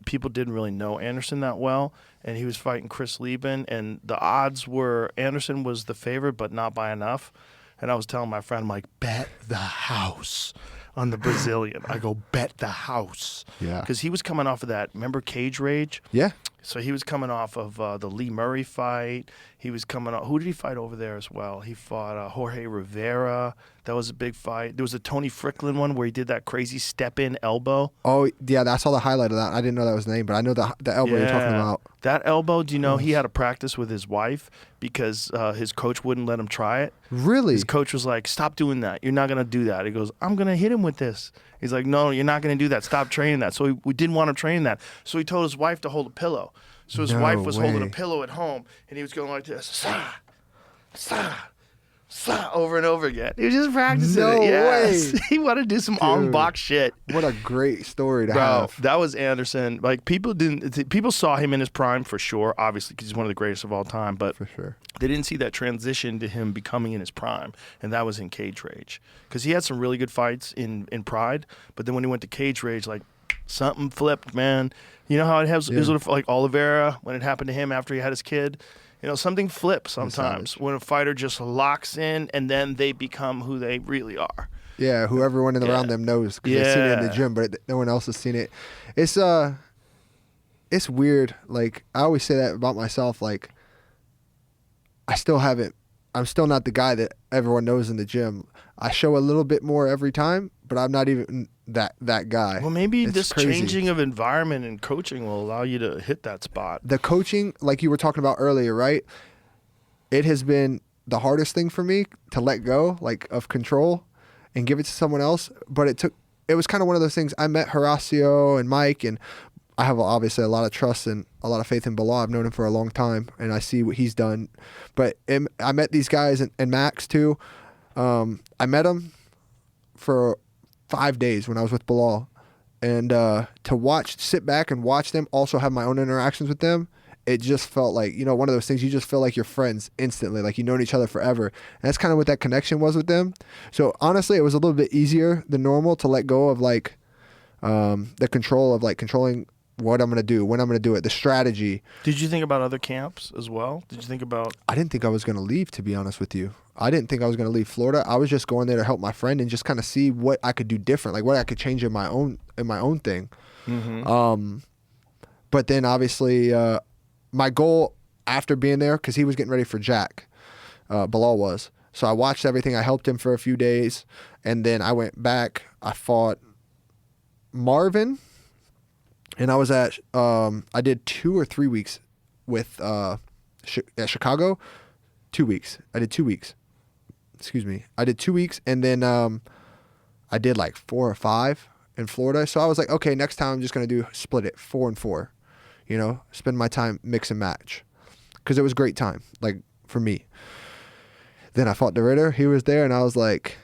people didn't really know Anderson that well, and he was fighting Chris Lieben, and the odds were Anderson was the favorite, but not by enough. And I was telling my friend, I'm like, bet the house on the Brazilian. I go, bet the house. Yeah. Because he was coming off of that, remember Cage Rage? Yeah. So he was coming off of the Lee Murray fight. He was coming off. Who did he fight over there as well? He fought Jorge Rivera. That was a big fight. There was a Tony Fricklin one where he did that crazy step-in elbow. Oh, yeah, I saw the highlight of that. I didn't know that was the name, but I know the elbow you're talking about. That elbow, do you know he had to practice with his wife because his coach wouldn't let him try it? Really? His coach was like, stop doing that. You're not going to do that. He goes, I'm going to hit him with this. He's like, no, you're not going to do that. Stop training that. So we didn't want to train that. So he told his wife to hold a pillow. So his No wife was holding a way. pillow at home, and he was going like this, sa, sa, sa, over and over again. He was just practicing No it. Yes. way. He wanted to do some ong bak shit. What a great story to Bro, have. that was Anderson. Like people saw him in his prime for sure, obviously, because he's one of the greatest of all time. But For sure. they didn't see that transition to him becoming in his prime, and that was in Cage Rage. Because he had some really good fights in Pride, but then when he went to Cage Rage, like something flipped, man. You know how it has is like Oliveira when it happened to him after he had his kid. You know, something flips sometimes Savage. when a fighter just locks in and then they become who they really are. Yeah, who everyone around them knows, because they've seen it in the Yeah. gym, but no one else has seen it. It's weird. Like, I always say that about myself. Like, I'm still not the guy that everyone knows in the gym. I show a little bit more every time, but I'm not even that guy. Well, maybe It's this crazy. changing of environment and coaching will allow you to hit that spot. The coaching, like you were talking about earlier, right? It has been the hardest thing for me to let go, like, of control and give it to someone else. But it was kind of one of those things. I met Horacio and Mike, and I have obviously a lot of trust and a lot of faith in Bilal. I've known him for a long time, and I see what he's done. But I met these guys, and Max too. I met him for 5 days when I was with Bilal. And to sit back and watch them, also have my own interactions with them, it just felt like, one of those things you just feel like you're friends instantly, like you've known each other forever. And that's kind of what that connection was with them. So honestly, it was a little bit easier than normal to let go of like the control of like controlling what I'm going to do, when I'm going to do it, the strategy. Did you think about other camps as well? Did you think about... I didn't think I was going to leave, to be honest with you. I didn't think I was going to leave Florida. I was just going there to help my friend and just kind of see what I could do different, like what I could change in my own thing. Mm-hmm. But then obviously my goal after being there, because he was getting ready for Jack, Bilal was. So I watched everything. I helped him for a few days. And then I went back. I fought Marvin. And I was at, I did 2 or 3 weeks with at Chicago. 2 weeks. I did 2 weeks. Excuse me. I did 2 weeks, and then I did like 4 or 5 in Florida. So I was like, okay, next time I'm just going to split it 4 and 4, spend my time mix and match, because it was a great time, like for me. Then I fought the Ritter. He was there, and I was like,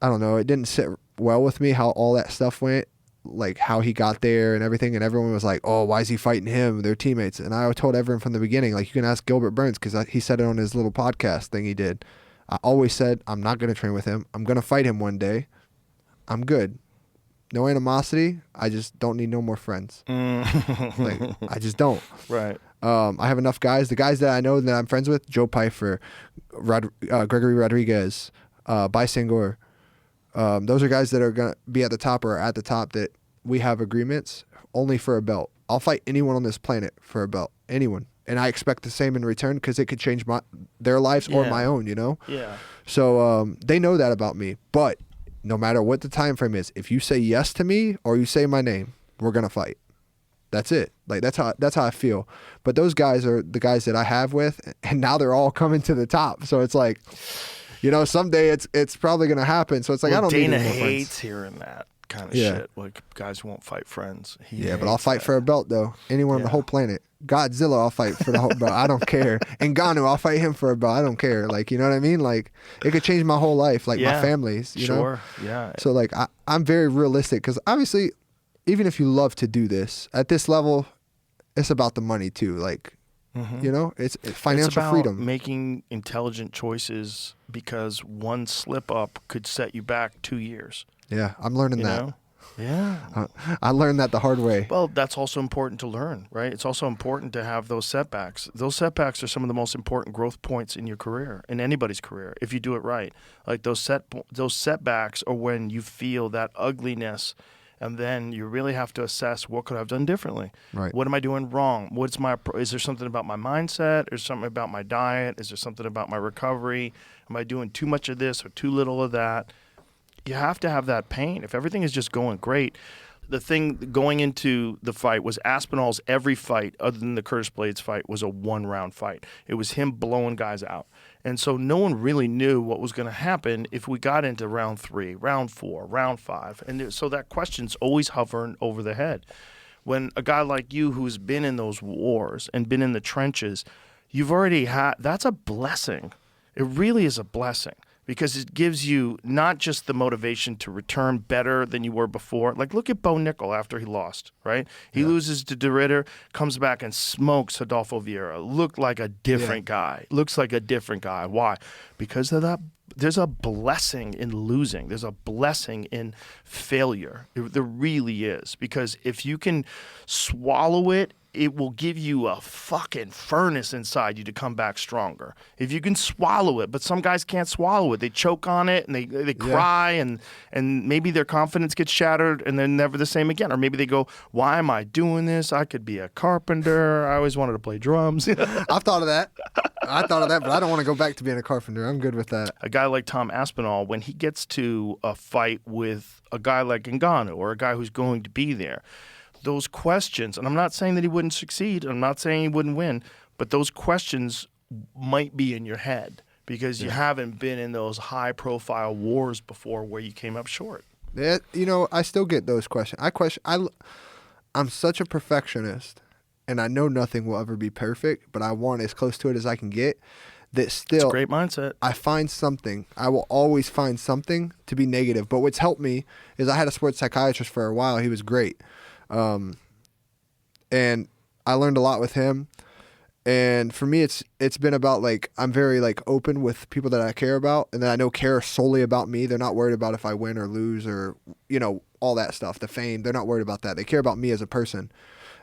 I don't know. It didn't sit well with me how all that stuff went. Like how he got there and everything, and everyone was like, oh, why is he fighting him? They're teammates. And I told everyone from the beginning, like, you can ask Gilbert Burns, because he said it on his little podcast thing he did. I always said, I'm not going to train with him. I'm going to fight him one day. I'm good. No animosity. I just don't need no more friends. Like, I just don't. Right. I have enough guys. The guys that I know that I'm friends with, Joe Pfeiffer, Gregory Rodriguez, Bisengor, those are guys that are going to be at the top or at the top that we have agreements only for a belt. I'll fight anyone on this planet for a belt. Anyone. And I expect the same in return, because it could change their lives or my own, Yeah. So they know that about me. But no matter what the time frame is, if you say yes to me or you say my name, we're going to fight. That's it. Like that's how I feel. But those guys are the guys that I have with, and now they're all coming to the top. So it's like, someday it's probably going to happen. So it's like, I don't Dana need any more friends. hates hearing that kind of shit. Like, guys who won't fight friends. But I'll fight for a belt, though. Anyone on the whole planet. Godzilla, I'll fight for the whole belt. I don't care. And Ngannou, I'll fight him for a belt. I don't care. Like, you know what I mean? Like, it could change my whole life, like my family's, you know? Sure, yeah. So, like, I'm very realistic, because obviously, even if you love to do this, at this level, it's about the money, too. Like, it's financial it's about freedom. Making intelligent choices, because one slip up could set you back 2 years. Yeah, I'm learning that. Know? Yeah. I learned that the hard way. Well, that's also important to learn, right? It's also important to have those setbacks. Those setbacks are some of the most important growth points in your career, in anybody's career, if you do it right. Like those setbacks are when you feel that ugliness, and then you really have to assess, what could I have done differently? Right. What am I doing wrong? Is there something about my mindset? Is there something about my diet? Is there something about my recovery? Am I doing too much of this or too little of that? You have to have that pain. If everything is just going great, the thing going into the fight was Aspinall's every fight, other than the Curtis Blades fight, was a 1-round fight. It was him blowing guys out. And so no one really knew what was going to happen if we got into round 3, round 4, round 5. And so that question's always hovering over the head. When a guy like you, who's been in those wars and been in the trenches, you've already had, that's a blessing. It really is a blessing. Because it gives you not just the motivation to return better than you were before. Like, look at Bo Nickel after he lost, right? He loses to De Ridder, comes back and smokes Adolfo Vieira. Looked like a different guy. Looks like a different guy. Why? Because of that. There's a blessing in losing. There's a blessing in failure. There really is. Because if you can swallow it, it will give you a fucking furnace inside you to come back stronger. If you can swallow it, but some guys can't swallow it. They choke on it and they cry and maybe their confidence gets shattered and they're never the same again. Or maybe they go, why am I doing this? I could be a carpenter. I always wanted to play drums. I've thought of that. But I don't want to go back to being a carpenter. I'm good with that. A guy like Tom Aspinall, when he gets to a fight with a guy like Ngannou or a guy who's going to be there, those questions, and I'm not saying that he wouldn't succeed, I'm not saying he wouldn't win, but those questions might be in your head because you haven't been in those high-profile wars before where you came up short. Yeah, I still get those questions. I'm such a perfectionist, and I know nothing will ever be perfect, but I want as close to it as I can get, that still Great mindset. I find something. I will always find something to be negative. But what's helped me is I had a sports psychiatrist for a while. He was great. And I learned a lot with him. And for me, it's been about like I'm very like open with people that I care about and that I know care solely about me. They're not worried about if I win or lose or, you know, all that stuff, the fame. They're not worried about that. They care about me as a person.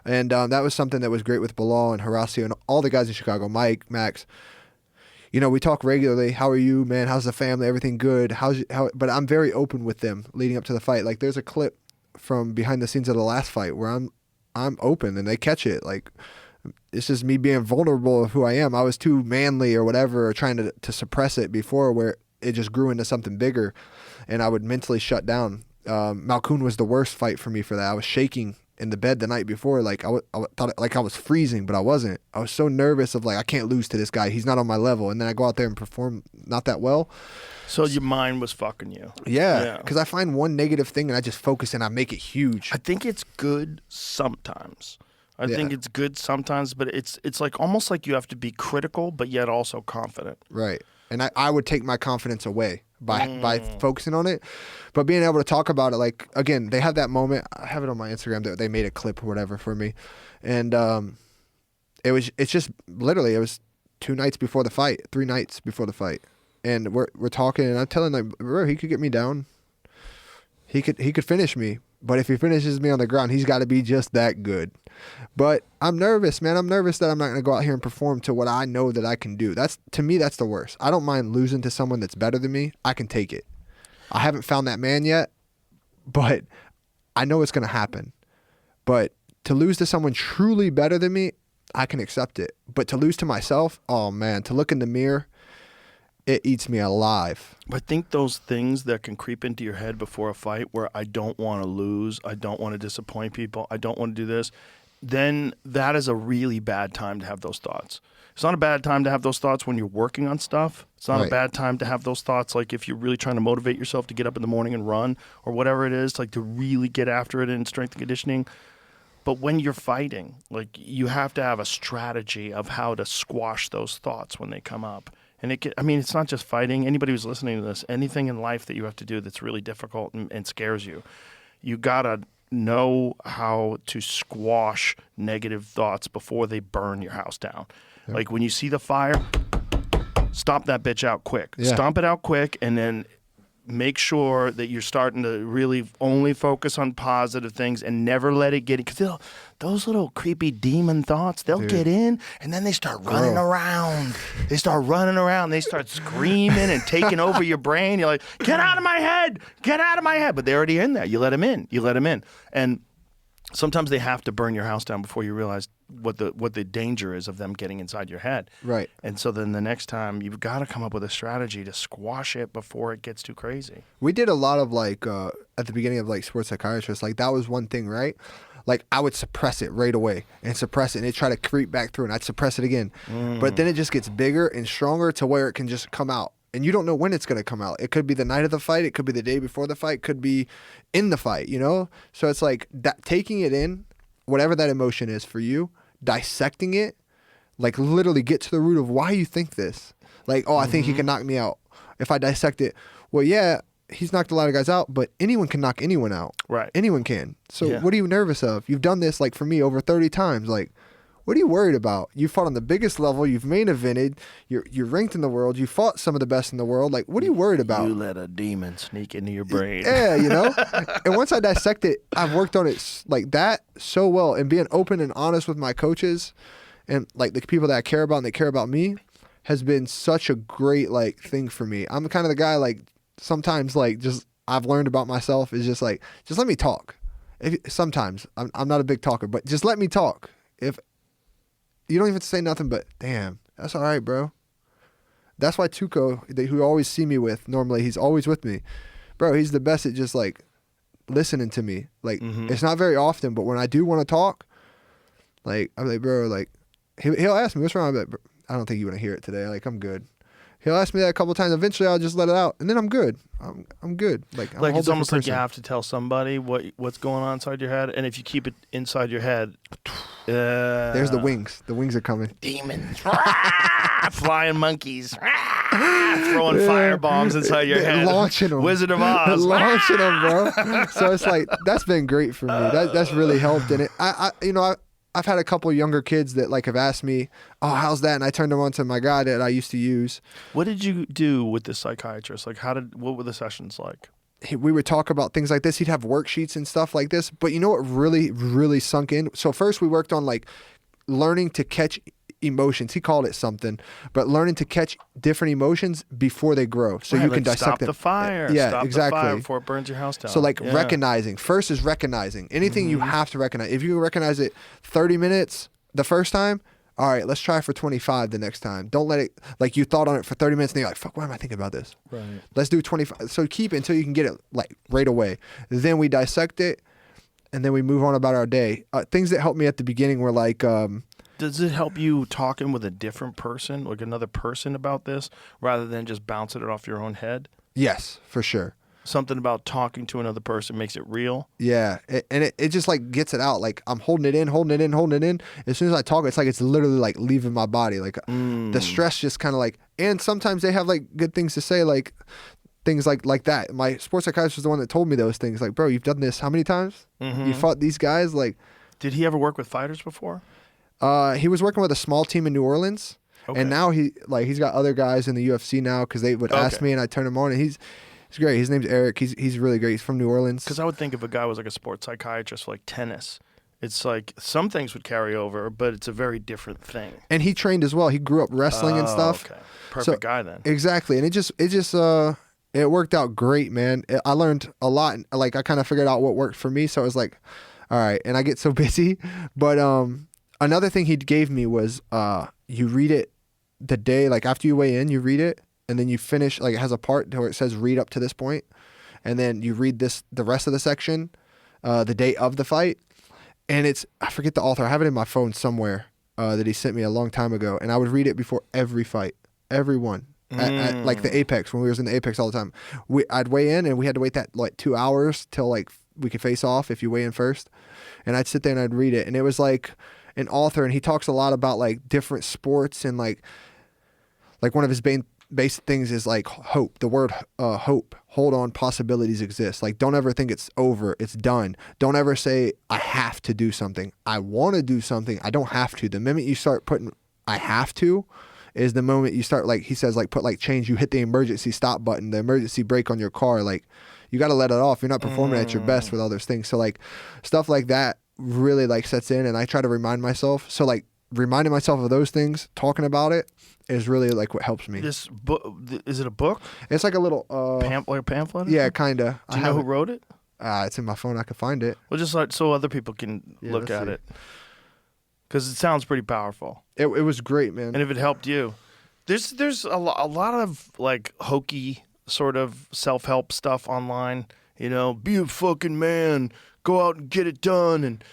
And that was something that was great with Bilal and Horacio and all the guys in Chicago, Mike, Max. You know, we talk regularly. How are you, man? How's the family? Everything good? But I'm very open with them leading up to the fight. Like there's a clip from behind the scenes of the last fight where I'm open and they catch it. Like it's just me being vulnerable of who I am. I was too manly or whatever, or trying to suppress it before, where it just grew into something bigger, and I would mentally shut down. Malkoun was the worst fight for me for that. I was shaking in the bed the night before, like I thought like I was freezing, but I wasn't. I was so nervous of like I can't lose to this guy. He's not on my level, and then I go out there and perform not that well. So your mind was fucking you. Yeah, because I find one negative thing and I just focus and I make it huge. I think it's good sometimes. I think it's good sometimes, but it's like almost like you have to be critical, but yet also confident. Right. And I would take my confidence away by focusing on it. But being able to talk about it, like, again, they have that moment. I have it on my Instagram that they made a clip or whatever for me. And it's just literally, it was 2 nights before the fight, 3 nights before the fight. And we're talking, and I'm telling them, bro, he could get me down. He could finish me. But if he finishes me on the ground, he's got to be just that good. But I'm nervous, man. I'm nervous that I'm not going to go out here and perform to what I know that I can do. To me, that's the worst. I don't mind losing to someone that's better than me. I can take it. I haven't found that man yet, but I know it's going to happen. But to lose to someone truly better than me, I can accept it. But to lose to myself, oh, man, to look in the mirror, it eats me alive. I think those things that can creep into your head before a fight where I don't want to lose, I don't want to disappoint people, I don't want to do this, then that is a really bad time to have those thoughts. It's not a bad time to have those thoughts when you're working on stuff. It's not a bad time to have those thoughts like if you're really trying to motivate yourself to get up in the morning and run or whatever it is, like to really get after it in strength and conditioning. But when you're fighting, like you have to have a strategy of how to squash those thoughts when they come up. And it's not just fighting. Anybody who's listening to this, anything in life that you have to do that's really difficult and scares you, you got to know how to squash negative thoughts before they burn your house down. Yep. Like when you see the fire, stomp that bitch out quick. Yeah. Stomp it out quick, and then make sure that you're starting to really only focus on positive things and never let it get in. Because those little creepy demon thoughts, they'll get in, and then they start running around. They start running around. They start screaming and taking over your brain. You're like, get out of my head. Get out of my head. But they're already in there. You let them in. You let them in. And sometimes they have to burn your house down before you realize what the danger is of them getting inside your head. Right. And so then the next time you've got to come up with a strategy to squash it before it gets too crazy. We did a lot of like at the beginning of like sports psychiatrists, like that was one thing, right? Like I would suppress it right away and suppress it and it'd try to creep back through and I'd suppress it again. But then it just gets bigger and stronger to where it can just come out. And you don't know when it's going to come out. It could be the night of the fight. It could be the day before the fight. It could be in the fight, you know? So it's like that, taking it in, whatever that emotion is for you, dissecting it, like literally get to the root of why you think this. Like, oh, I think he can knock me out. If I dissect it, well, yeah, he's knocked a lot of guys out, but anyone can knock anyone out. Right. Anyone can. So what are you nervous of? You've done this, like for me, over 30 times. Like, what are you worried about? You fought on the biggest level. You've main evented. You're ranked in the world. You fought some of the best in the world. Like, what are you worried about? You let a demon sneak into your brain. Yeah, you know? And once I dissect it, I've worked on it like that so well. And being open and honest with my coaches and like the people that I care about and they care about me has been such a great like thing for me. I'm kind of the guy like sometimes like just I've learned about myself is just like, just let me talk. Sometimes I'm not a big talker, but just let me talk. If you don't even have to say nothing but, damn, that's all right, bro. That's why Tuco, who you always see me with, normally he's always with me. Bro, he's the best at just, like, listening to me. Like, it's not very often, but when I do want to talk, like, I'm like, bro, like, he'll ask me, what's wrong? I'm like, I don't think you want to hear it today. Like, I'm good. He'll ask me that a couple of times. Eventually, I'll just let it out, and then I'm good. I'm good. Like it's almost like you have to tell somebody what's going on inside your head, and if you keep it inside your head, There's the wings. The wings are coming. Demons. Flying monkeys. Throwing fire bombs inside your head. Launching them. Wizard of Oz. Launching them, bro. So it's like, that's been great for me. That's really helped. And I've had a couple younger kids that like have asked me, oh, how's that? And I turned them on to my guy that I used to use. What did you do with the psychiatrist? Like, what were the sessions like? We would talk about things like this. He'd have worksheets and stuff like this. But you know what really, really sunk in? So first we worked on like learning to catch emotions. He called it something, but learning to catch different emotions before they grow. So you can dissect stop them. the fire. Yeah, stop exactly. the fire before it burns your house down. So like recognizing. First is recognizing. Anything you have to recognize. If you recognize it 30 minutes the first time, all right, let's try for 25 the next time. Don't let it, like you thought on it for 30 minutes and you're like, fuck, why am I thinking about this? Right. Let's do 25. So keep it until you can get it like right away. Then we dissect it and then we move on about our day. Things that helped me at the beginning were like, does it help you talking with a different person, like another person about this, rather than just bouncing it off your own head? yes, for sure. Something about talking to another person makes it real. Yeah, it just like gets it out. Like I'm holding it in. As soon as I talk, it's like it's literally like leaving my body. Like the stress just kind of like. And sometimes they have like good things to say, like things like that. My sports psychiatrist was the one that told me those things. Like, bro, you've done this how many times? You fought these guys. Like, Did he ever work with fighters before? he was working with a small team in New Orleans, and now he's got other guys in the UFC now because they would ask me and I turn him on, and he's great. His name's Eric. He's really great. He's from New Orleans. Because I would think if a guy was like a sports psychiatrist for like tennis, it's like some things would carry over, but it's a very different thing. And he trained as well. He grew up wrestling and stuff. Okay. Perfect guy then. Exactly. And it worked out great, man. I learned a lot. Like I kind of figured out what worked for me. So I was like, all right. And I get so busy. But another thing he gave me was you read it the day, like after you weigh in, you read it. And then you finish, like it has a part where it says read up to this point. And then you read the rest of the section, the day of the fight. And I forget the author. I have it in my phone somewhere that he sent me a long time ago. And I would read it before every fight, every one. At like the Apex, when we was in the Apex all the time. I'd weigh in and we had to wait that like 2 hours till like we could face off if you weigh in first. And I'd sit there and I'd read it. And it was like an author, and he talks a lot about like different sports, and like one of his basic things is like hope. The word hope. Hold on, possibilities exist. Like don't ever think it's over, it's done. Don't ever say I have to do something. I want to do something. I don't have to. The minute you start putting I have to is the moment you start, like he says, like put like change, you hit the emergency stop button, the emergency brake on your car. Like you got to let it off. You're not performing at your best with all those things. So like stuff like that really like sets in, and I try to remind myself. So like reminding myself of those things, talking about it is really like what helps me. This book, is it a book? It's like a little pamphlet? Yeah, kind of. Do you know who wrote it? It's in my phone. I can find it. Well, just like so other people can look at it. Because it sounds pretty powerful. It was great, man. And if it helped you, there's a lot of like hokey sort of self-help stuff online. You know, be a fucking man, go out and get it done, and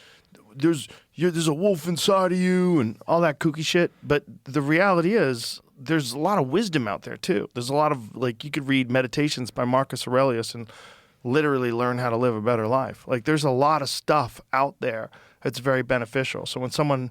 there's a wolf inside of you, and all that kooky shit. But the reality is, there's a lot of wisdom out there too. There's a lot of like you could read Meditations by Marcus Aurelius and literally learn how to live a better life. Like there's a lot of stuff out there that's very beneficial. So when someone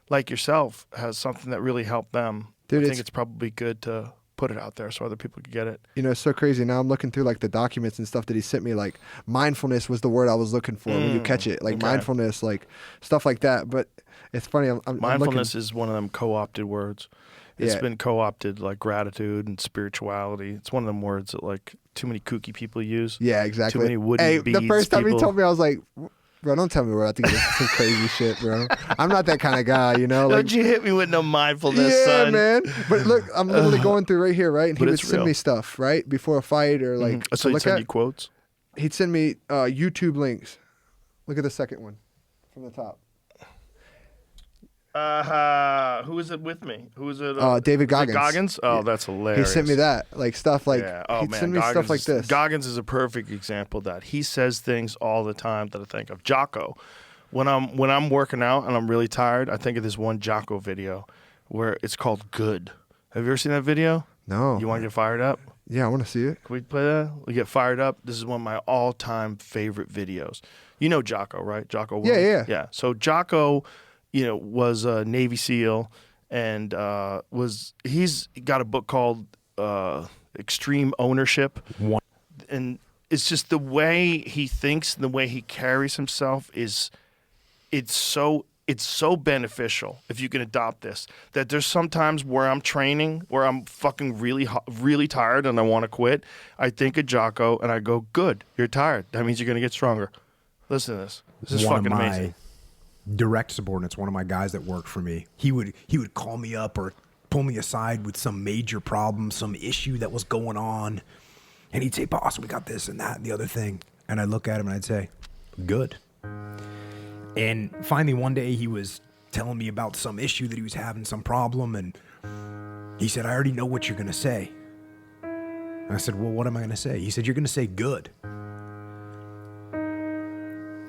like yourself has something that really helped them, I think it's probably good to put it out there so other people can get it. You know, it's so crazy. Now I'm looking through like the documents and stuff that he sent me. Like mindfulness was the word I was looking for when you catch it. Like mindfulness, like stuff like that. But it's funny. Mindfulness is one of them co-opted words. It's been co-opted like gratitude and spirituality. It's one of them words that like too many kooky people use. Yeah, exactly. Too many wooden beads. The first time he told me, I was like, bro, don't tell me where I think it's some crazy shit, bro. I'm not that kind of guy, you know. Don't you hit me with no mindfulness, yeah, son. man. But look, I'm literally going through right here, right? And he would send real. me stuff, right? Before a fight or like. So he'd send you quotes? He'd send me YouTube links. Look at the second one from the top. Who is it with me? Who is it? David Goggins. Goggins? Oh, yeah. That's hilarious. He sent me that, like stuff like. Yeah. Oh, he'd man. send me stuff like this. Goggins is a perfect example of that. He says things all the time that I think of. Jocko. When I'm working out and I'm really tired, I think of this one Jocko video where it's called Good. Have you ever seen that video? No. You want to get fired up? Yeah, I want to see it. Can we play that? We get fired up. This is one of my all-time favorite videos. You know Jocko, right? Jocko Willem? Yeah. Yeah. So Jocko was a Navy SEAL, and he's got a book called Extreme Ownership. And it's just the way he thinks and the way he carries himself it's so beneficial if you can adopt this. That there's sometimes where I'm training, where I'm fucking really tired and I want to quit. I think of Jocko and I go, good, you're tired. That means you're going to get stronger. Listen to this. This is one fucking of my amazing. Direct subordinates, one of my guys that worked for me, he would call me up or pull me aside with some major problem, some issue that was going on. And he'd say, boss, we got this and that and the other thing. And I'd look at him and I'd say, good. And finally one day he was telling me about some issue that he was having, some problem. And he said, I already know what you're going to say. And I said, well, what am I going to say? He said, you're going to say good.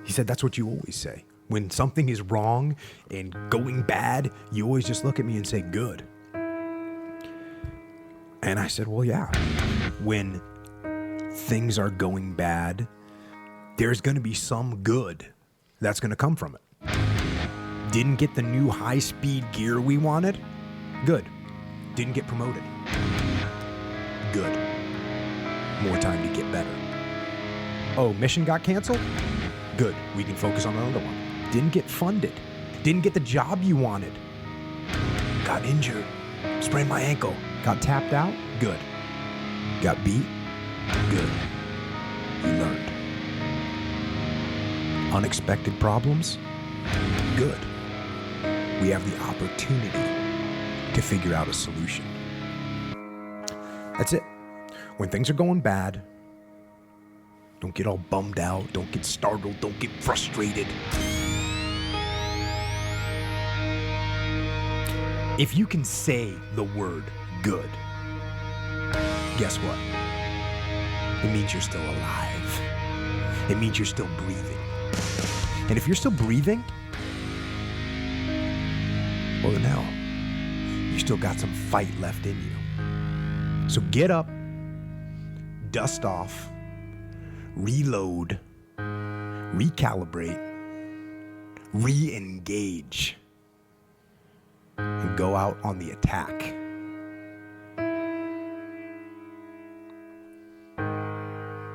He said, that's what you always say. When something is wrong and going bad, you always just look at me and say good. And I said, well, yeah. When things are going bad, there's going to be some good that's going to come from it. Didn't get the new high-speed gear we wanted? Good. Didn't get promoted? Good. More time to get better. Oh, mission got canceled? Good. We can focus on another one. Didn't get funded. Didn't get the job you wanted. Got injured. Sprained my ankle. Got tapped out? Good. Got beat? Good. You learned. Unexpected problems? Good. We have the opportunity to figure out a solution. That's it. When things are going bad, don't get all bummed out. Don't get startled. Don't get frustrated. If you can say the word good, guess what? It means you're still alive. It means you're still breathing. And if you're still breathing, well then hell, you still got some fight left in you. So get up, dust off, reload, recalibrate, re-engage, and go out on the attack.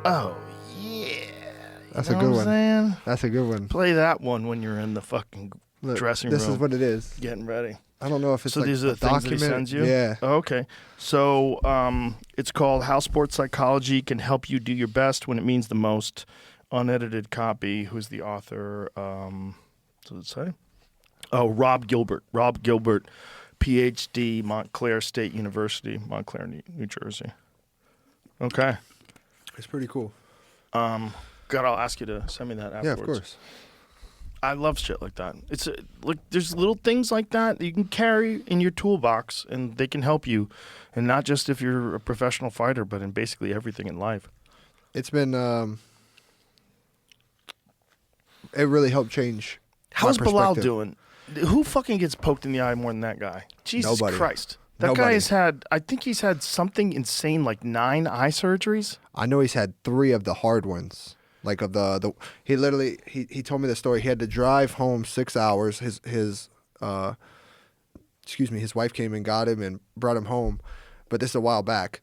Oh, yeah. That's You a know good what one. I'm saying? That's a good one. Play that one when you're in the fucking Look, dressing this room. is what it is. Getting ready. I don't know if it's So like these are a the things that he document. sends you? Yeah. Oh, okay. So it's called How Sports Psychology Can Help You Do Your Best When It Means the Most. Unedited copy. Who's the author? What does it say? Oh, Rob Gilbert. Rob Gilbert, PhD, Montclair State University, Montclair, New Jersey. Okay. It's pretty cool. God, I'll ask you to send me that afterwards. Yeah, of course. I love shit like that. It's like there's little things like that you can carry in your toolbox, and they can help you, and not just if you're a professional fighter, but in basically everything in life. It's been it really helped change. How's my Bilal perspective. doing? Who fucking gets poked in the eye more than that guy? Jesus Nobody. Christ. That guy Nobody. has had, I think he's had something insane like 9 eye surgeries. I know he's had 3 of the hard ones. Like of the he literally he told me the story. He had to drive home 6 hours. His wife came and got him and brought him home. But this is a while back.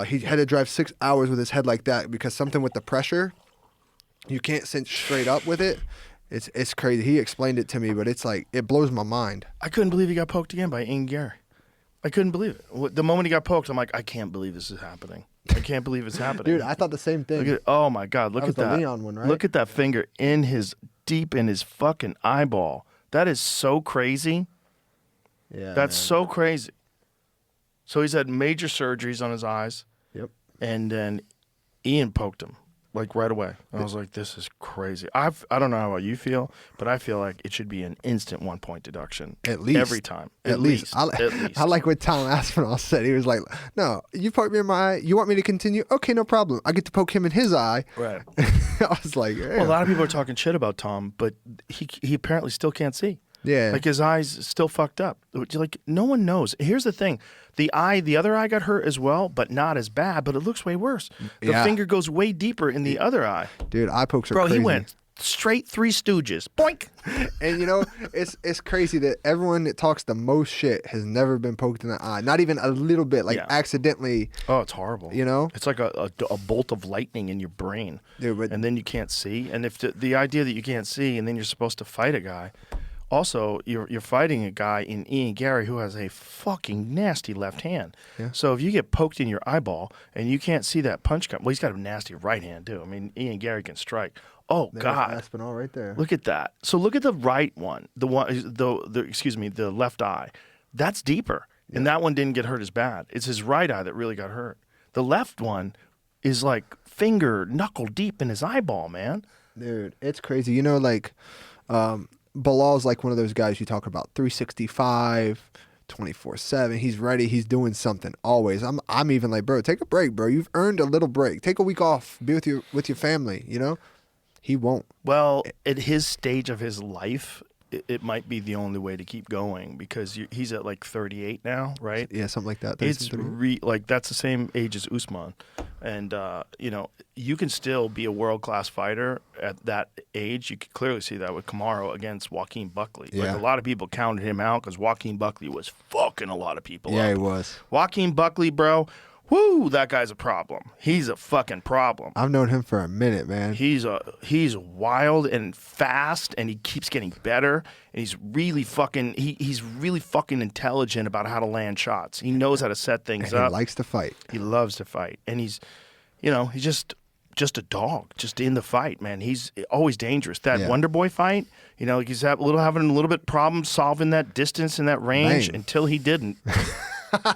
He had to drive 6 hours with his head like that because something with the pressure, you can't cinch straight up with it. It's crazy. He explained it to me, but it's like it blows my mind. I couldn't believe he got poked again by Ian Gary. I couldn't believe it. The moment he got poked, I'm like, I can't believe this is happening. I can't believe it's happening. Dude, I thought the same thing. Look at, oh my God, look That was at the that. Leon one, right? Look at that finger deep in his fucking eyeball. That is so crazy. Yeah, That's man. so crazy. So he's had major surgeries on his eyes, Yep. and then Ian poked him like right away. And I was like, this is crazy. I don't know how you feel, but I feel like it should be an instant 1 point deduction. At least. Every time. At least. At least. I like what Tom Aspinall said. He was like, no, you poked me in my eye. You want me to continue? Okay, no problem. I get to poke him in his eye. Right. I was like, yeah. Well, a lot of people are talking shit about Tom, but he apparently still can't see. Yeah. Like his eyes still fucked up. Like no one knows. Here's the thing. The other eye got hurt as well, but not as bad, but it looks way worse. The Yeah. finger goes way deeper in the other eye. Dude, eye pokes are Bro, crazy. he went straight Three Stooges. Boink. And you know, it's crazy that everyone that talks the most shit has never been poked in the eye. Not even a little bit, like Yeah. accidentally. Oh, it's horrible. You know? It's like a bolt of lightning in your brain. Dude, but- and then you can't see. And if the idea that you can't see and then you're supposed to fight a guy. Also, you're fighting a guy in Ian Gary who has a fucking nasty left hand. Yeah. So if you get poked in your eyeball and you can't see that punch come, well, he's got a nasty right hand too. I mean, Ian Gary can strike. Oh There's God, Aspinall right there. look at that. So look at the right one, the left eye. That's deeper, and that one didn't get hurt as bad. It's his right eye that really got hurt. The left one is like finger knuckle deep in his eyeball, man. Dude, it's crazy. You know, like, Bilal's like one of those guys you talk about, 365, 24/7. He's ready. He's doing something always. I'm even like, bro, take a break, bro. You've earned a little break. Take a week off. Be with your family. You know, he won't. Well, at his stage of his life, it might be the only way to keep going because he's at like 38 now, right? Yeah, something like that. It's 33. like that's the same age as Usman, and you know you can still be a world class fighter at that age. You can clearly see that with Kamaru against Joaquin Buckley. Yeah. Like a lot of people counted him out because Joaquin Buckley was fucking a lot of people Yeah, up. he was. Joaquin Buckley, bro. Whoo, that guy's a problem. He's a fucking problem. I've known him for a minute, man. He's wild and fast, and he keeps getting better. And he's really fucking he's really fucking intelligent about how to land shots. He knows how to set things And he up. likes to fight. He loves to fight, and he's just a dog, just in the fight, man. He's always dangerous. That Yeah. Wonder Boy fight, you know, he's having a little bit problem solving that distance and that range Bang. until he didn't.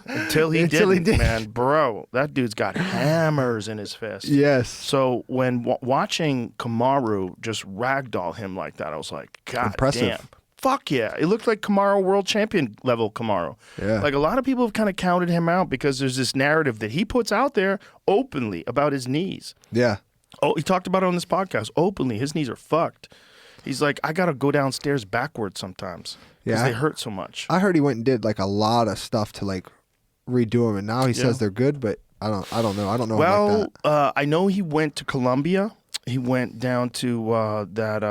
Until he Until he didn't, did. man, bro. That dude's got hammers in his fist. Yes. So when watching Kamaru just ragdoll him like that, I was like, God Impressive. damn. Fuck yeah. It looked like Kamaru world champion level Kamaru. Yeah. Like a lot of people have kind of counted him out because there's this narrative that he puts out there openly about his knees. Yeah. Oh, he talked about it on this podcast openly. His knees are fucked. He's like, I got to go downstairs backwards sometimes because Yeah. they hurt so much. I heard he went and did like a lot of stuff to like redo them, and now he says they're good, but I don't know. I don't know him like Well, that. I know he went to Colombia. He went down to that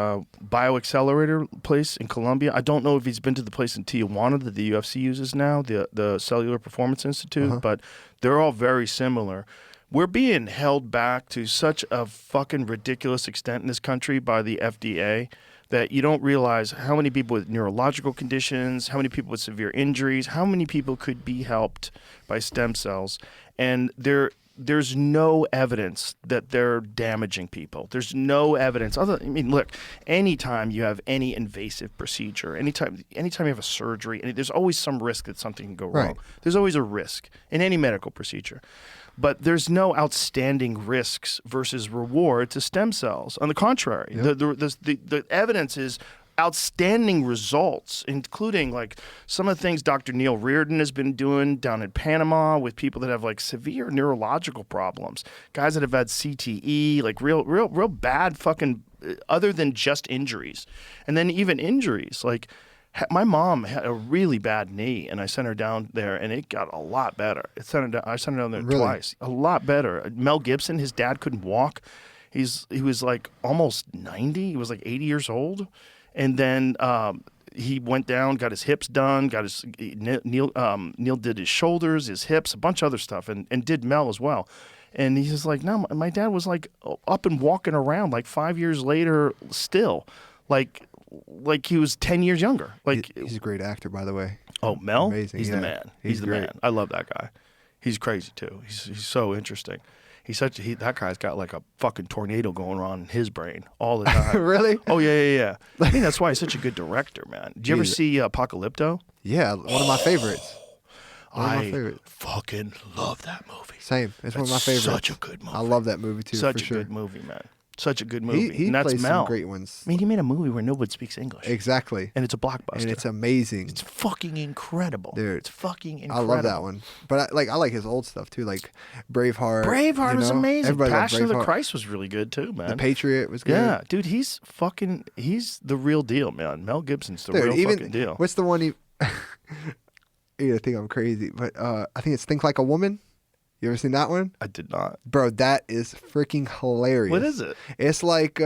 bioaccelerator place in Colombia. I don't know if he's been to the place in Tijuana that the UFC uses now, the Cellular Performance Institute, but they're all very similar. We're being held back to such a fucking ridiculous extent in this country by the FDA that you don't realize how many people with neurological conditions, how many people with severe injuries, how many people could be helped by stem cells. And there's no evidence that they're damaging people. There's no evidence. Look, anytime you have any invasive procedure, anytime you have a surgery, there's always some risk that something can go wrong. Right. There's always a risk in any medical procedure. But there's no outstanding risks versus reward to stem cells. On the contrary, the evidence is outstanding results, including like some of the things Dr. Neil Reardon has been doing down in Panama with people that have like severe neurological problems, guys that have had CTE, like real bad fucking, other than just injuries, and then even injuries like. My mom had a really bad knee, and I sent her down there, and it got a lot better. I sent her down there Really? twice, a lot better. Mel Gibson, his dad couldn't walk. He was like almost 90. He was like 80 years old, and then he went down, got his hips done, Neil did his shoulders, his hips, a bunch of other stuff, and did Mel as well. And he's just like, no, my dad was like up and walking around like 5 years later, still like he was 10 years younger. Like, He's a great actor, by the way. oh, Mel, Amazing, he's yeah. the man. He's He's the great. man. I love that guy. He's crazy too. He's so interesting. That guy's got like a fucking tornado going on in his brain all the time. Really? Oh yeah. I mean, that's why he's such a good director, man. Did you ever He's- see Apocalypto? Yeah, one of my favorites. One of my I favorites. fucking love that movie. Same. It's one of my That's favorites. such a good movie. I love that movie too. Such for a sure. good movie, man. Such a good movie. He and that's plays Mel. some great ones. I mean, he made a movie where nobody speaks English. Exactly. And it's a blockbuster. And it's amazing. It's fucking incredible. Dude. It's fucking I incredible. love that one. But I like his old stuff too, like Braveheart. Braveheart you was know? amazing. Everybody loved Passion of the Braveheart. Christ was really good too, man. The Patriot was good. Yeah, dude, he's the real deal, man. Mel Gibson's the Dude, real even fucking deal. what's the one he? You think I'm crazy, but I think it's Think Like a Woman. You ever seen that one? I did not. Bro, that is freaking hilarious. What is it? It's like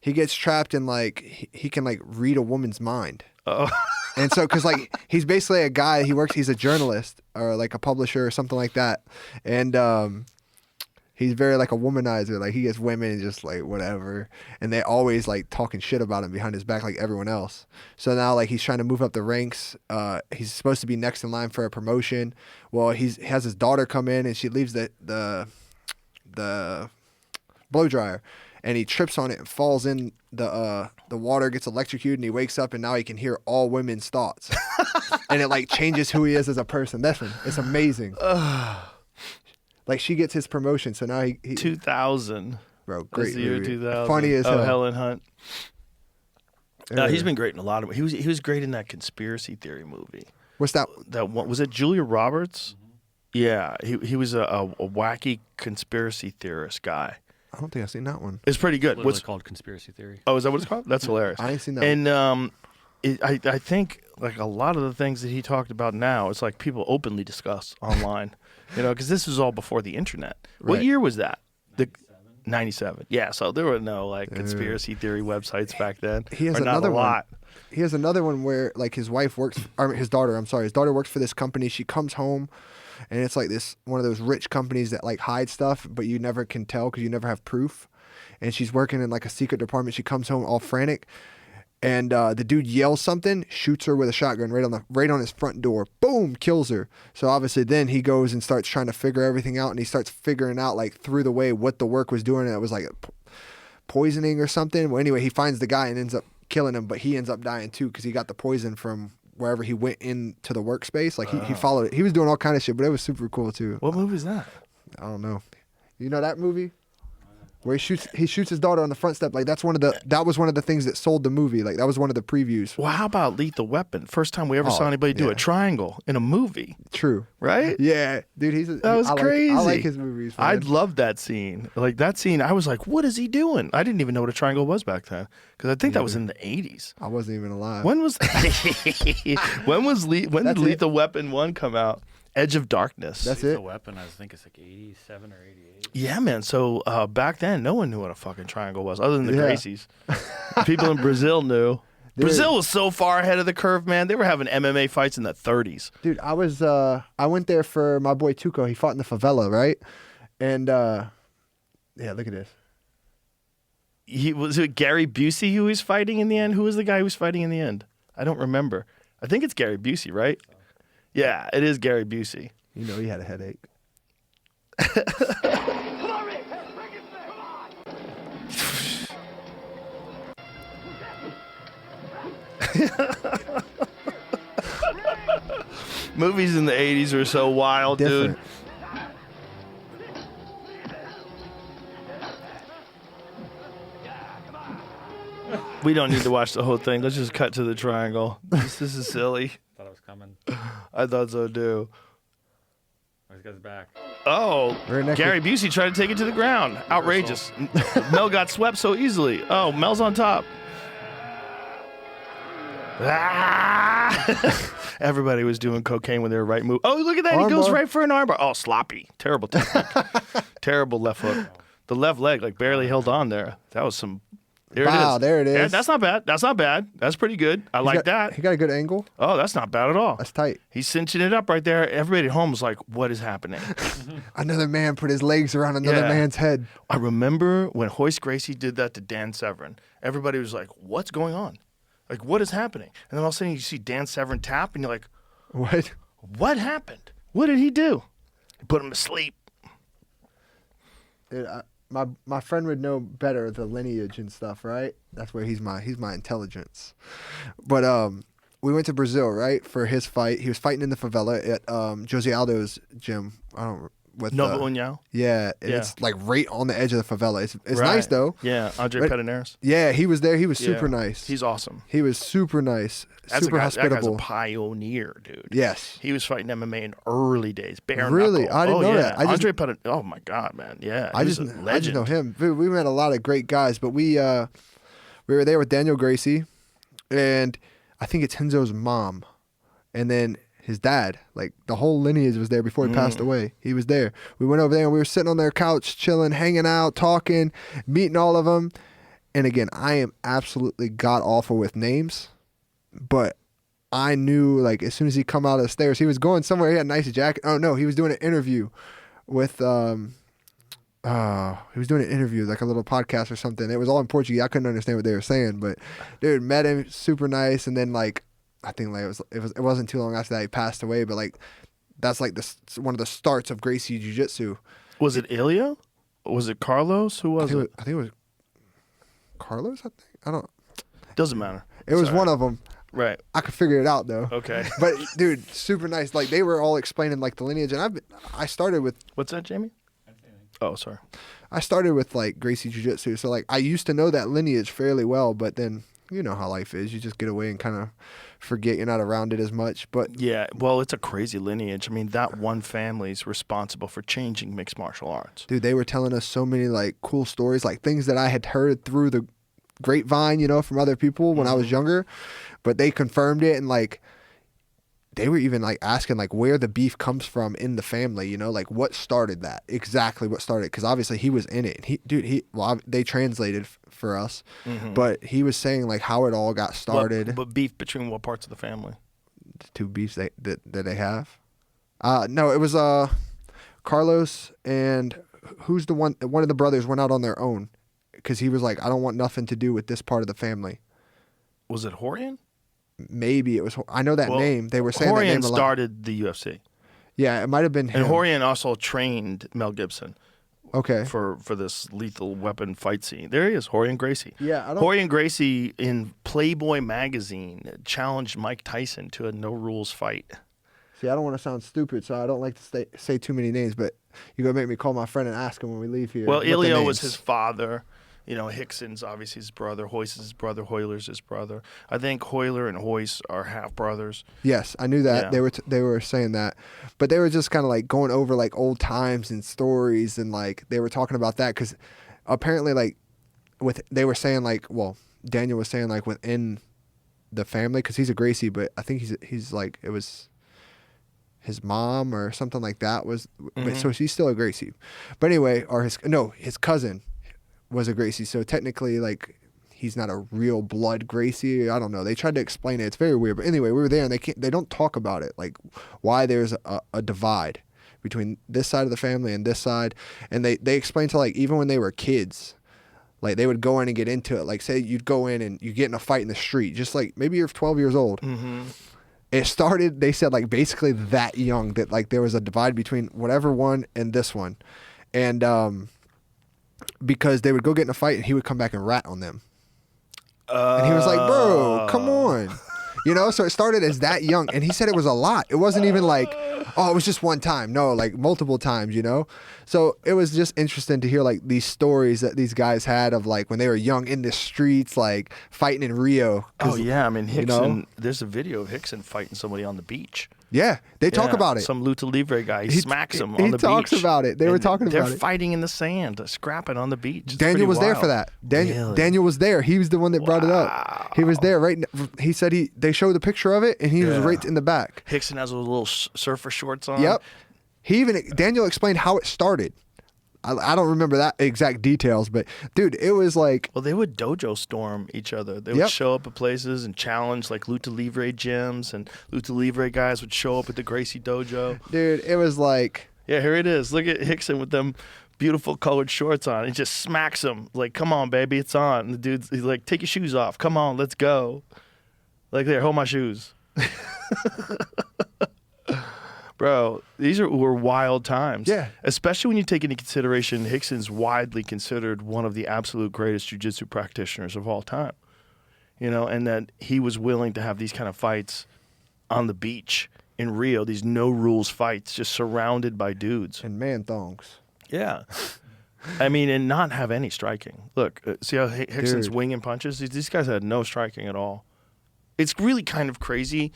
he gets trapped in like he can like read a woman's mind. Oh. And so, because like he's basically a guy, he's a journalist or like a publisher or something like that, and he's very like a womanizer. Like he gets women and just like whatever, and they always like talking shit about him behind his back like everyone else. So now like he's trying to move up the ranks. He's supposed to be next in line for a promotion. Well, he has his daughter come in and she leaves the blow dryer, and he trips on it and falls in the water, gets electrocuted, and he wakes up and now he can hear all women's thoughts, and it like changes who he is as a person. It's amazing. Like she gets his promotion, so now he 2000. bro, That's great the year movie. 2000. Funny as hell. Helen Hunt. Yeah. He's been great in a lot of. He was great in that conspiracy theory movie. What's that? That one was it. Julia Roberts. Yeah, he was a wacky conspiracy theorist guy. I don't think I've seen that one. It's pretty good. Literally called conspiracy theory. Oh, is that what it's called? That's hilarious. I ain't seen that And I think like a lot of the things that he talked about now, it's like people openly discuss online, because this was all before the internet. What Right. year was that? 97. Yeah, so there were no like conspiracy theory websites back then. He has Or not another a one. lot. He has another one where like his daughter works for this company. She comes home, and it's like this one of those rich companies that like hide stuff, but you never can tell because you never have proof. And she's working in like a secret department. She comes home all frantic, and the dude yells something, shoots her with a shotgun right on his front door. Boom, kills her. So obviously then he goes and starts trying to figure everything out, and he starts figuring out like through the way what the work was doing, and it was like poisoning or something. Well, anyway, he finds the guy and ends up killing him, but he ends up dying too because he got the poison from wherever he went into the workspace. Like he followed it. He was doing all kind of shit, but it was super cool too. What movie is that? I don't know. You know that movie? Where he shoots his daughter on the front step. Like that was one of the things that sold the movie. Like that was one of the previews. Well, how about Lethal Weapon? First time we ever saw anybody do yeah. a triangle in a movie, True. right? Yeah, dude, That was crazy. I like his movies. Man. I loved that scene. Like that scene, I was like, "What is he doing?" I didn't even know what a triangle was back then because I think that was in the 80s. I wasn't even alive. When was when did That's Lethal Weapon 1 come out? Edge of Darkness. That's The it. weapon, I think it's like 87 or 88. Yeah, man. So back then, no one knew what a fucking triangle was, other than the Yeah. Gracies. People in Brazil knew. Brazil was so far ahead of the curve, man. They were having MMA fights in the 30s. Dude, I went there for my boy Tuco. He fought in the favela, right? And yeah, look at this. Was it Gary Busey who was fighting in the end? Who was the guy who was fighting in the end? I don't remember. I think it's Gary Busey, right? Yeah, it is Gary Busey. You know he had a headache. Movies in the 80s were so wild, Different. dude. We don't need to watch the whole thing. Let's just cut to the triangle. This is silly. Thought it was coming. I thought so too. This guy's back. Oh, Right next Gary Busey tried to take it to the ground. Outrageous. Mel got swept so easily. Oh, Mel's on top. Ah! Everybody was doing cocaine when they were right move. Oh, look at that. He goes Armbar. right for an armbar. Oh, sloppy. Terrible technique. Terrible left hook. The left leg like barely held on there. That was some. There Wow, it is. there it is. Yeah, that's not bad. That's not bad. That's pretty good. I like that. He got a good angle. Oh, that's not bad at all. That's tight. He's cinching it up right there. Everybody at home was like, what is happening? Another man put his legs around another Yeah. man's head. I remember when Hoist Gracie did that to Dan Severn. Everybody was like, what's going on? Like, what is happening? And then all of a sudden you see Dan Severn tap and you're like, What? what happened? What did he do? He put him to sleep. Dude, my friend would know better the lineage and stuff, right? That's where he's my intelligence. But we went to Brazil, right, for his fight. He was fighting in the favela at Jose Aldo's gym. I don't with Nova União? Yeah, and Yeah. it's like right on the edge of the favela. It's Right. nice though. Yeah, Andre Right. Pederneiras. Yeah, he was there. He was super Yeah. nice. He's awesome. He was super nice, That's super a guy, that guy's hospitable. a pioneer, dude. Yes. He was fighting MMA in early days. Bare Really? knuckle. I didn't oh, know yeah. that. I just- Andre Pederneiras. Oh my God, man. Yeah. I he was just a know legend. him. We met a lot of great guys, but we were there with Daniel Gracie, and I think it's Henzo's mom, and then his dad. Like the whole lineage was there before he passed away. He was there. We went over there and we were sitting on their couch, chilling, hanging out, talking, meeting all of them, And again, I am absolutely god awful with names, but I knew like as soon as he come out of the stairs, he was going somewhere. He had a nice jacket. Oh no, he was doing an interview with he was doing an interview, like a little podcast or something. It was all in Portuguese. I couldn't understand what they were saying, but dude, met him, super nice. And then like I think like it wasn't too long after that he passed away, but like that's like one of the starts of Gracie Jiu-Jitsu. Was it Ilya? Was it Carlos? Who was it? I think it was Carlos. I think I don't. Doesn't matter. It was Sorry. one of them. Right. I could figure it out though. Okay. But dude, super nice. Like they were all explaining like the lineage, and I started with. What's that, Jamie? Oh, sorry. I started with like Gracie Jiu-Jitsu, so like I used to know that lineage fairly well, but then you know how life is. You just get away and kind of forget you're not around it as much. But Yeah, well, it's a crazy lineage. I mean, that one family is responsible for changing mixed martial arts. dude, they were telling us so many like cool stories, like things that I had heard through the grapevine, you know, from other people when I was younger, but they confirmed it. And like they were even like asking like where the beef comes from in the family, you know, like what started that, exactly what started, because obviously he was in it. They translated for us, but he was saying like how it all got started. But beef between what parts of the family? The two beefs that they have. No, it was Carlos and who's the one of the brothers went out on their own because he was like, I don't want nothing to do with this part of the family. Was it Horian? Maybe it was. I know that name. They were saying Horian that name a lot. started the UFC. Yeah, it might have been him. And Horian also trained Mel Gibson Okay. for this lethal weapon fight scene. There he is, Horian Gracie. Yeah, I don't. Horian Gracie in Playboy magazine challenged Mike Tyson to a no rules fight. See, I don't want to sound stupid, so I don't like to say too many names. But you're gonna make me call my friend and ask him when we leave here. Well, what the Ilya was names. his father. You know, Hickson's obviously his brother. Hoyce is his brother. Hoyler's his brother. I think Hoyler and Hoyce are half brothers. Yes, I knew that. Yeah. They were saying that, but they were just kind of like going over like old times and stories, and like they were talking about that because apparently like they were saying like, well, Daniel was saying like within the family, because he's a Gracie, but I think he's like it was his mom or something like that was, but so he's still a Gracie, but anyway, or his cousin was a Gracie, so technically like he's not a real blood Gracie. I don't know. They tried to explain it. It's very weird. But anyway, we were there and they don't talk about it, like why there's a divide between this side of the family and this side. And they explained to like even when they were kids, like they would go in and get into it. Like say you'd go in and you get in a fight in the street, just like maybe you're 12 years old. It started, they said like basically that young that like there was a divide between whatever one and this one. And because they would go get in a fight and he would come back and rat on them. And he was like, bro, come on. You know, so it started as that young. And he said it was a lot. It wasn't even like, oh, it was just one time. No, like multiple times, you know? So it was just interesting to hear like these stories that these guys had of like when they were young in the streets, like fighting in Rio. Oh, yeah. I mean, Hickson, you know? There's a video of Hickson fighting somebody on the beach. Yeah, they talk about it. Some Luta Livre guy, he smacks him on the beach. He talks about it. They were talking about it. They're fighting in the sand, scrapping on the beach. It's Daniel pretty was there wild. for that. Really? Daniel was there. He was the one that brought it up. He was there. Right. He said they showed the picture of it, and he was right in the back. Hickson has those little surfer shorts on. Yep. Daniel explained how it started. I don't remember that exact details, but dude, it was like. Well, they would dojo storm each other. They would show up at places and challenge like Luta Livre gyms, and Luta Livre guys would show up at the Gracie dojo. Dude, it was like. Yeah, here it is. Look at Hickson with them beautiful colored shorts on. He just smacks him like, "Come on, baby, it's on." And the dude's he's like, "Take your shoes off. Come on, let's go." Like, there, hold my shoes. Bro, these were wild times. Yeah. Especially when you take into consideration Hickson's widely considered one of the absolute greatest jiu-jitsu practitioners of all time. You know, and that he was willing to have these kind of fights on the beach in Rio, these no-rules fights, just surrounded by dudes. And man thongs. Yeah. I mean, and not have any striking. Look, see how Hickson's Dude. winging punches? These guys had no striking at all. It's really kind of crazy.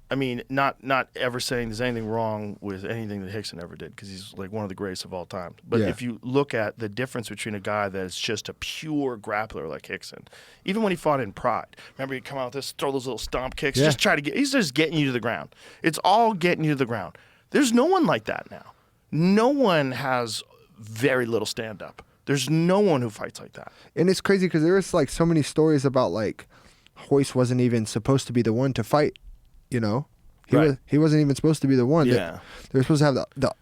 I mean, not ever saying there's anything wrong with anything that Hickson ever did, because he's like one of the greatest of all time. But Yeah. if you look at the difference between a guy that is just a pure grappler like Hickson, even when he fought in Pride, remember he'd come out with this, throw those little stomp kicks, Yeah. he's just getting you to the ground. It's all getting you to the ground. There's no one like that now. No one has very little stand-up. There's no one who fights like that. And it's crazy because there was like so many stories about like Hoist wasn't even supposed to be the one to fight. You know, he wasn't even supposed to be the one. Yeah. They were supposed to have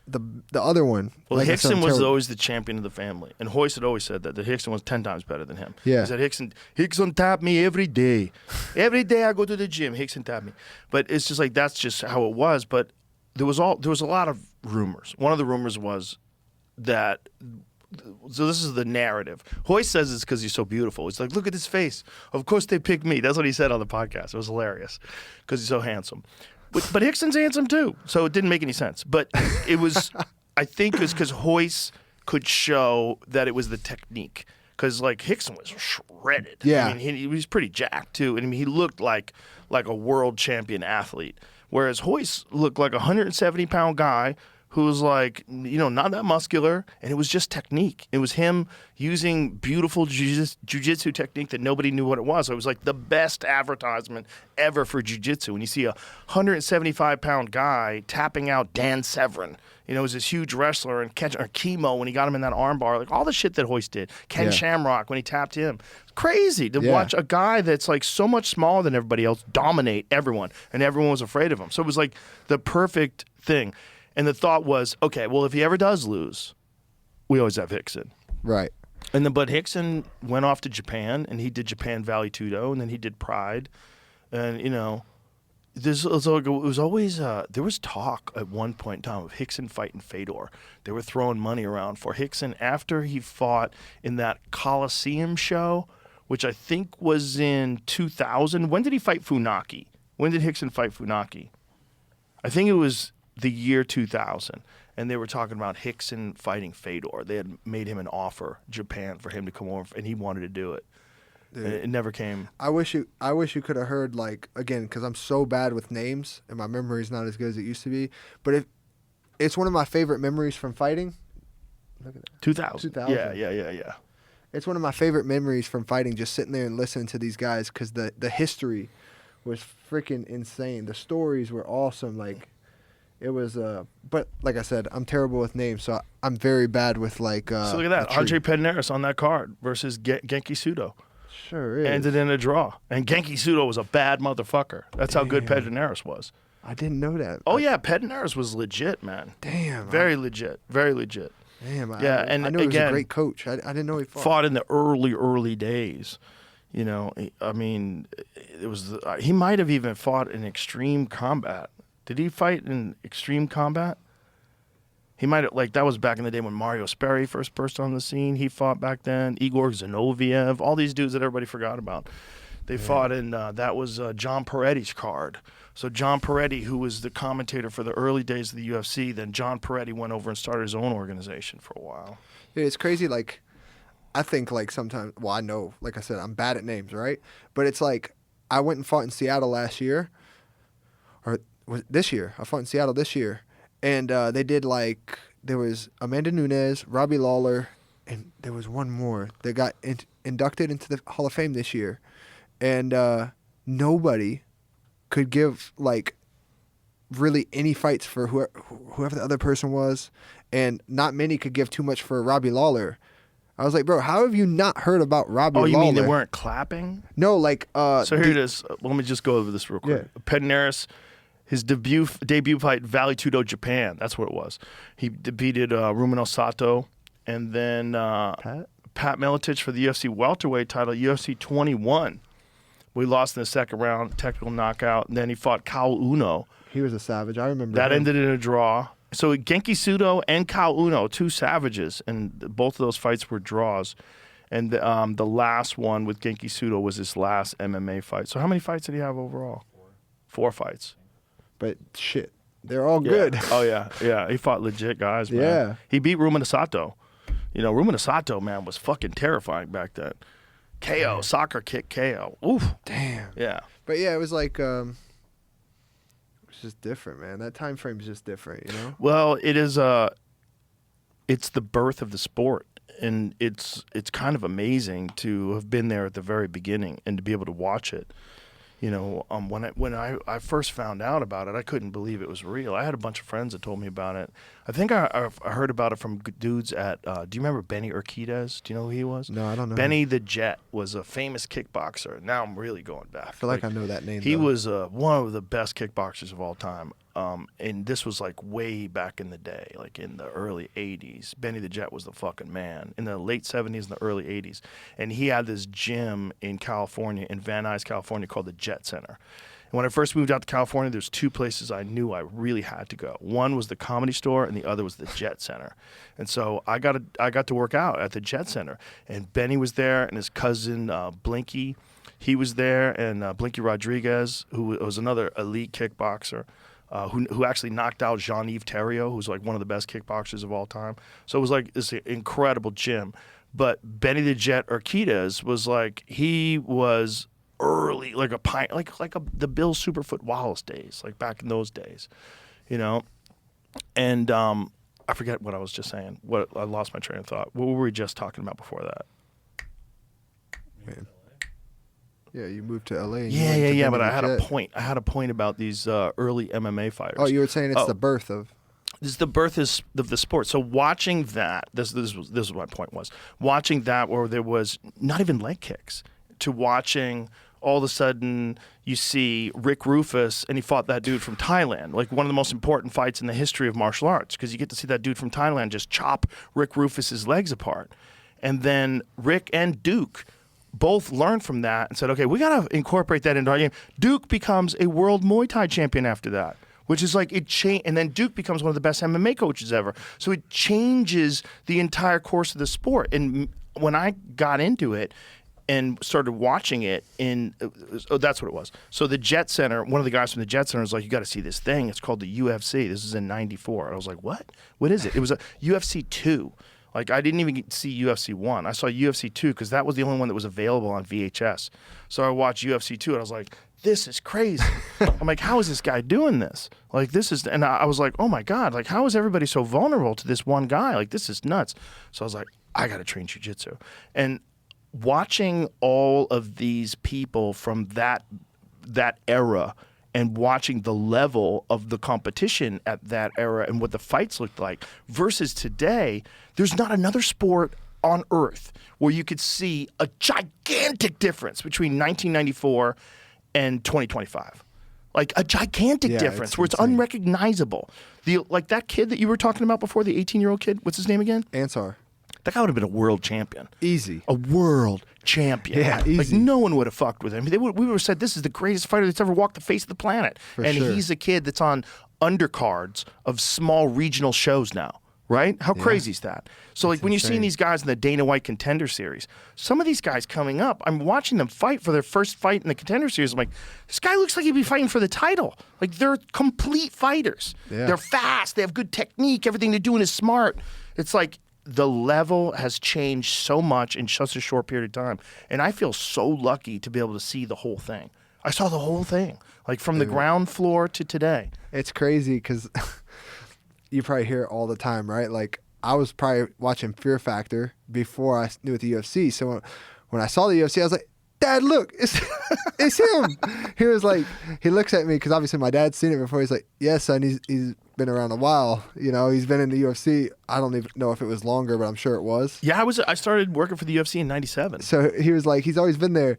the other one. Well, like Hickson was always the champion of the family, and Hoist had always said that Hickson was 10 times better than him. Yeah. He said Hickson tapped me every day. Every day I go to the gym, Hickson tapped me. But it's just like that's just how it was. But there was a lot of rumors. One of the rumors was that. So this is the narrative. Hoist says it's because he's so beautiful. He's like, look at his face. Of course they picked me. That's what he said on the podcast. It was hilarious because he's so handsome. But Hickson's handsome too, so it didn't make any sense. But it was, I think it was because Hoist could show that it was the technique. Because like Hickson was shredded. Yeah. I mean, he was pretty jacked too. And I mean, he looked like a world champion athlete. Whereas Hoist looked like a 170-pound guy who was like, not that muscular, and it was just technique. It was him using beautiful jiu-jitsu technique that nobody knew what it was. So it was like the best advertisement ever for jiu-jitsu. When you see a 175-pound guy tapping out Dan Severn, it was this huge wrestler, and Chemo when he got him in that armbar, like all the shit that Hoist did. Ken Shamrock when he tapped him. It's crazy to watch a guy that's like so much smaller than everybody else dominate everyone, and everyone was afraid of him. So it was like the perfect thing. And the thought was, okay, well, if he ever does lose, we always have Hickson. Right. But Hickson went off to Japan, and he did Japan Valley Tudo, and then he did Pride. And, it was always, there was talk at one point in time of Hickson fighting Fedor. They were throwing money around for Hickson after he fought in that Coliseum show, which I think was in 2000. When did he fight Funaki? When did Hickson fight Funaki? I think it was the year 2000, and they were talking about Hickson fighting Fedor. They had made him an offer, Japan, for him to come over, and he wanted to do it. Dude, and it never came. I wish you could have heard, like, again, because I'm so bad with names and my memory's not as good as it used to be. But it's one of my favorite memories from fighting. Look at that. 2000. 2000. Yeah. It's one of my favorite memories from fighting, just sitting there and listening to these guys, because the history was freaking insane. The stories were awesome. Like, it was, but like I said, I'm terrible with names, so I'm very bad with like. So look at that, Andre Pedneris on that card versus Genki Sudo. Sure is. Ended in a draw, and Genki Sudo was a bad motherfucker. That's how good Pedneris was. I didn't know that. Oh yeah, Pedneris was legit, man. Damn. Very legit. Damn. Yeah, and I know he was again, a great coach. I didn't know he fought in the early days. I mean, it was he might have even fought in Extreme Combat. Did he fight in Extreme Combat? He might have, like, that was back in the day when Mario Sperry first burst on the scene. He fought back then. Igor Zinoviev, all these dudes that everybody forgot about. They fought in, that was John Peretti's card. So John Peretti, who was the commentator for the early days of the UFC, then John Peretti went over and started his own organization for a while. Dude, it's crazy, like, I think, like, sometimes, well, I know, like I said, I'm bad at names, right? But it's like, I went and fought in Seattle last year, or this year. I fought in Seattle this year. And they did, like, there was Amanda Nunes, Robbie Lawler, and there was one more that got inducted into the Hall of Fame this year. And nobody could give, like, really any fights for whoever the other person was. And not many could give too much for Robbie Lawler. I was like, bro, how have you not heard about Robbie Lawler? Oh, you mean they weren't clapping? No, like... so here it is. Let me just go over this real quick. Yeah. Pedneris, his debut fight, Valley Tudo, Japan. That's what it was. He defeated Rumino Sato, and then Pat Miletich for the UFC welterweight title, UFC 21. We lost in the second round, technical knockout. And then he fought Kao Uno. He was a savage. I remember that him. ended in a draw. So Genki Sudo and Kao Uno, two savages, and both of those fights were draws. And the last one with Genki Sudo was his last MMA fight. So how many fights did he have overall? 4 fights. But shit, they're all good. Oh yeah. He fought legit guys, man. Yeah. He beat Rumino Sato. Rumino Sato, man, was fucking terrifying back then. KO, soccer kick, KO. Oof. Damn. Yeah. But yeah, it was like it's just different, man. That time frame is just different, Well, it is it's the birth of the sport, and it's kind of amazing to have been there at the very beginning and to be able to watch it. When I first found out about it, I couldn't believe it was real. I had a bunch of friends that told me about it. I think I heard about it from dudes at, do you remember Benny Urquidez? Do you know who he was? No, I don't know. Benny the Jet was a famous kickboxer. Now I'm really going back. I feel like I know that name. He though. was one of the best kickboxers of all time. And this was like way back in the day, like in the early 80s. Benny the Jet was the fucking man in the late 70s and the early 80s. And he had this gym in California, in Van Nuys, California, called the Jet Center. And when I first moved out to California, there's two places I knew I really had to go. One was the Comedy Store, and the other was the Jet Center. And so I got to work out at the Jet Center. And Benny was there, and his cousin Blinky, he was there, and Blinky Rodriguez, who was another elite kickboxer. Who actually knocked out Jean-Yves Theriault, who's like one of the best kickboxers of all time. So it was like this incredible gym. But Benny the Jet Urquidez was like, he was early, like the Bill Superfoot Wallace days, like back in those days, And I forget what I was just saying. I lost my train of thought. What were we just talking about before that? Man. Yeah, you moved to LA. And Yeah. But I had a point. I had a point about these early MMA fighters. Oh, you were saying it's the birth of. This is the birth of the sport. So watching that, this was my point was watching that where there was not even leg kicks, to watching all of a sudden you see Rick Rufus and he fought that dude from Thailand, like one of the most important fights in the history of martial arts, because you get to see that dude from Thailand just chop Rick Rufus's legs apart, and then Rick and Duke both learned from that and said, okay, we got to incorporate that into our game. Duke becomes a world Muay Thai champion after that, which is like and then Duke becomes one of the best MMA coaches ever. So it changes the entire course of the sport. And when I got into it and started watching it, that's what it was. So the Jet Center, one of the guys from the Jet Center was like, you got to see this thing. It's called the UFC. This is in '94. And I was like, what? What is it? It was a UFC 2. Like, I didn't even see UFC 1. I saw UFC 2 because that was the only one that was available on VHS. So I watched UFC 2, and I was like, this is crazy. I'm like, how is this guy doing this? Like, and I was like, oh, my God. Like, how is everybody so vulnerable to this one guy? Like, this is nuts. So I was like, I got to train jiu-jitsu. And watching all of these people from that era and watching the level of the competition at that era and what the fights looked like versus today, there's not another sport on earth where you could see a gigantic difference between 1994 and 2025. Like a gigantic difference where it's unrecognizable. Like that kid that you were talking about before, the 18-year-old kid, what's his name again? Ansar. That guy would have been a world champion. Easy. A world champion. Yeah, easy. Like no one would have fucked with him. We would have said this is the greatest fighter that's ever walked the face of the planet. And sure. he's a kid that's on undercards of small regional shows now. Right? How crazy is that? So like when you're seeing these guys in the Dana White Contender Series, some of these guys coming up, I'm watching them fight for their first fight in the Contender Series. I'm like, this guy looks like he'd be fighting for the title. Like they're complete fighters. Yeah. They're fast. They have good technique. Everything they're doing is smart. It's like the level has changed so much in such a short period of time. And I feel so lucky to be able to see the whole thing. I saw the whole thing, like from the ground floor to today. It's crazy because you probably hear it all the time, right? Like I was probably watching Fear Factor before I knew the UFC. So when I saw the UFC, I was like, Dad, look, it's him. He was like, he looks at me because obviously my dad's seen it before. He's like, yes, son, he's been around a while. You know, he's been in the UFC. I don't even know if it was longer, but I'm sure it was. Yeah, I started working for the UFC in '97. So he was like, he's always been there.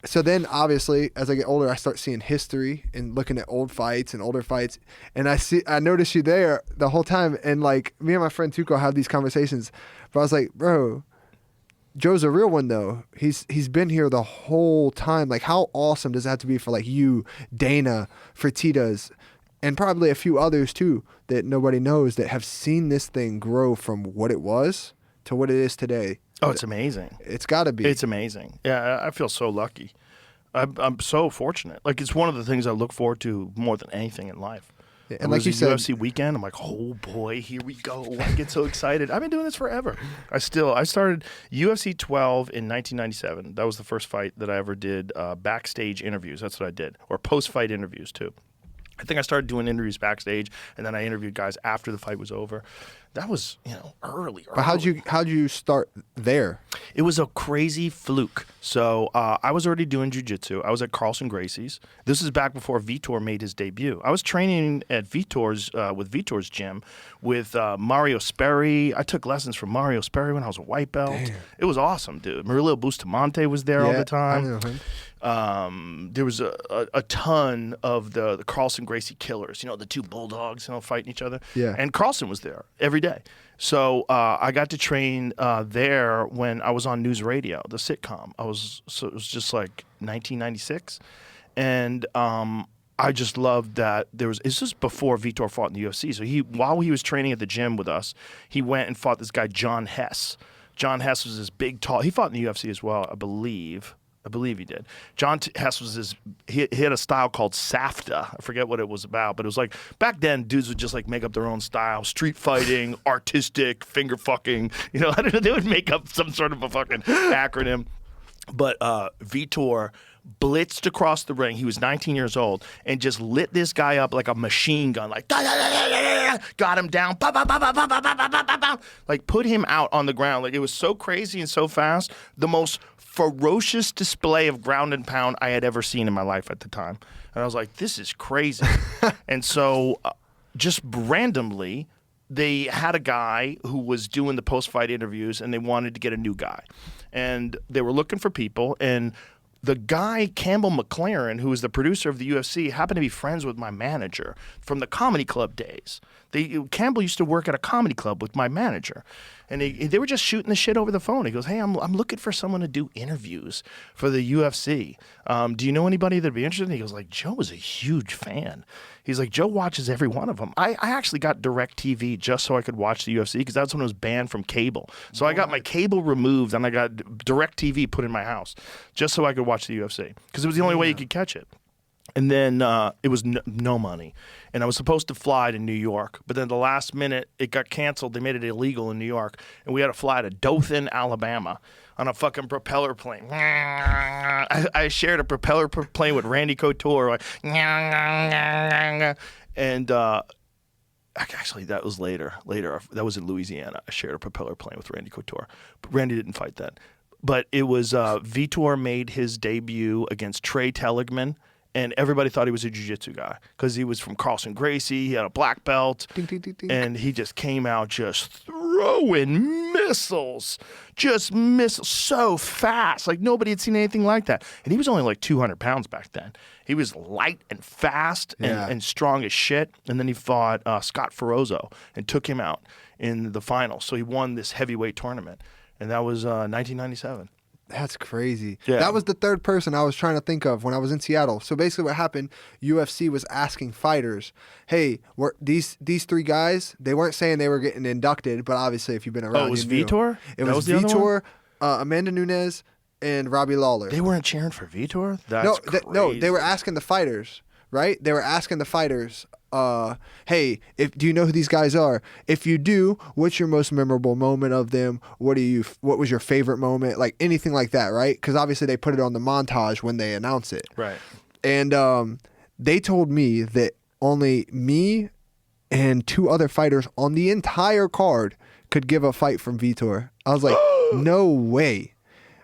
So then obviously as I get older, I start seeing history and looking at old fights and older fights. And I noticed you there the whole time. And like me and my friend Tuco have these conversations, but I was like, bro, Joe's a real one though. He's been here the whole time. Like how awesome does it have to be for like you, Dana, Fertitas, and probably a few others too that nobody knows that have seen this thing grow from what it was to what it is today. Oh, it's amazing. It's got to be. It's amazing. Yeah, I feel so lucky. I'm so fortunate. Like it's one of the things I look forward to more than anything in life. Yeah, and like you said, UFC weekend, I'm like, oh boy, here we go. I get so excited. I've been doing this forever. I started UFC 12 in 1997. That was the first fight that I ever did backstage interviews. That's what I did. Or post-fight interviews too. I think I started doing interviews backstage, and then I interviewed guys after the fight was over. That was, early. But how'd you start there? It was a crazy fluke. So I was already doing jiu-jitsu. I was at Carlson Gracie's. This is back before Vitor made his debut. I was training at Vitor's with Vitor's gym with Mario Sperry. I took lessons from Mario Sperry when I was a white belt. Damn. It was awesome, dude. Murillo Bustamante was there all the time. I know him. There was a ton of the Carlson Gracie killers, the two bulldogs, fighting each other. Yeah. And Carlson was there every day. So I got to train there when I was on News Radio, the sitcom. It was just like 1996. And I just loved that this was before Vitor fought in the UFC. So while he was training at the gym with us, he went and fought this guy, John Hess. John Hess was this big, tall, he fought in the UFC as well, I believe he did. John Hess was he had a style called SAFTA. I forget what it was about, but it was like, back then, dudes would just like make up their own style, street fighting, artistic, finger fucking, I don't know, they would make up some sort of a fucking acronym. But Vitor blitzed across the ring. He was 19 years old and just lit this guy up like a machine gun, like got him down, like put him out on the ground. Like it was so crazy and so fast. The most ferocious display of ground and pound I had ever seen in my life at the time. And I was like, this is crazy. And so just randomly, they had a guy who was doing the post-fight interviews, and they wanted to get a new guy. And they were looking for people, and the guy, Campbell McLaren, who was the producer of the UFC, happened to be friends with my manager from the comedy club days. Campbell used to work at a comedy club with my manager. And they were just shooting the shit over the phone. He goes, hey, I'm looking for someone to do interviews for the UFC. Do you know anybody that'd be interested? And he goes, like, Joe is a huge fan. He's like, Joe watches every one of them. I actually got DirecTV just so I could watch the UFC because that's when it was banned from cable. So I got my cable removed and I got DirecTV put in my house just so I could watch the UFC because it was the only way you could catch it. And then it was no money. And I was supposed to fly to New York. But then the last minute, it got canceled. They made it illegal in New York. And we had to fly to Dothan, Alabama on a fucking propeller plane. I shared a propeller plane with Randy Couture. Like, and actually, that was later. That was in Louisiana. I shared a propeller plane with Randy Couture. But Randy didn't fight that. But it was Vitor made his debut against Trey Telligman. And everybody thought he was a jiu-jitsu guy because he was from Carlson Gracie. He had a black belt. Ding, ding, ding, ding. And he just came out just throwing missiles. So fast. Like nobody had seen anything like that. And he was only like 200 pounds back then. He was light and fast and strong as shit. And then he fought Scott Ferozzo and took him out in the finals. So he won this heavyweight tournament. And that was 1997. That's crazy. Yeah. That was the third person I was trying to think of when I was in Seattle. So basically what happened, UFC was asking fighters, hey, these three guys, they weren't saying they were getting inducted, but obviously if you've been around, it was you knew. Vitor? It was Vitor, Amanda Nunes, and Robbie Lawler. They weren't cheering for Vitor? No, they were asking the fighters, right? They were asking the fighters, hey, do you know who these guys are? If you do, what's your most memorable moment of them? What was your favorite moment? Like anything like that, right? Because obviously they put it on the montage when they announce it. Right. And they told me that only me and two other fighters on the entire card could give a fight from Vitor. I was like, no way.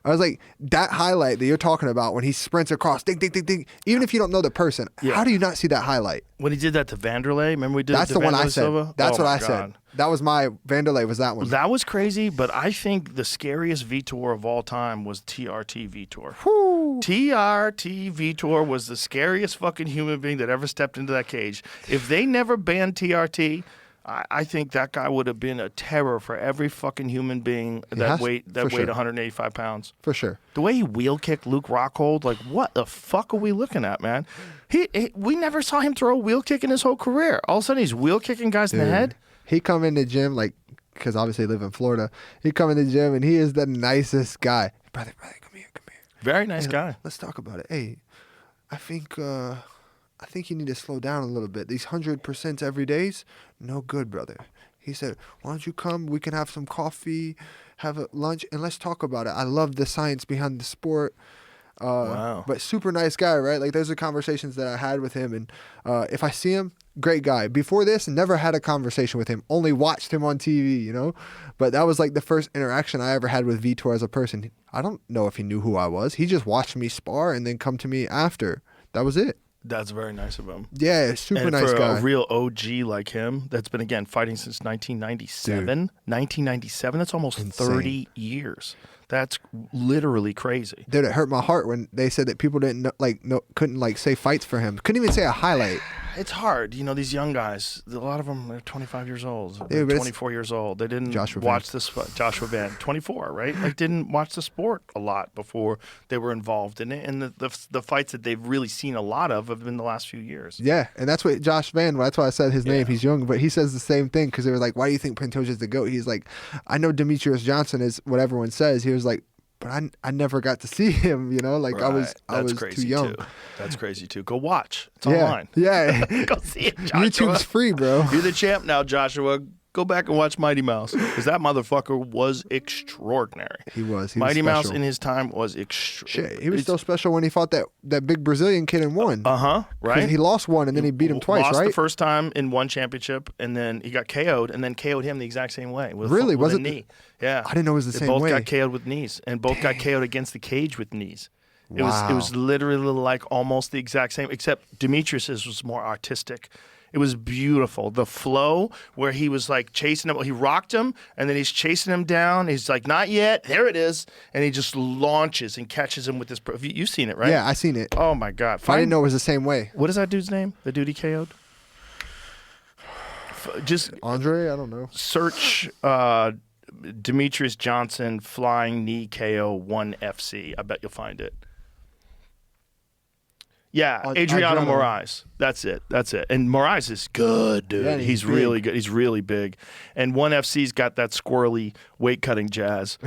I was like, that highlight that you're talking about when he sprints across, ding, ding, ding, ding, even if you don't know the person, how do you not see that highlight? When he did that to Vanderlei, remember we did That's to the one I Vanderlei said. Silva? That's what I God. said. That was my Vanderlei was that one. That was crazy, but I think the scariest Vitor of all time was TRT Vitor. TRT Vitor was the scariest fucking human being that ever stepped into that cage. If they never banned TRT, I think that guy would have been a terror for every fucking human being that weighed 185 pounds. For sure. The way he wheel kicked Luke Rockhold, like what the fuck are we looking at, man? We never saw him throw a wheel kick in his whole career. All of a sudden he's wheel kicking guys in the head. He come in the gym because obviously they live in Florida. He come in the gym and he is the nicest guy. Brother, come here. Very nice guy. Let's talk about it. Hey, I think you need to slow down a little bit. These 100% every days, no good, brother. He said, why don't you come? We can have some coffee, have a lunch, and let's talk about it. I love the science behind the sport. Wow. But super nice guy, right? Like, those are conversations that I had with him. And if I see him, great guy. Before this, never had a conversation with him. Only watched him on TV, you know? But that was like the first interaction I ever had with Vitor as a person. I don't know if he knew who I was. He just watched me spar and then come to me after. That was it. That's very nice of him. Yeah, super and nice for guy. a real OG like him, that's been, again, fighting since 1997. 1997, that's almost Insane. 30 years. That's literally crazy. Dude, it hurt my heart when they said that people didn't couldn't say fights for him. Couldn't even say a highlight. It's hard. You know, these young guys, a lot of them are 25 years old. Yeah, They're but 24 years old. They didn't Joshua watch this. Joshua Van, 24, right? Like, didn't watch the sport a lot before they were involved in it. And the fights that they've really seen a lot of have been the last few years. Yeah, and that's what Josh Van, that's why I said his name. He's young, but he says the same thing because they were like, why do you think Pantoja's the GOAT? He's like, I know Demetrius Johnson is what everyone says. He was like, but I never got to see him, you know? Like, Right. I was crazy too young. Too. That's crazy, too. Go watch. It's Yeah, online. yeah. Go see it, Joshua. YouTube's free, bro. You're the champ now, Joshua. Go back and watch Mighty Mouse, because that motherfucker was extraordinary. He was. Mighty Mouse special. in his time was extraordinary. Shit, he was so special when he fought that big Brazilian kid and won. Right? He lost one and then he beat him twice, lost right? the first time in one championship, and then he got KO'd, and then KO'd him the exact same way. Really? With Was a it knee. Yeah. I didn't know it was the They same both way. got KO'd with knees, and both got KO'd against the cage with knees. It Wow. was literally like almost the exact same, except Demetrius's was more artistic. It was beautiful. The flow where he was like chasing him. He rocked him, and then he's chasing him down. He's like, not yet. There it is. And he just launches and catches him with this. You've seen it, right? Yeah, I seen it. Oh, my God. I didn't know it was the same way. What is that dude's name? The dude he KO'd? Just Andre? I don't know. search Demetrius Johnson flying knee KO 1 FC. I bet you'll find it. Yeah, Adriano Adriano. Moraes. That's it. And Moraes is good, dude. Yeah, he's he's really big. good. He's really big. And 1FC's got that squirrely weight-cutting jazz.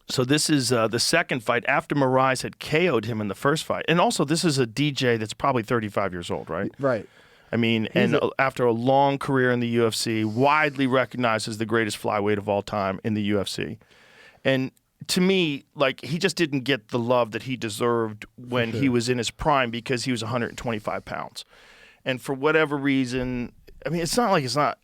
So this is the second fight after Moraes had KO'd him in the first fight. And also, this is a DJ that's probably 35 years old, right? Right. I mean, after a long career in the UFC, widely recognized as the greatest flyweight of all time in the UFC. And to me, like, he just didn't get the love that he deserved when he was in his prime because he was 125 pounds. And for whatever reason, I mean, it's not like it's not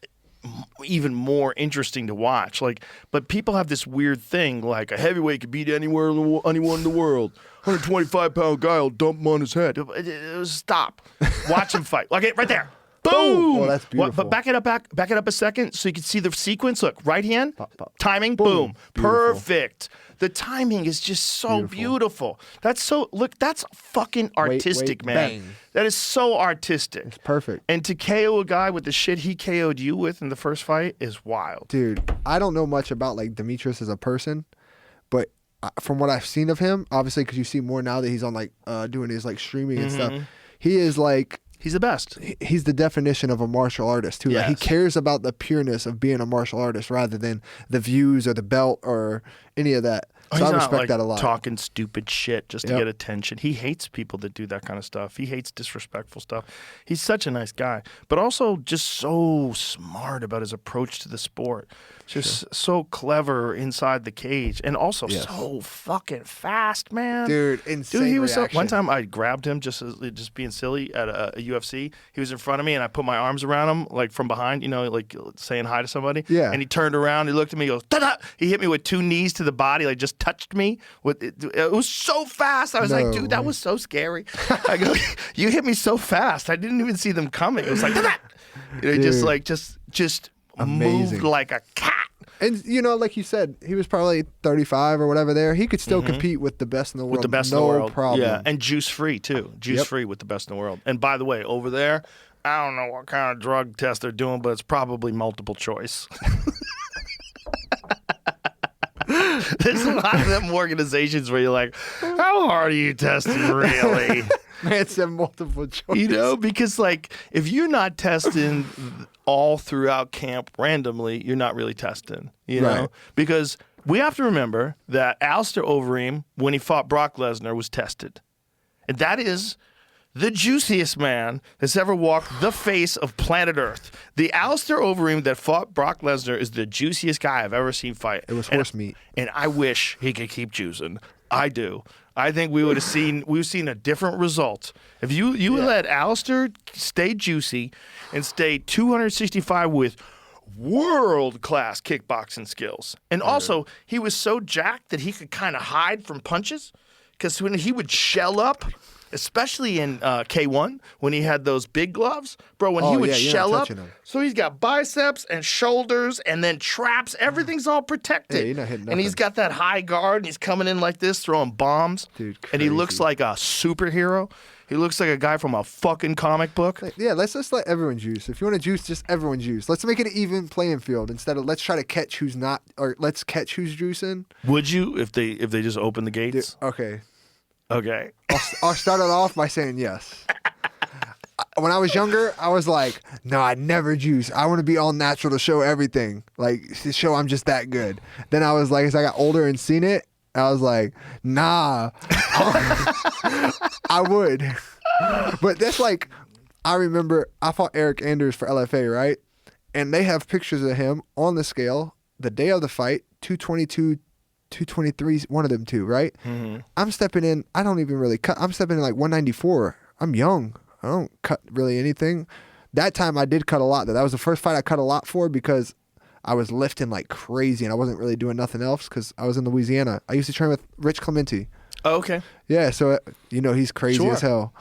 even more interesting to watch. Like, but people have this weird thing, like a heavyweight could beat anyone in the world. 125-pound guy will dump him on his head. Stop. Watch him fight. Like, right there. Boom! Oh, that's beautiful. But back it up a second so you can see the sequence. Look, right hand, timing, boom. Beautiful. Perfect. The timing is just so beautiful. That's fucking artistic, man. bang. That is so artistic. It's perfect. And to KO a guy with the shit he KO'd you with in the first fight is wild. Dude, I don't know much about like Demetrius as a person, but from what I've seen of him, obviously because you see more now that he's on like doing his like streaming and stuff, he is like He's the best. he's the definition of a martial artist too. Like, he Yes. cares about the pureness of being a martial artist rather than the views or the belt or any of that. So He's I not respect like that a lot. talking stupid shit just to Yep. get attention. He hates people that do that kind of stuff. He hates disrespectful stuff. He's such a nice guy, but also just so smart about his approach to the sport. Just so clever inside the cage, and also so fucking fast, man. Dude, insane Dude, he was so, reaction. one time I grabbed him just being silly at a UFC. He was in front of me, and I put my arms around him like from behind, you know, like saying hi to somebody. Yeah. And he turned around, he looked at me, he goes, "Ta-da!" He hit me with 2 knees to the body, like just touched me. It was so fast. I was like, No dude, that way. was so scary. I go, you hit me so fast. I didn't even see them coming. It was like, "Ta-da!" You know, just Dude. like just Amazing. moved like a cat. And you know, like you said, he was probably 35 or whatever there. He could still compete with the best in the world. With the best no in the world. problem. Yeah, and juice free too. Juice free with the best in the world. And by the way, over there, I don't know what kind of drug test they're doing, but it's probably multiple choice. There's a lot of them organizations where you're like, how hard are you testing really? Man said multiple choice. You know, because like if you're not testing all throughout camp randomly, you're not really testing, you know? Right. Because we have to remember that Alistair Overeem, when he fought Brock Lesnar, was tested. And that is the juiciest man that's ever walked the face of planet Earth. The Alistair Overeem that fought Brock Lesnar is the juiciest guy I've ever seen fight. It was horse meat. And I wish he could keep juicing. I do. I think we would have seen a different result if you let Alistair stay juicy and stay 265 with world-class kickboxing skills. And also, he was so jacked that he could kind of hide from punches because when he would shell up, especially in K1, when he had those big gloves, bro, when he would shell up, so he's got biceps and shoulders and then traps. Everything's all protected. Yeah, you're not hitting and he's got that high guard, and he's coming in like this, throwing bombs. Dude, and he looks crazy. like a superhero. He looks like a guy from a fucking comic book. Yeah, let's just let everyone juice. If you want to juice, just everyone juice. Let's make it an even playing field instead of let's try to catch who's not, or let's catch who's juicing. Would you if they just open the gates? Okay. Okay. I'll start it off by saying yes. When I was younger, I was like, no, I never juice. I want to be all natural to show everything. Like, to show I'm just that good. Then I was like, as I got older and seen it, I was like, nah, I would. But that's like, I remember I fought Eric Anders for LFA, right? And they have pictures of him on the scale the day of the fight, 222, 223, one of them two, right? Mm-hmm. I'm stepping in, I don't even really cut. I'm stepping in like 194. I'm young. I don't cut really anything. That time I did cut a lot, though. That was the first fight I cut a lot for because I was lifting like crazy and I wasn't really doing nothing else because I was in Louisiana. I used to train with Rich Clemente. Oh, okay. Yeah, so, he's crazy as hell.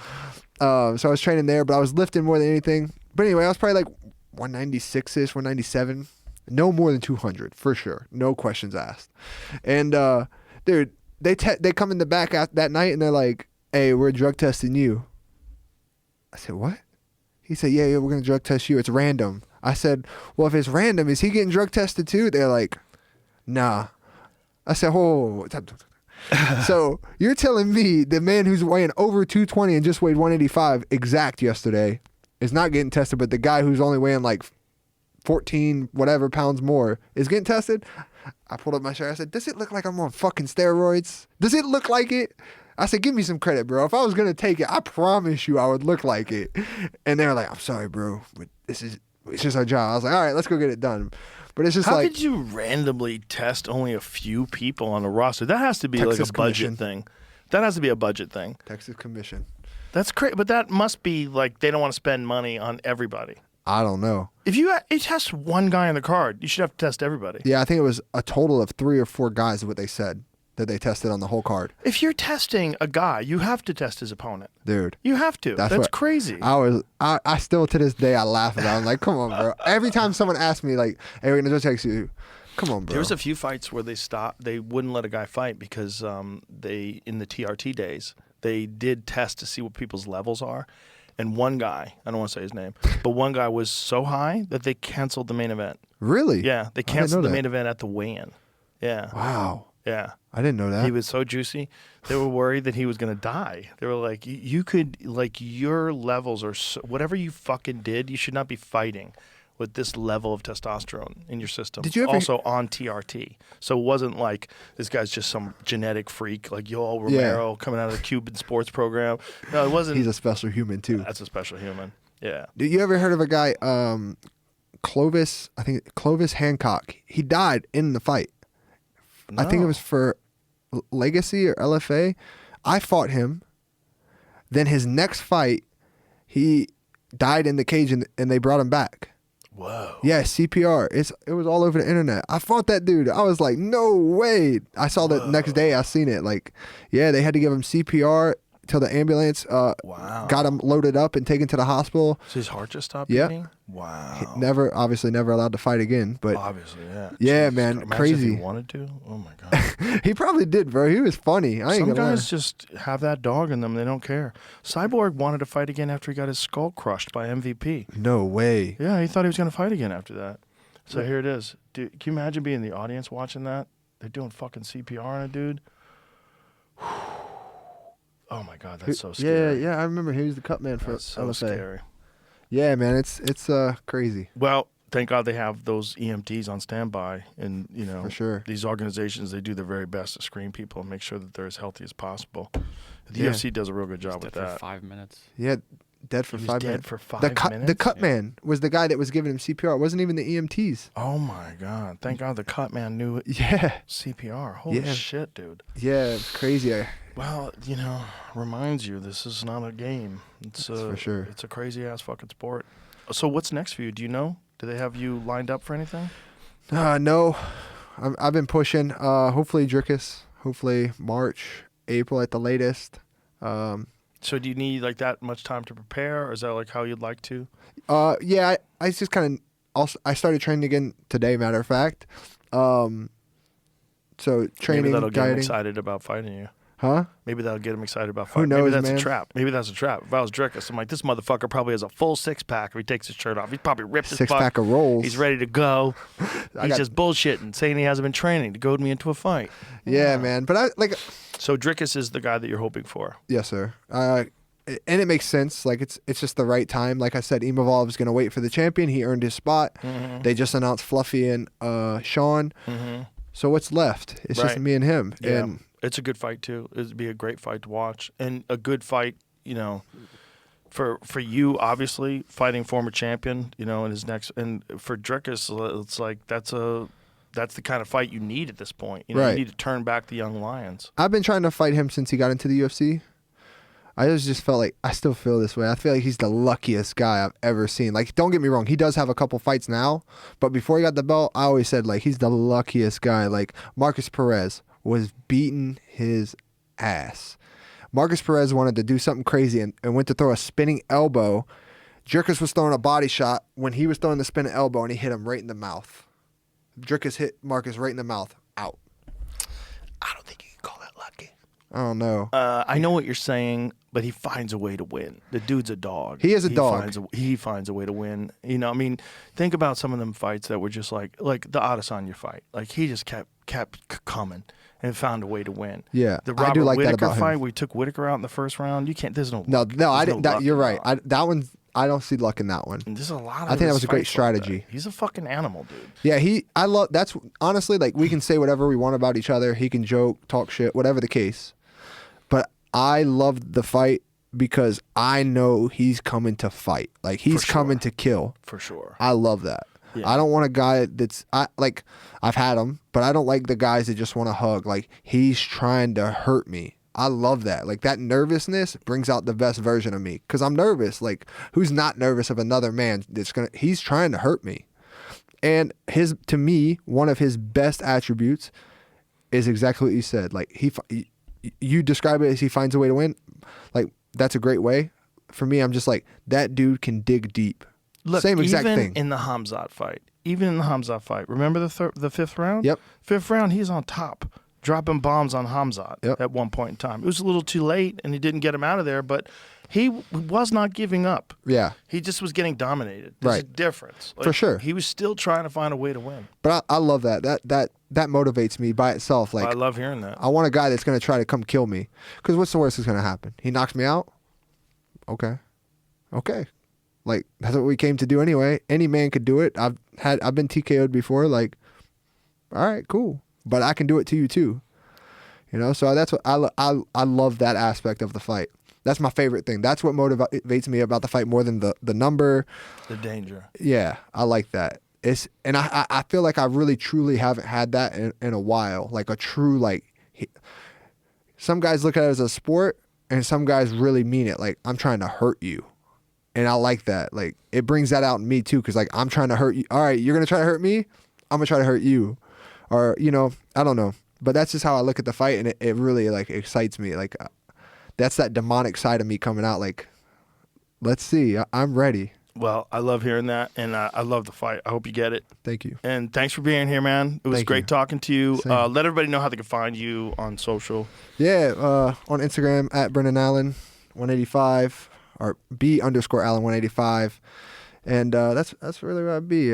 So I was training there, but I was lifting more than anything. But anyway, I was probably like 196-ish, 197. No more than 200, for sure. No questions asked. And, dude, they come in the back that night and they're like, hey, we're drug testing you. I said, what? He said, yeah, we're going to drug test you. It's random. I said, well, if it's random, is he getting drug tested too? They're like, nah. I said, whoa. So you're telling me the man who's weighing over 220 and just weighed 185 exact yesterday is not getting tested, but the guy who's only weighing like 14 whatever pounds more is getting tested? I pulled up my shirt. I said, does it look like I'm on fucking steroids? Does it look like it? I said, give me some credit, bro. If I was going to take it, I promise you I would look like it. And they were like, I'm sorry, bro, but it's just our job. I was like, all right, let's go get it done. But it's just How like, could you randomly test only a few people on the roster? That has to be Texas like a budget Commission. thing. That has to be a budget thing. Texas Commission. That's crazy, but that must be like they don't want to spend money on everybody. I don't know. If you test one guy on the card, you should have to test everybody. Yeah, I think it was a total of 3 or 4 guys is what they said that they tested on the whole card. If you're testing a guy, you have to test his opponent. Dude. You have to. That's what- crazy. I still to this day I laugh about it. I'm like, come on, bro. Every time someone asks me like, hey, we're gonna just text you. Come on, bro. There was a few fights where they wouldn't let a guy fight because they in the TRT days they did test to see what people's levels are, and one guy, I don't want to say his name, but one guy was so high that they canceled the main event. Really? Yeah, they know canceled the that. main event at the weigh-in. Yeah. Wow. Yeah. I didn't know that. He was so juicy. They were worried that he was going to die. They were like, you could, like, your levels are, whatever you fucking did, you should not be fighting with this level of testosterone in your system. Did you ever- Also on TRT. So it wasn't like this guy's just some genetic freak like Yoel Romero coming out of the Cuban sports program. No, it wasn't. He's a special human too. That's a special human. Yeah. Did you ever heard of a guy, Clovis? I think Clovis Hancock. He died in the fight. I think it was for Legacy or LFA. I fought him. Then his next fight, he died in the cage and they brought him back. Whoa. Yeah, CPR. It was all over the internet. I fought that dude. I was like, no way. I saw the next day. I seen it. Like, yeah, they had to give him CPR till the ambulance got him loaded up and taken to the hospital. So his heart just stopped Yeah. beating? Wow. Obviously never allowed to fight again. But Obviously, yeah. Yeah, Jesus. man, Imagine crazy. If he wanted to. Oh my god. he probably did, bro. He was funny. I ain't Some gonna guys just have that dog in them. They don't care. Cyborg wanted to fight again after he got his skull crushed by MVP. lie. No way. Yeah, he thought he was going to fight again after that. So here it is. Dude, can you imagine being in the audience watching that? They're doing fucking CPR on a dude. Oh my god, that's so scary. Yeah. I remember he was the cut man for That's so LFA. scary. Yeah, man. It's crazy. Well, thank God they have those EMTs on standby, and For sure. these organizations, they do their very best to screen people and make sure that they're as healthy as possible. The Yeah. UFC does a real good job Did with for that. 5 minutes. Yeah. Dead for He was 5 dead minutes. for 5 The minutes? cut Yeah. man was the guy that was giving him CPR. It wasn't even the EMTs. Oh my God! Thank God the cut man knew Yeah. CPR. Holy Yeah. shit, dude. Yeah, it's crazy. Well, reminds you this is not a game. It's for sure. It's a crazy ass fucking sport. So what's next for you? Do you know? Do they have you lined up for anything? No, I've been pushing. Hopefully Drickus. Hopefully March, April at the latest. So do you need like that much time to prepare, or is that like how you'd like to? Yeah, I just kind of. I started training again today. Matter of fact. So training, Maybe that'll get him dieting. excited about fighting you. Huh? Maybe that'll get him excited about Who fighting. knows, Maybe that's man? a trap. Maybe that's a trap. If I was Drickus, I'm like, this motherfucker probably has a full 6-pack if he takes his shirt off. He's probably ripped as fuck. 6-pack of rolls. He's ready to go. I He's got- just bullshitting, saying he hasn't been training to goad me into a fight. Yeah, man. But I like. So Drickus is the guy that you're hoping for. Yes, sir. And it makes sense. Like it's just the right time. Like I said, Imavov is gonna wait for the champion. He earned his spot. Mm-hmm. They just announced Fluffy and Sean. So what's left? It's just Right. me and him. Yeah. And It's a good fight too. It'd be a great fight to watch, and a good fight, for you obviously fighting former champion, in his next, and for Drickus, it's like that's the kind of fight you need at this point. Right. You need to turn back the young lions. I've been trying to fight him since he got into the UFC. I just felt like I still feel this way. I feel like he's the luckiest guy I've ever seen. Like, don't get me wrong, he does have a couple fights now, but before he got the belt, I always said like he's the luckiest guy. Like Marcus Perez was beating his ass. Marcus Perez wanted to do something crazy and went to throw a spinning elbow. Drickus was throwing a body shot when he was throwing the spinning elbow, and he hit him right in the mouth. Drickus hit Marcus right in the mouth. Out. I don't think you can call that lucky. I don't know. I know what you're saying, but he finds a way to win. The dude's a dog. He is a dog. He finds a way to win. Think about some of them fights that were just like the Adesanya fight. Like he just kept coming and found a way to win. Yeah, the I Robert do like that Whittaker about him. fight where he took Whittaker out in the first round. You can't. There's no. No, luck. I There's didn't. luck You're right. involved. That one, I don't see luck in that one. And there's a lot of. I think that his was a great fights like that. strategy. He's a fucking animal, dude. Yeah, I love. That's honestly like we can say whatever we want about each other. He can joke, talk shit, whatever the case. But I loved the fight because I know he's coming to fight. Like he's coming to kill. For sure. I love that. Yeah. I don't want a guy that's I've had him, but I don't like the guys that just want to hug. Like he's trying to hurt me. I love that. Like that nervousness brings out the best version of me because I'm nervous. Like who's not nervous of another man he's trying to hurt me. And to me, one of his best attributes is exactly what you said. Like you describe it as he finds a way to win. Like that's a great way. For me, I'm just like that dude can dig deep. Look, Same exact even thing. in the Hamzat fight. Remember the fifth round? Yep. Fifth round, he's on top, dropping bombs on Hamzat Yep. at one point in time. It was a little too late, and he didn't get him out of there, but he was not giving up. Yeah. He just was getting dominated. There's a Right. difference. For sure. He was still trying to find a way to win. But I love that. That motivates me by itself. Like I love hearing that. I want a guy that's going to try to come kill me. Because what's the worst that's going to happen? He knocks me out? Okay. Like, that's what we came to do anyway. Any man could do it. I've been TKO'd before. Like, all right, cool. But I can do it to you too. So that's what I love that aspect of the fight. That's my favorite thing. That's what motivates me about the fight more than the number. The danger. Yeah, I like that. And I feel like I really truly haven't had that in a while. Like a true some guys look at it as a sport, and some guys really mean it. Like I'm trying to hurt you, and I like that. Like it brings that out in me too, because like I'm trying to hurt you. All right, you're gonna try to hurt me. I'm gonna try to hurt you, or I don't know. But that's just how I look at the fight, and it really like excites me. Like that's that demonic side of me coming out. Like let's see, I'm ready. Well, I love hearing that, and I love the fight. I hope you get it. Thank you. And thanks for being here, man. It was Thank great you. talking to you. Same. Let everybody know how they can find you on social. Yeah, on Instagram at Brennan Allen 185 or B_Allen 185, and that's really where I'd be.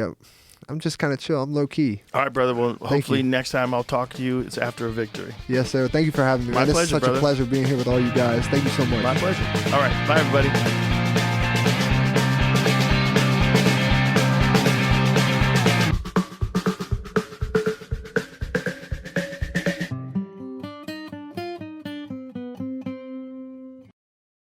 I'm just kind of chill. I'm low key. All right, brother. Well, hopefully you. next time I'll talk to you, it's after a victory. Yes, sir. Thank you for having me. My man. This pleasure, is such brother. a pleasure being here with all you guys. Thank you so much. My pleasure. All right. Bye, everybody.